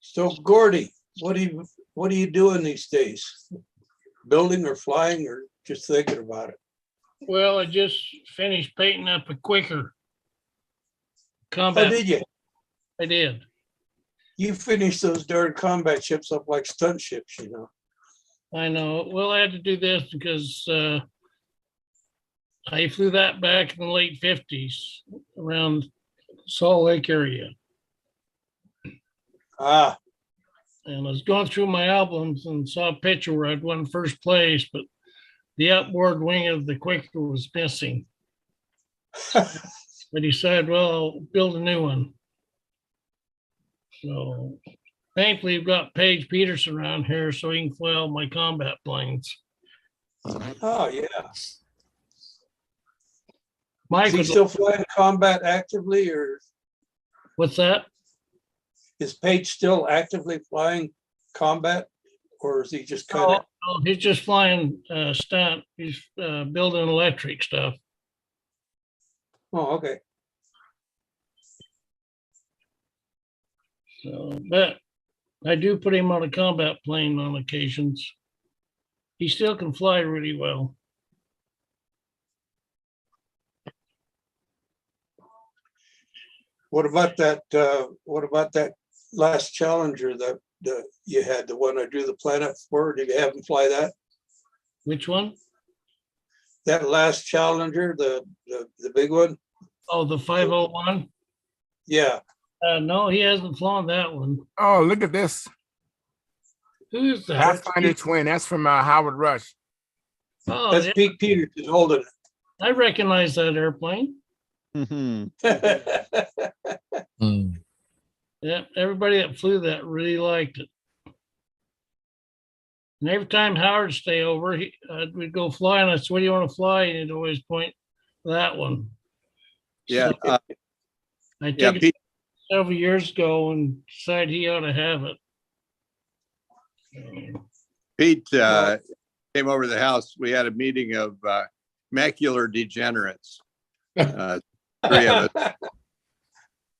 S7: So Gordy, what are you doing these days? Building or flying or just thinking about it?
S14: Well, I just finished painting up a quicker combat.
S7: Oh, did you?
S14: I did.
S7: You finished those darn combat ships up like stunt ships, you know.
S14: I know. Well, I had to do this because I flew that back in the late 50s around Salt Lake area.
S7: Ah.
S14: And I was going through my albums and saw a picture where I'd won first place, but the outboard wing of the Quaker was missing. I decided, well, I'll build a new one. So thankfully, we've got Paige Peterson around here so he can fly all my combat planes.
S7: Oh, yeah.
S14: Mike,
S7: is he still flying combat actively, or
S14: what's that?
S7: Is Paige still actively flying combat, or is he just kind of?
S14: Oh, he's just flying stunt. He's building electric stuff.
S7: Oh, okay.
S14: So, but I do put him on a combat plane on occasions. He still can fly really well.
S7: What about that? What about that last Challenger that you had, the one I drew the planet for? Did you have him fly that?
S14: Which one?
S7: That last Challenger, the big one.
S14: Oh, the 501.
S7: Yeah.
S14: No, he hasn't flown that one.
S1: Oh, look at this.
S14: Who's that?
S1: Pathfinder twin. That's from Howard Rush.
S14: Oh,
S7: that's
S14: yeah.
S7: Pete Peterson holding it.
S14: I recognize that airplane.
S2: Mhm.
S14: Yeah, everybody that flew that really liked it. And every time Howard stay over, we'd go fly, and I said, "What do you want to fly?" And he'd always point that one.
S10: Yeah,
S14: So I
S10: yeah,
S14: took it
S10: Pete,
S14: several years ago and decided he ought to have it.
S10: Pete came over to the house. We had a meeting of macular degenerates. 3 of us.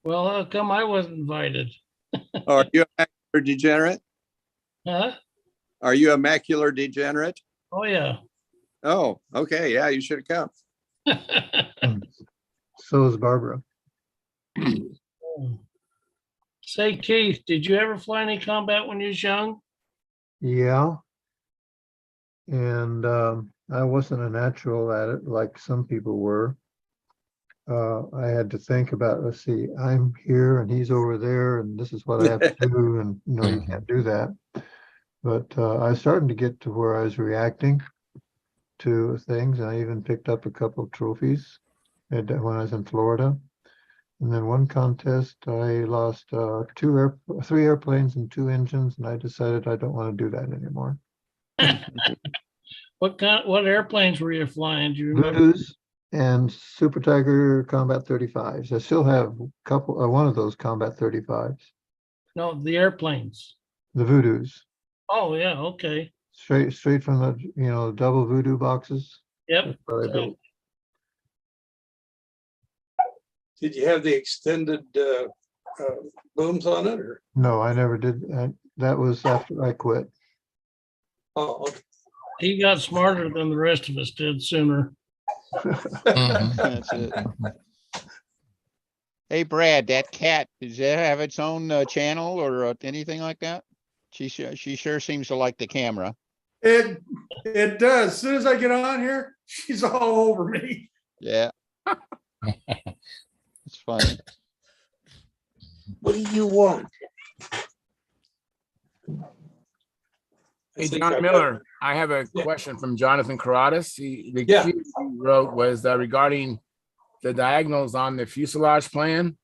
S14: Well, how come I wasn't invited?
S10: Oh, are you a macular degenerate?
S14: Huh?
S10: Are you a macular degenerate?
S14: Oh, yeah.
S10: Oh, okay. Yeah, you should have come.
S4: So is Barbara.
S14: Say, Keith, did you ever fly any combat when you was young?
S4: Yeah. And I wasn't a natural at it like some people were. I had to think about, let's see, I'm here and he's over there and this is what I have to do. And you can't do that. But I was starting to get to where I was reacting to things. I even picked up a couple of trophies when I was in Florida. And then one contest, I lost 3 airplanes and 2 engines, and I decided I don't want to do that anymore.
S14: What airplanes were you flying? Do you remember?
S4: Voodoos and Super Tiger Combat 35s. I still have one of those Combat 35s.
S14: No, the airplanes.
S4: The Voodoos,
S14: Oh, yeah, okay.
S4: straight from the double Voodoo boxes.
S14: Yep.
S4: That's what I built.
S7: Did you have the extended booms on it, or?
S4: No, I never did. That was after I quit.
S7: Oh, okay.
S14: He got smarter than the rest of us did sooner.
S2: That's it. Hey, Brad, that cat, does that have its own channel or anything like that? She sure seems to like the camera.
S16: It does. As soon as I get on here, she's all over me.
S2: Yeah. It's funny.
S7: What do you want?
S1: Hey, John Miller, I have a question from Jonathan Karadas. The cue he wrote was regarding the diagonals on the fuselage plan.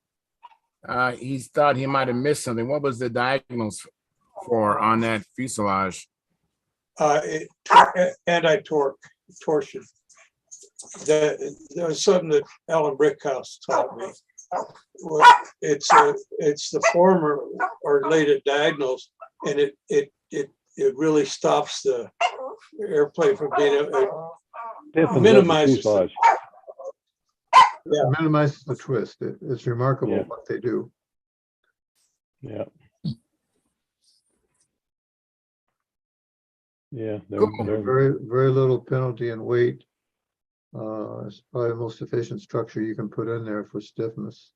S1: He thought he might have missed something. What was the diagonals for on that fuselage?
S7: Anti-torsion. There was something that Alan Brickhouse taught me. Well, it's the former or related diagonals, and it really stops the airplane from being minimizes.
S4: Yeah, minimizes the twist. It's remarkable what they do.
S11: Yeah. Yeah.
S4: Very, very little penalty in weight. It's probably the most efficient structure you can put in there for stiffness.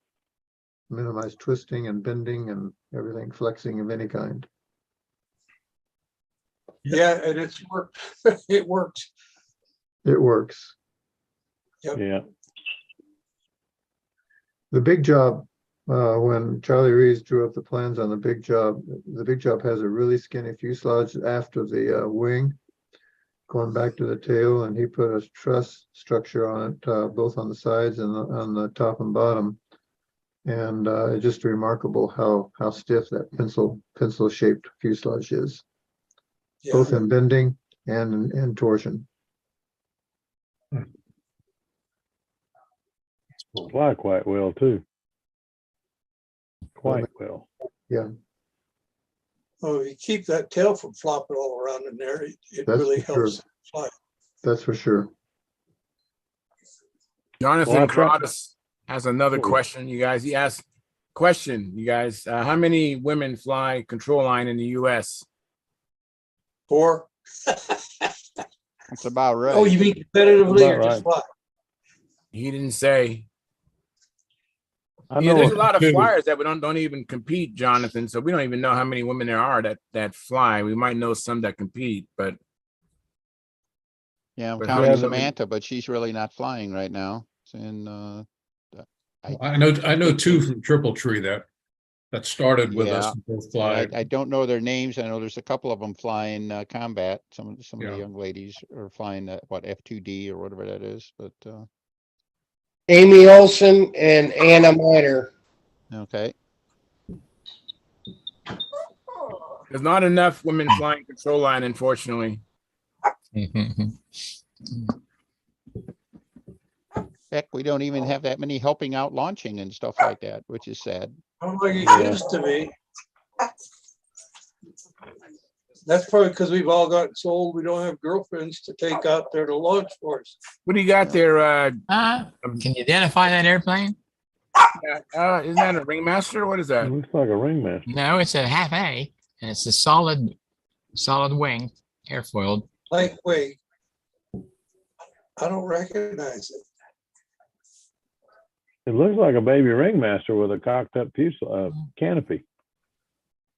S4: Minimize twisting and bending and everything, flexing of any kind.
S7: Yeah, and it's worked. It works.
S4: It works.
S7: Yep.
S11: Yeah.
S4: The big job, when Charlie Rees drew up the plans on the big job has a really skinny fuselage after the wing, going back to the tail, and he put a truss structure on it, both on the sides and on the top and bottom. And it's just remarkable how stiff that pencil shaped fuselage is, both in bending and in torsion.
S11: Fly quite well too. Quite well.
S4: Yeah.
S7: Oh, you keep that tail from flopping all around in there. It
S4: That's
S7: really
S4: for
S7: helps
S4: sure.
S7: fly.
S4: That's for sure.
S1: Jonathan Karadas has another question, you guys. He asked, how many women fly control line in the U.S.?
S7: 4.
S2: That's about right.
S7: Oh, you mean competitively or just fly?
S1: He didn't say.
S11: I
S1: Yeah,
S11: know
S1: there's a lot of flyers that we don't even compete, Jonathan. So we don't even know how many women there are that fly. We might know some that compete, but
S2: yeah, I'm
S1: but
S2: counting
S1: how-
S2: Samantha, but she's really not flying right now. And
S6: I know 2 from Triple Tree that started with us and both fly.
S2: I don't know their names. I know there's a couple of them flying combat. Some of the young ladies are flying what F2D or whatever that is, but
S12: Amy Olson and Anna Miner.
S2: Okay.
S1: There's not enough women flying control line, unfortunately.
S2: Heck, we don't even have that many helping out launching and stuff like that, which is sad.
S7: I'm like it
S11: Yeah.
S7: used to be. That's probably because we've all gotten so old, we don't have girlfriends to take out there to launch for us.
S1: What do you got there?
S17: Can you identify that airplane?
S1: Isn't that a ringmaster? What is
S11: It
S1: that?
S11: looks like a ringmaster.
S17: No, it's a half A, and it's a solid wing, airfoiled.
S7: Lightweight. I don't recognize it.
S11: It looks like a baby ringmaster with a cocked up canopy.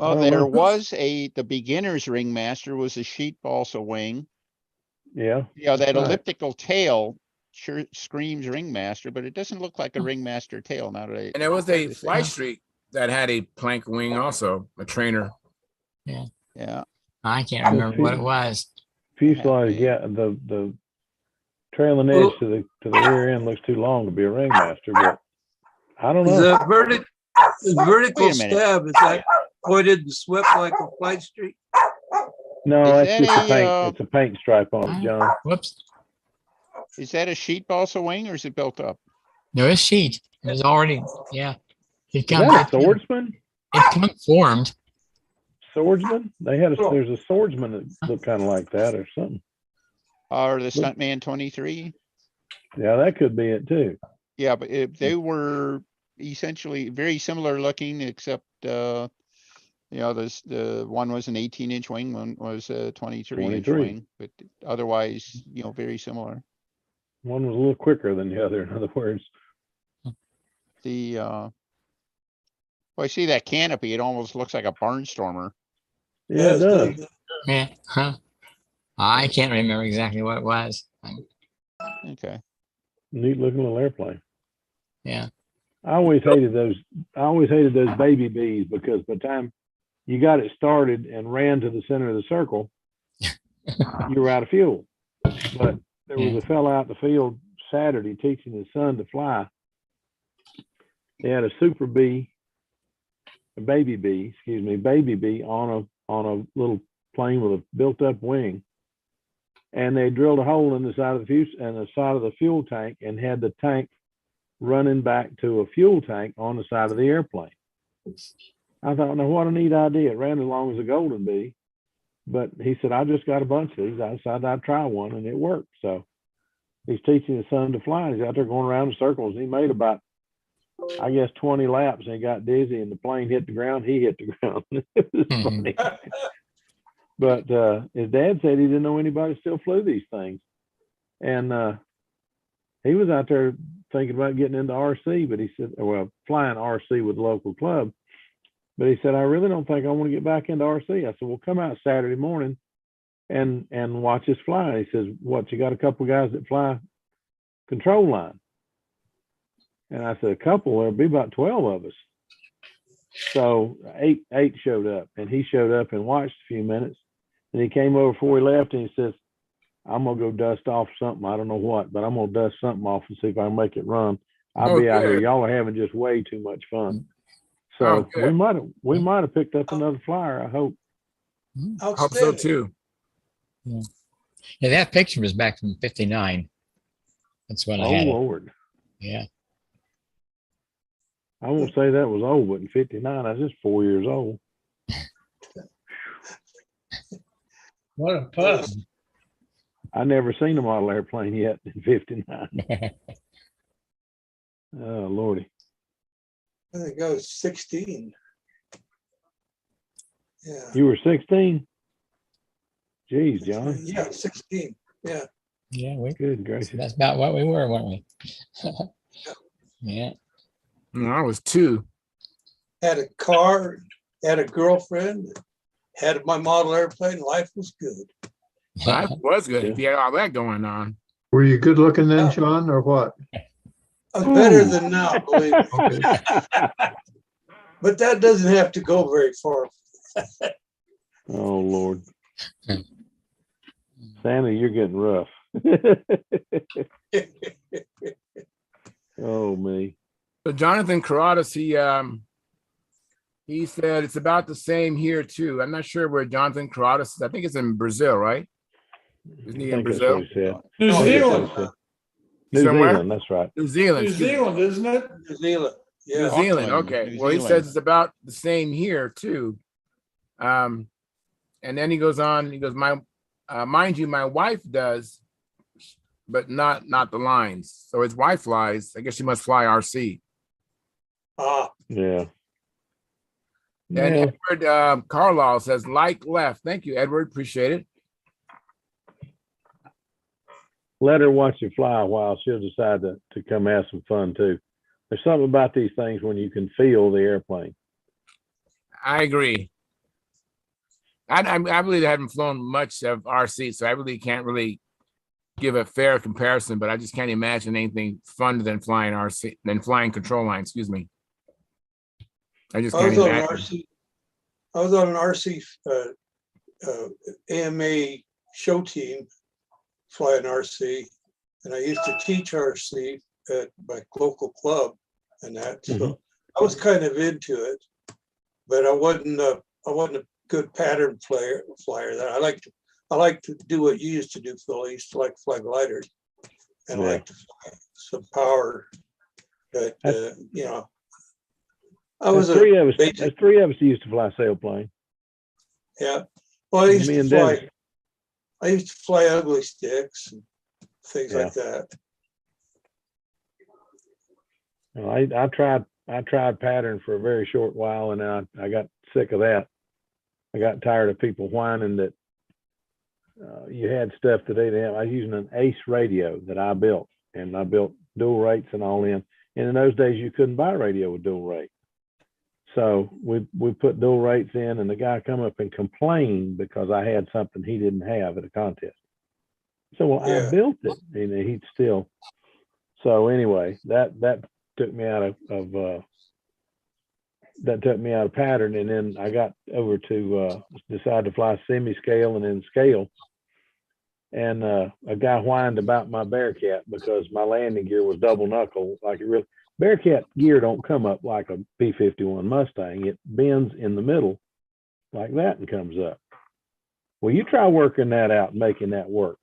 S2: Well,
S11: I don't
S2: there
S11: know.
S2: was the beginner's ringmaster was a sheet balsa wing.
S11: Yeah.
S2: Yeah, that
S11: that's right.
S2: elliptical tail sure screams ringmaster, but it doesn't look like a ringmaster tail now that I.
S1: And there was a
S2: to say.
S1: fly streak that had a plank wing, also a trainer.
S17: Yeah.
S2: Yeah.
S17: I can't remember what it was.
S11: Fuselage, yeah, the trailing edge to the rear end looks too long to be a ringmaster, but I don't know.
S7: The
S2: Wait
S7: vertical
S2: a minute.
S7: stab, is that pointed and swept like a flight streak?
S11: No,
S2: Is
S11: that's
S2: that
S11: just a
S2: a,
S11: paint. It's a paint stripe on it, John.
S17: Whoops.
S2: Is that a sheet balsa wing or is it built up?
S17: No, it's sheet. It's already, yeah. It
S11: Is
S17: comes,
S11: that a swordsman?
S17: it comes formed.
S11: Swordsman? There's a swordsman that looked kind of like that or something.
S2: Or the Stuntman 23?
S11: Yeah, that could be it too.
S2: Yeah, but they were essentially very similar looking, except the one was an 18-inch wing, one was a 23-inch
S11: 23.
S2: wing, but otherwise, very similar.
S11: One was a little quicker than the other, in other words.
S2: Well, I see that canopy, it almost looks like a barnstormer.
S11: Yeah, it does.
S17: Yeah. Huh. I can't remember exactly what it was.
S2: Okay.
S11: Neat looking little airplane.
S17: Yeah.
S11: I always hated those baby bees because by the time you got it started and ran to the center of the circle, you were out of fuel. But there was a fellow out in the field Saturday teaching his son to fly. He had a super bee, baby bee on a little plane with a built up wing. And they drilled a hole in the side of the fuel tank and had the tank running back to a fuel tank on the side of the airplane. I thought, now what a neat idea. It ran as long as a golden bee, but he said, I just got a bunch of these. I decided I'd try one and it worked. So he's teaching his son to fly. He's out there going around in circles. He made about, I guess, 20 laps and he got dizzy and the plane hit the ground. He hit the ground. It was funny. But his dad said he didn't know anybody still flew these things. And he was out there thinking about getting into RC, but he said, well, flying RC with the local club. But he said, I really don't think I want to get back into RC. I said, well, come out Saturday morning and watch us fly. He says, what, you got a couple guys that fly control line? And I said, a couple, there'll be about 12 of us. So eight showed up, and he showed up and watched a few minutes. And he came over before he left and he says, I'm going to go dust off something. I don't know what, but I'm going to dust something off and see if I can make it run. I'll be out here. Y'all are having just way too much fun. So we might have picked up another flyer, I hope.
S1: I hope so too.
S17: Yeah. That picture was back from 59. That's when I
S11: Oh,
S17: had it.
S11: Lord.
S17: Yeah.
S11: I won't say that was old, but in 59, I was just 4 years old.
S14: What a puss.
S11: I never seen a model airplane yet in 59. Oh, Lordy.
S7: I think I was 16. Yeah.
S11: You were 16? Jeez, John.
S7: Yeah, 16. Yeah.
S17: Yeah,
S11: good gracious.
S17: That's about what we were, weren't we? Yeah.
S1: No, I was 2.
S7: Had a car, had a girlfriend, had my model airplane. Life was good.
S1: Life was good if you had all that going on.
S4: Were you good looking then, Sean, or what?
S7: Better than now, believe me. But that doesn't have to go very far.
S11: Oh, Lord. Sammy, you're getting rough. Oh, me.
S1: So Jonathan Carradas, he said it's about the same here too. I'm not sure where Jonathan Carradas is. I think it's in Brazil, right? Isn't he in
S11: I think that's what
S1: Brazil?
S11: he said.
S16: New
S11: I think that's what he
S16: Zealand,
S11: said. New
S1: Somewhere?
S11: Zealand, that's right.
S1: New Zealand.
S16: New
S1: excuse me.
S16: Zealand, isn't it?
S7: New Zealand.
S1: New
S7: Yeah.
S1: Zealand.
S2: Auckland,
S1: Okay.
S2: New
S1: Well, he
S2: Zealand.
S1: says it's about the same here too. And then he goes on. He goes, mind you, my wife does, but not the lines. So his wife flies. I guess she must fly RC.
S7: Ah,
S11: Yeah.
S1: And
S11: Yeah.
S1: Edward Carlisle says, like left. Thank you, Edward. Appreciate it.
S11: Let her watch you fly a while. She'll decide to come have some fun too. There's something about these things when you can feel the airplane.
S1: I agree. I really haven't flown much of RC, so I really can't really give a fair comparison, but I just can't imagine anything fun than flying RC, than flying control line, excuse me. I just can't imagine.
S7: I was on an RC AMA show team flying RC, and I used to teach RC at my local club and that. So I was kind of into it, but I wasn't a good pattern flyer. That I like to do what you used to do, Phil. I used to like fly gliders, and I like to fly some power. But you know, I was
S11: three of us. There's three of us used to fly sailplane.
S7: Yeah. Well, I used to fly. I used to fly ugly sticks and things like that.
S11: Well, I tried pattern for a very short while, and I got sick of that. I got tired of people whining that you had stuff that they didn't have. I was using an Ace radio that I built, and I built dual rates and all in. And in those days, you couldn't buy a radio with dual rate. So we put dual rates in, and the guy come up and complained because I had something he didn't have at a contest. So, well, I built it, and he'd still. So anyway, that took me out of pattern, and then I got over to decide to fly semi-scale and then scale. And a guy whined about my Bearcat because my landing gear was double knuckle, like it really. Bearcat gear don't come up like a P-51 Mustang. It bends in the middle like that and comes up. Well, you try working that out, making that work.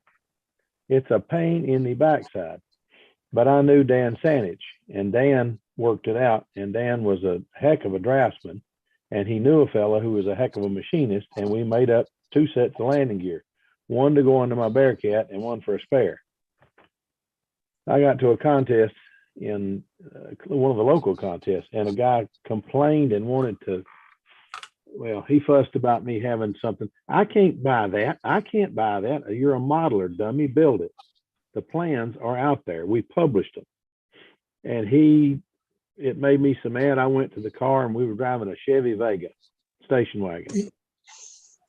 S11: It's a pain in the backside. But I knew Dan Sanich, and Dan worked it out, and Dan was a heck of a draftsman, and he knew a fellow who was a heck of a machinist, and we made up 2 sets of landing gear, one to go into my Bearcat and one for a spare. I got to a contest in one of the local contests, and a guy complained and wanted to, well, he fussed about me having something. I can't buy that. I can't buy that. You're a modeler, dummy. Build it. The plans are out there. We published them. And it made me so mad. I went to the car, and we were driving a Chevy Vega station wagon.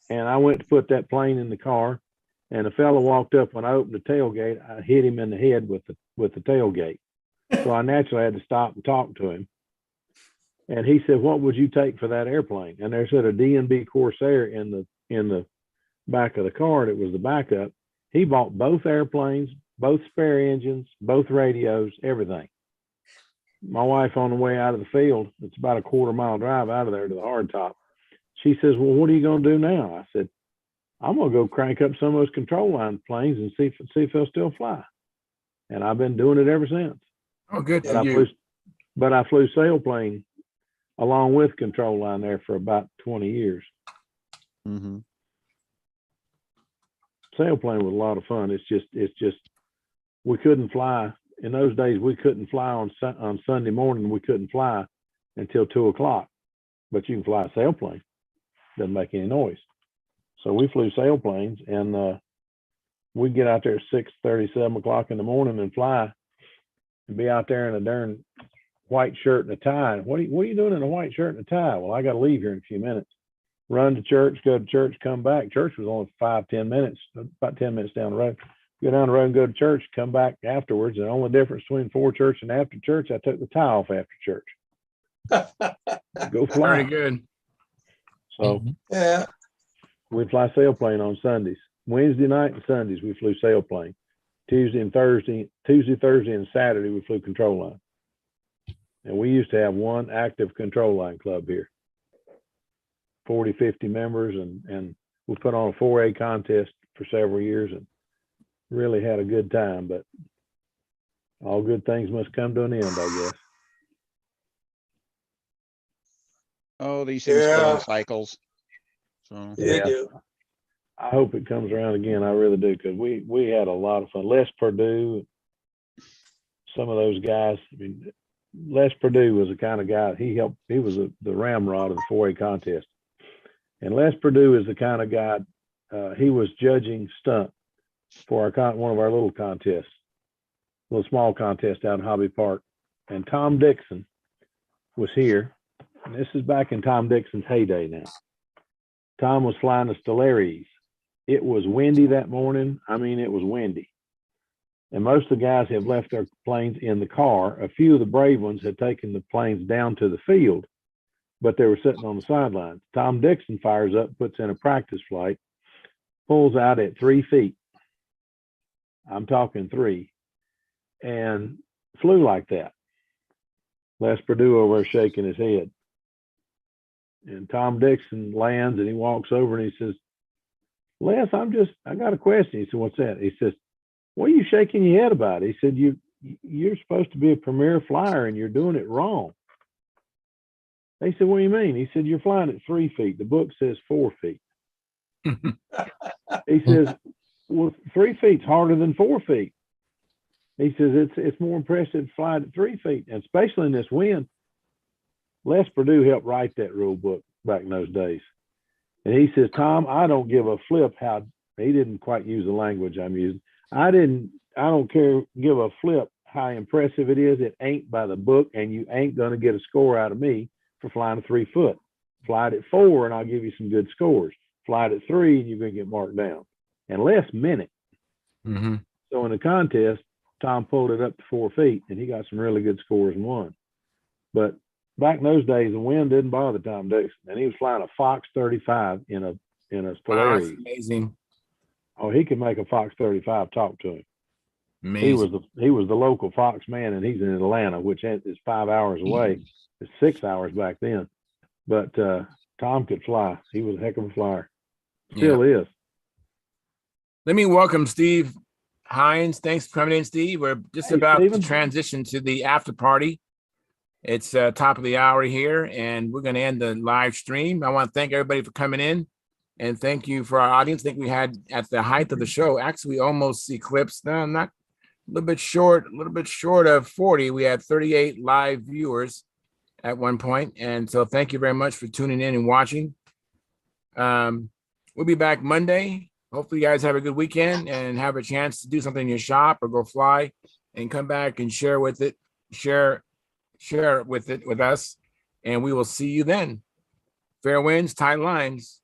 S11: And I went to put that plane in the car, and a fellow walked up. When I opened the tailgate, I hit him in the head with the tailgate. So I naturally had to stop and talk to him. And he said, "What would you take for that airplane?" And there said a D&B Corsair in the back of the car. It was the backup. He bought both airplanes, both spare engines, both radios, everything. My wife, on the way out of the field, it's about a 1/4 mile drive out of there to the hardtop. She says, "Well, what are you going to do now?" I said, "I'm going to go crank up some of those control line planes and see if they'll still fly." And I've been doing it ever since.
S1: Oh, good
S11: But
S1: for you.
S11: I flew sailplane along with control line there for about 20 years.
S2: Mm-hmm.
S11: Sailplane was a lot of fun. It's just we couldn't fly in those days. We couldn't fly on Sunday morning. We couldn't fly until 2 o'clock. But you can fly a sailplane. Doesn't make any noise. So we flew sailplanes, and we'd get out there at 6:30, 7 o'clock in the morning and fly, and be out there in a darn white shirt and a tie. What are you doing in a white shirt and a tie? Well, I got to leave here in a few minutes. Run to church, go to church, come back. Church was only 5-10 minutes, about 10 minutes down the road. Go down the road and go to church, come back afterwards. The only difference between before church and after church, I took the tie off after church. Go fly.
S1: Very good.
S11: So
S7: Yeah.
S11: we fly sailplane on Sundays. Wednesday night and Sundays we flew sailplane. Tuesday, Thursday, and Saturday we flew control line. And we used to have one active control line club here, 40, 50 members, and we put on a 4A contest for several years and really had a good time. But all good things must come to an end, I guess.
S2: Oh, these things go
S7: Yeah.
S2: in cycles. So
S7: They do.
S11: I hope it comes around again. I really do, because we had a lot of fun. Les Perdue, some of those guys. I mean, Les Perdue was the kind of guy, he was the ramrod of the 4A contest. And Les Perdue is the kind of guy, he was judging stunt for one of our little contests, little small contest out in Hobby Park. And Tom Dixon was here. And this is back in Tom Dixon's heyday now. Tom was flying a Stellaris. It was windy that morning. I mean, it was windy. And most of the guys have left their planes in the car. A few of the brave ones had taken the planes down to the field, but they were sitting on the sidelines. Tom Dixon fires up, puts in a practice flight, pulls out at 3 feet. I'm talking 3, and flew like that. Les Perdue over there shaking his head. And Tom Dixon lands and he walks over and he says, Les, I got a question. He said, what's that? He says, what are you shaking your head about? He said, you're supposed to be a premier flyer and you're doing it wrong. They said, what do you mean? He said, you're flying at 3 feet. The book says 4 feet. He says, well, 3 feet's harder than 4 feet. He says, it's more impressive to fly at 3 feet, and especially in this wind. Les Perdue helped write that rule book back in those days. And he says, Tom, I don't give a flip how, he didn't quite use the language I'm using. I don't give a flip how impressive it is. It ain't by the book, and you ain't going to get a score out of me for flying a 3 foot. Fly it at 4 and I'll give you some good scores. Fly it at 3 and you're going to get marked down. And Les meant it.
S1: Mm-hmm.
S11: So in the contest, Tom pulled it up to 4 feet and he got some really good scores and won. But back in those days, the wind didn't bother Tom Dixon, and he was flying a Fox 35 in a
S1: Wow,
S11: Stellaris.
S1: that's amazing.
S11: Oh, he could make a Fox 35 talk to him.
S1: Amazing.
S11: He was the local Fox man, and he's in Atlanta, which is 5 hours away. It's 6 hours back then. But Tom could fly. He was a heck of a flyer. Still is.
S1: Let me welcome Steve Hines. Thanks for coming in, Steve. We're just about to transition to the after party. It's top of the hour here, and we're going to end the live stream. I want to thank everybody for coming in, and thank you for our audience. I think we had, at the height of the show, actually almost eclipsed, not a little bit short of 40. We had 38 live viewers at one point, and so thank you very much for tuning in and watching. We'll be back Monday. Hopefully you guys have a good weekend and have a chance to do something in your shop or go fly and come back and share with it with us, and we will see you then. Fair winds, tight lines.